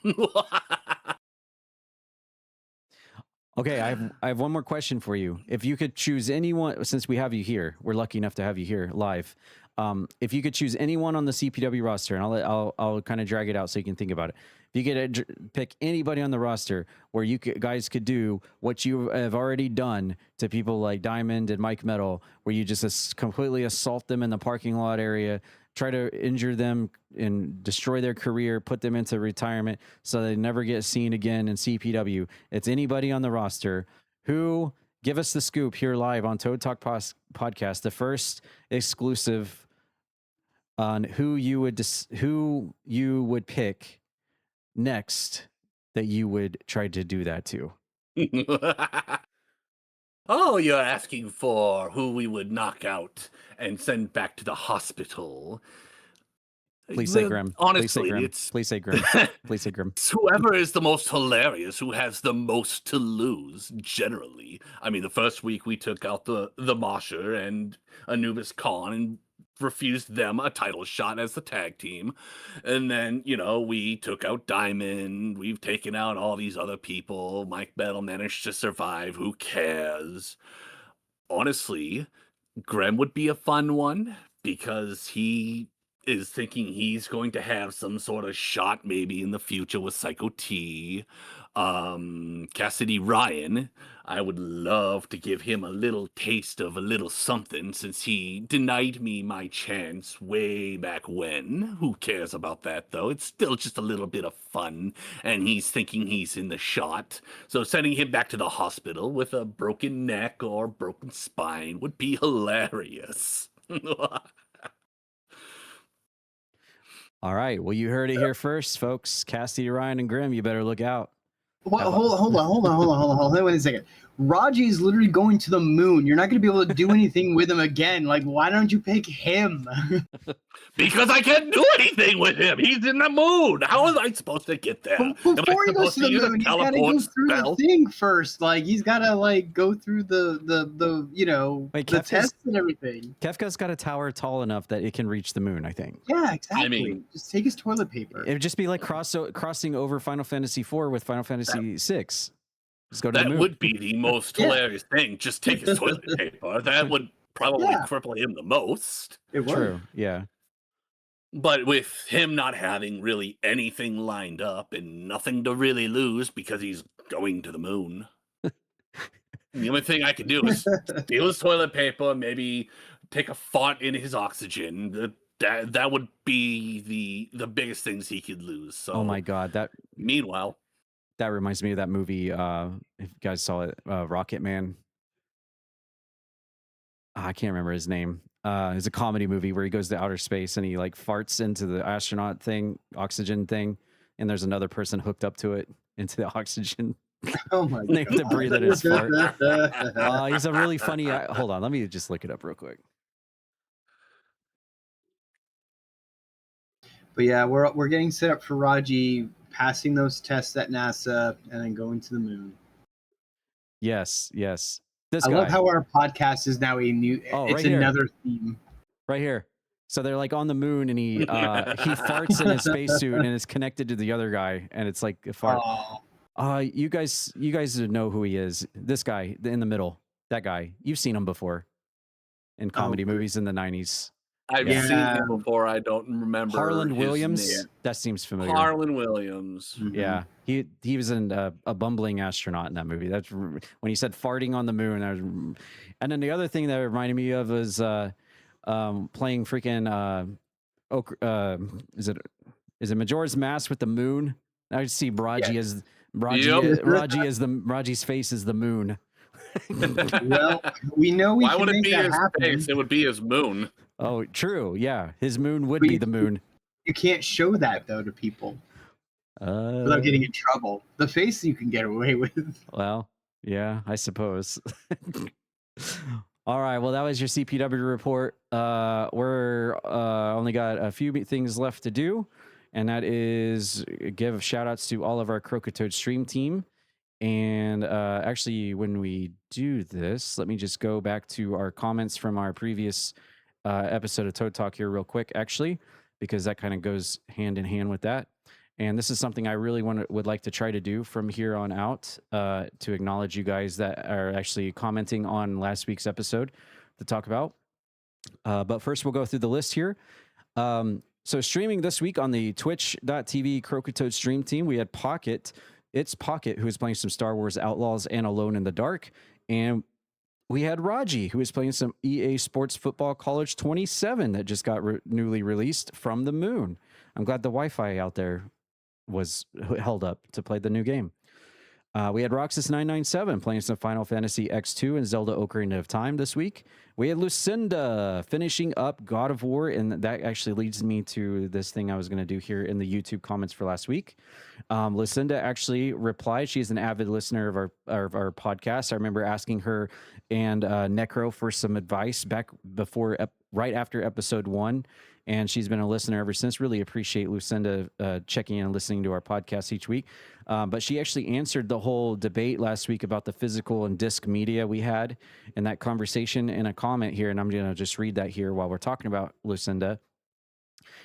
Okay, I have one more question for you. If you could choose anyone, since we have you here, we're lucky enough to have you here live. If you could choose anyone on the CPW roster, and I'll kind of drag it out so you can think about it. If you could pick anybody on the roster where you guys could do what you have already done to people like Diamond and Mike Metal, where you just completely assault them in the parking lot area, try to injure them and destroy their career, put them into retirement so they never get seen again in CPW. It's anybody on the roster who give us the scoop here live on Toad Talk podcast, the first exclusive on who you would pick next that you would try to do that to. Oh, you're asking for who we would knock out and send back to the hospital. Please say Grem. Honestly, please say Grem. Please say Grem. It's whoever is the most hilarious, who has the most to lose, generally. I mean, the first week we took out the Mosher and Anubis Khan and refused them a title shot as the tag team. And then, we took out Diamond. We've taken out all these other people. Mike Metal managed to survive. Who cares? Honestly, Grem would be a fun one because he is thinking he's going to have some sort of shot maybe in the future with Psycho T. Cassidy Ryan, I would love to give him a little taste of a little something since he denied me my chance way back when. Who cares about that, though? It's still just a little bit of fun, and he's thinking he's in the shot. So sending him back to the hospital with a broken neck or broken spine would be hilarious. All right. Well, you heard it here first, folks. Cassidy, Ryan, and Grimm, you better look out. Well, hold on. Wait a second. Raji is literally going to the moon. You're not going to be able to do anything with him again. Like, why don't you pick him? Because I can't do anything with him. He's in the moon. How was I supposed to get there? Before he goes to the moon, he's got to go through the thing first. Like, he's got to go through the tests and everything. Kefka's got a tower tall enough that it can reach the moon, I think. Yeah, exactly. I mean, just take his toilet paper. It would just be like crossing over Final Fantasy IV with Final Fantasy VI. Just go to the moon. That would be the most hilarious thing. Just take his toilet paper. That would probably cripple him the most. It would. True, yeah. But with him not having really anything lined up and nothing to really lose because he's going to the moon, the only thing I could do is steal his toilet paper, maybe take a fart in his oxygen. That would be the biggest things he could lose. So, oh my God! Meanwhile, that reminds me of that movie. If you guys saw it, Rocket Man. I can't remember his name. It's a comedy movie where he goes to outer space and he farts into the astronaut thing, oxygen thing, and there's another person hooked up to it into the oxygen. Oh my God! They have to breathe in his fart. He's a really funny. Hold on, let me just look it up real quick. But yeah, we're getting set up for Raji passing those tests at NASA and then going to the moon. Yes, yes. This I guy. love how our podcast is now a new. Oh, it's right here. another theme. Right here. So they're like on the moon, and he farts in his spacesuit, and it's connected to the other guy, and it's like a fart. You guys know who he is. This guy in the middle. That guy. You've seen him before in comedy movies in the 90s. I've seen him before. I don't remember. Harlan his Williams. name. That seems familiar. Harlan Williams. Mm-hmm. Yeah, he was a bumbling astronaut in that movie. That's when he said farting on the moon. And then the other thing that it reminded me of was playing freaking is it Majora's Mask with the moon? I see Raji as Raji's face is the moon. Well, we know we Why can would it make be that his happen. face? It would be his moon. Oh, true. Yeah, his moon would be the moon. You can't show that though to people without getting in trouble. The face you can get away with. Well, yeah, I suppose. All right. Well, that was your CPW report. We're only got a few things left to do, and that is give shout outs to all of our Croakitoad stream team. And actually, when we do this, let me just go back to our comments from our previous episode of Toad Talk here real quick, actually, because that kind of goes hand in hand with that. And this is something I really would like to try to do from here on out, to acknowledge you guys that are actually commenting on last week's episode to talk about. But first, we'll go through the list here. So streaming this week on the twitch.tv Croakitoad stream team, we had Pocket. It's Pocket, who is playing some Star Wars Outlaws and Alone in the Dark. And we had Raji, who is playing some EA Sports Football College 27 that just got newly released from the moon. I'm glad the Wi-Fi out there was held up to play the new game. We had Roxas997 playing some Final Fantasy X2 and Zelda Ocarina of Time this week. We had Lucinda finishing up God of War, and that actually leads me to this thing I was going to do here in the YouTube comments for last week. Lucinda actually replied. She's an avid listener of our podcast. I remember asking her and Necro for some advice back before, right after episode 1. And she's been a listener ever since. Really appreciate Lucinda checking in and listening to our podcast each week. But she actually answered the whole debate last week about the physical and disc media we had in that conversation in a comment here. And I'm going to just read that here while we're talking about Lucinda.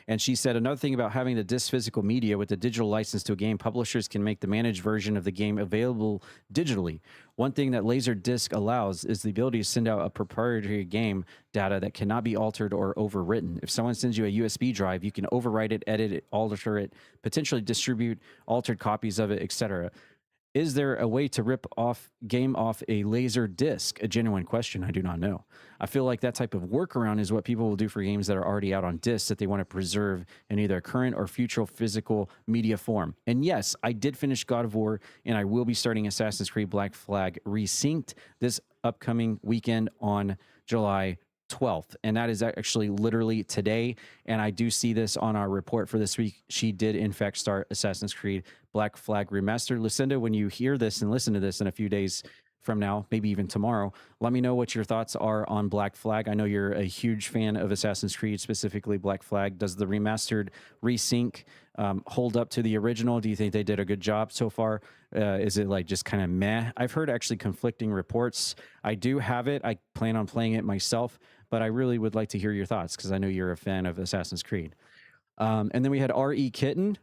And she said, another thing about having the disc physical media with the digital license to a game, publishers can make the managed version of the game available digitally. One thing that Laserdisc allows is the ability to send out a proprietary game data that cannot be altered or overwritten. If someone sends you a USB drive, you can overwrite it, edit it, alter it, potentially distribute altered copies of it, etc. Is there a way to rip off game off a laser disc? A genuine question. I do not know. I feel like that type of workaround is what people will do for games that are already out on discs that they want to preserve in either current or future physical media form. And yes, I did finish God of War, and I will be starting Assassin's Creed Black Flag Resynced this upcoming weekend on July 12th. And that is actually literally today. And I do see this on our report for this week. She did, in fact, start Assassin's Creed Black Flag Remastered. Lucinda, when you hear this and listen to this in a few days from now, maybe even tomorrow, let me know what your thoughts are on Black Flag. I know you're a huge fan of Assassin's Creed, specifically Black Flag. Does the remastered resync hold up to the original? Do you think they did a good job so far? Is it like just kind of meh? I've heard actually conflicting reports. I do have it. I plan on playing it myself, but I really would like to hear your thoughts because I know you're a fan of Assassin's Creed. And then we had R.E. Kitten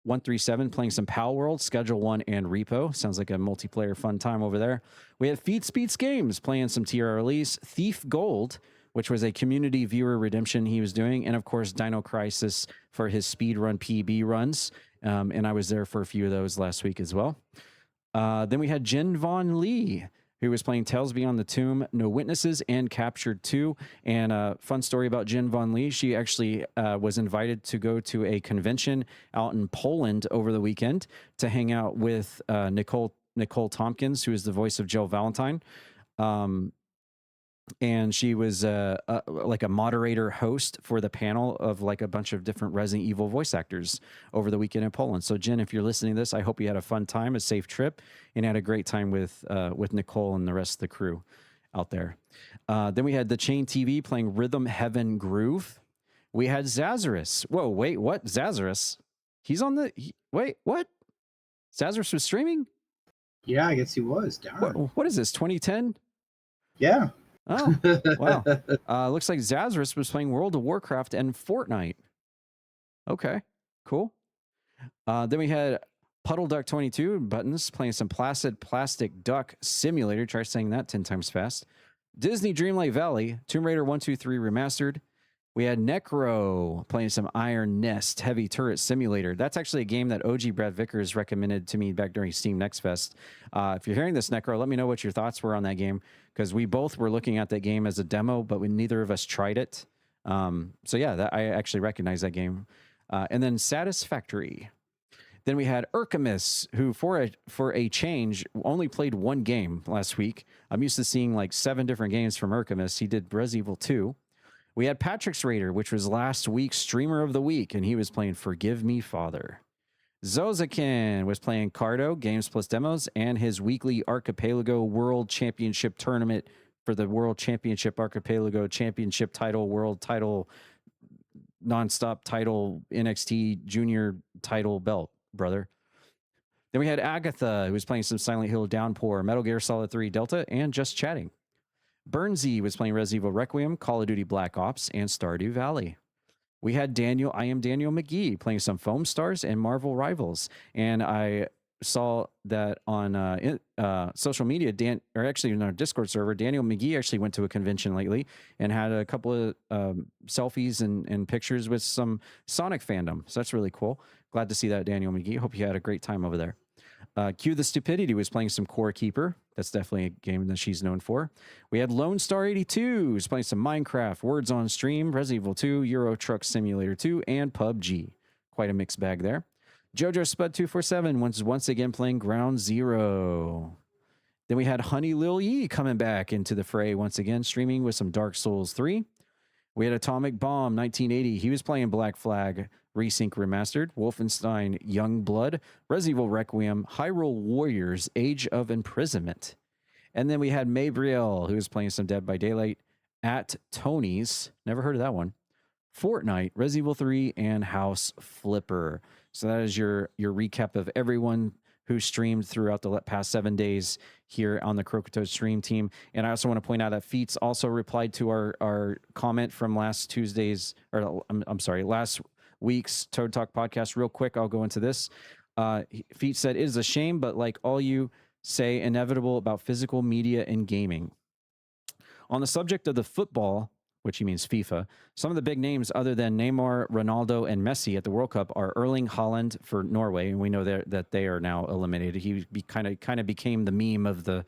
137 playing some Pal World, Schedule 1, and Repo. Sounds like a multiplayer fun time over there. We had Feet Speeds Games playing some TR release, Thief Gold, which was a community viewer redemption he was doing, and of course Dino Crisis for his speedrun PB runs. And I was there for a few of those last week as well. Then we had Jen Von Lee, who was playing Tales Beyond the Tomb, No Witnesses, and Captured 2. And a fun story about Jen Von Lee, she actually was invited to go to a convention out in Poland over the weekend to hang out with Nicole Tompkins, who is the voice of Jill Valentine. And she was like a moderator host for the panel of like a bunch of different Resident Evil voice actors over the weekend in Poland. So Jen, if you're listening to this, I hope you had a fun time, a safe trip, and had a great time with Nicole and the rest of the crew out there. Then we had the Chain TV playing Rhythm Heaven Groove. We had Zazarus. Whoa, wait, what? Zazarus? He's on the... wait, what? Zazarus was streaming? Yeah, I guess he was. Darn. What is this, 2010? Yeah. Oh, wow. Looks like Zazarus was playing World of Warcraft and Fortnite. Okay, cool. Then we had Puddle Duck 22 Buttons playing some Placid Plastic Duck Simulator. Try saying that 10 times fast. Disney Dreamlight Valley, Tomb Raider 1, 2, 3 Remastered. We had Necro playing some Iron Nest Heavy Turret Simulator. That's actually a game that OG Brad Vickers recommended to me back during Steam Next Fest. If you're hearing this, Necro, let me know what your thoughts were on that game, because we both were looking at that game as a demo, but neither of us tried it. So yeah, I actually recognize that game. And then Satisfactory. Then we had Urkamus, who for a change only played one game last week. I'm used to seeing like 7 different games from Urkamus. He did Res Evil 2. We had Patrick's Raider, which was last week's Streamer of the Week, and he was playing Forgive Me, Father. Zozakin was playing Cardo, Games Plus Demos, and his weekly Archipelago World Championship Tournament for the World Championship Archipelago Championship title, World title, nonstop title, NXT Junior title belt, brother. Then we had Agatha, who was playing some Silent Hill Downpour, Metal Gear Solid 3 Delta, and Just Chatting. Burnsy was playing Res Evil Requiem, Call of Duty Black Ops, and Stardew Valley. We had I Am Daniel McGee playing some Foam Stars and Marvel Rivals. And I saw that on social media, actually in our Discord server, Daniel McGee actually went to a convention lately and had a couple of selfies and pictures with some Sonic fandom. So that's really cool. Glad to see that, Daniel McGee. Hope you had a great time over there. Q the Stupidity was playing some Core Keeper. That's definitely a game that she's known for. We had Lone Star 82 who's playing some Minecraft, Words on Stream, Resident Evil 2, Euro Truck Simulator 2, and PUBG. Quite a mixed bag there. Jojo Spud 247 was once again playing Ground Zero. Then we had Honey Lil Yee coming back into the fray once again, streaming with some Dark Souls 3. We had Atomic Bomb 1980. He was playing Black Flag, Resync Remastered, Wolfenstein Young Blood, Res Evil Requiem, Hyrule Warriors, Age of Imprisonment. And then we had Mabriel, who was playing some Dead by Daylight at Tony's. Never heard of that one. Fortnite, Res Evil 3, and House Flipper. So that is your recap of everyone who streamed throughout the past 7 days here on the Croakitoad stream team. And I also want to point out that Feats also replied to our comment from last week's Toad Talk podcast. Real quick, I'll go into this. Feats said, "It is a shame, but like all you say, inevitable about physical media and gaming. On the subject of the football," which he means FIFA, "some of the big names other than Neymar, Ronaldo, and Messi at the World Cup are Erling Haaland for Norway," and we know that they are now eliminated. He kind of became the meme of the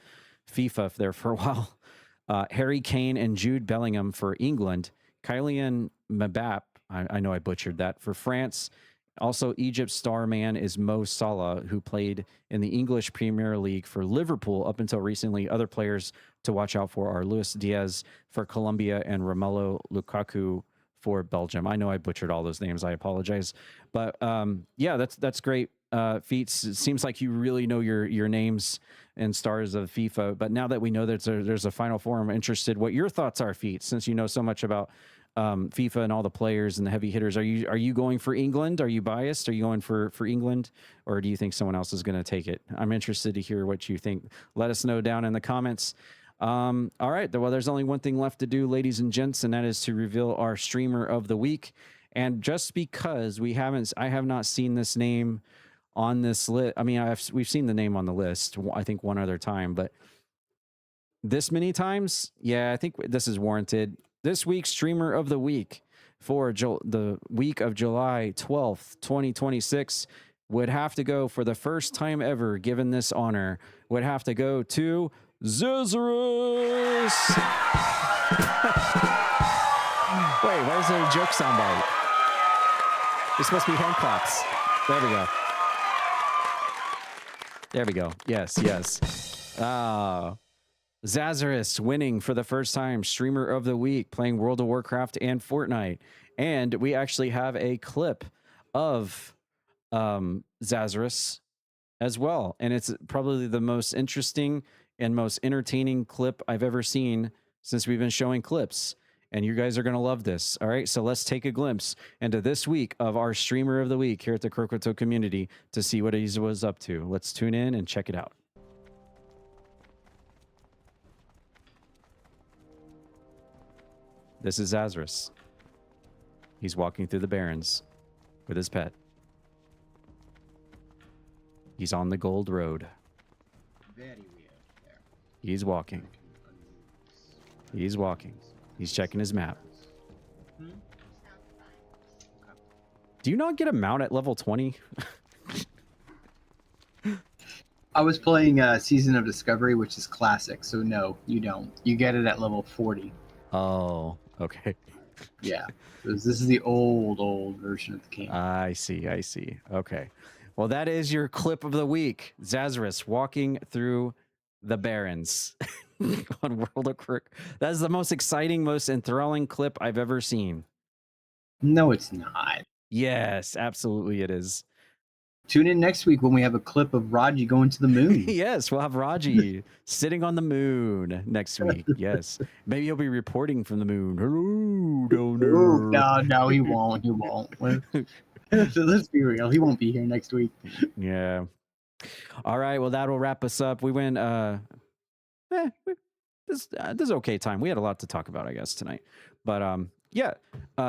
FIFA there for a while. Harry Kane and Jude Bellingham for England. Kylian Mbappe, I know I butchered that, for France. Also, Egypt's star man is Mo Salah, who played in the English Premier League for Liverpool up until recently. Other players to watch out for are Luis Diaz for Colombia and Romelu Lukaku for Belgium. I know I butchered all those names. I apologize. But yeah, that's great. Feats, it seems like you really know your names and stars of FIFA. But now that we know that there's a Final Four, I'm interested what your thoughts are, Feats, since you know so much about FIFA and all the players and the heavy hitters. Are you going for England? Are you biased? Are you going for England, or do you think someone else is going to take it? I'm interested to hear what you think. Let us know down in the comments. All right, well, there's only one thing left to do, ladies and gents, and that is to reveal our streamer of the week. And just because I have not seen this name on this list. I mean, we've seen the name on the list, I think one other time, but this many times, yeah, I think this is warranted. This week's streamer of the week for the week of July 12th, 2026 would have to go, for the first time ever given this honor, would have to go to Zazarus. Wait, why is there a joke soundbite? It's supposed to be hand claps. There we go. There we go. Yes. Zazarus winning for the first time, streamer of the week, playing World of Warcraft and Fortnite. And we actually have a clip of Zazarus as well. And it's probably the most interesting and most entertaining clip I've ever seen since we've been showing clips. And you guys are going to love this. All right, so let's take a glimpse into this week of our streamer of the week here at the Croakitoad community to see what he was up to. Let's tune in and check it out. This is Azarus. He's walking through the Barrens with his pet. He's on the Gold Road. Very weird there. He's walking. He's walking. He's checking his map. Do you not get a mount at level 20? I was playing Season of Discovery, which is classic, so no, you don't. You get it at level 40. Oh, okay. Yeah. This is the old version of the game. I see. Okay. Well, that is your clip of the week. Zazarus walking through the Barrens on World of Crook. That is the most exciting, most enthralling clip I've ever seen. No, it's not. Yes, absolutely it is. Tune in next week when we have a clip of Raji going to the moon. Yes, we'll have Raji sitting on the moon next week. Yes. Maybe he'll be reporting from the moon. Hello, down there. No, he won't. He won't. So let's be real. He won't be here next week. Yeah. All right. Well, that'll wrap us up. We went, this is okay time. We had a lot to talk about, I guess, tonight. But, yeah,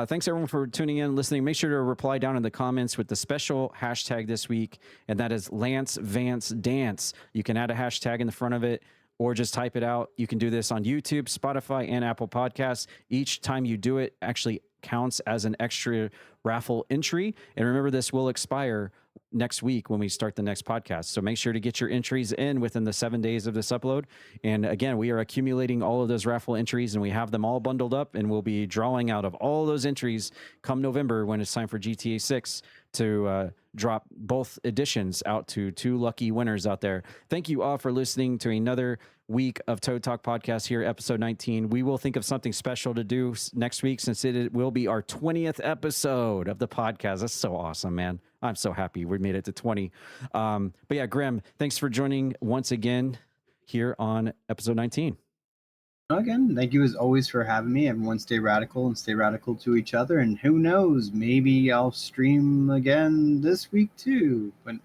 thanks everyone for tuning in, listening. Make sure to reply down in the comments with the special hashtag this week, and that is Lance Vance Dance. You can add a hashtag in the front of it or just type it out. You can do this on YouTube, Spotify, and Apple Podcasts. Each time you do it actually counts as an extra raffle entry. And remember, this will expire next week when we start the next podcast. So make sure to get your entries in within the 7 days of this upload. And again, we are accumulating all of those raffle entries and we have them all bundled up, and we'll be drawing out of all those entries come November when it's time for GTA 6 to drop both editions out to 2 lucky winners out there. Thank you all for listening to another week of Toad Talk Podcast here, episode 19. We will think of something special to do next week since it will be our 20th episode of the podcast. That's so awesome, man. I'm so happy we made it to 20. But yeah, Grem, thanks for joining once again here on episode 19. Again, thank you as always for having me. Everyone stay radical and stay radical to each other. And who knows, maybe I'll stream again this week too. But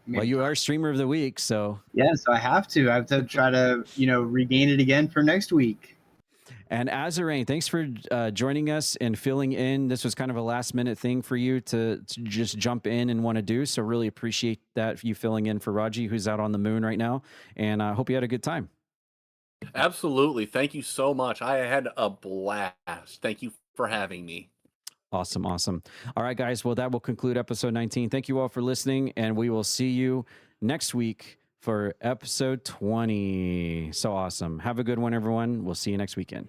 well, you are streamer of the week, so yes, I have to. I have to try to, regain it again for next week. And Azarain, thanks for joining us and filling in. This was kind of a last minute thing for you to just jump in and want to do. So really appreciate that, you filling in for Raji, who's out on the moon right now. And I hope you had a good time. Absolutely. Thank you so much. I had a blast. Thank you for having me. Awesome. All right, guys. Well, that will conclude episode 19. Thank you all for listening, and we will see you next week for episode 20. So awesome. Have a good one, everyone. We'll see you next weekend.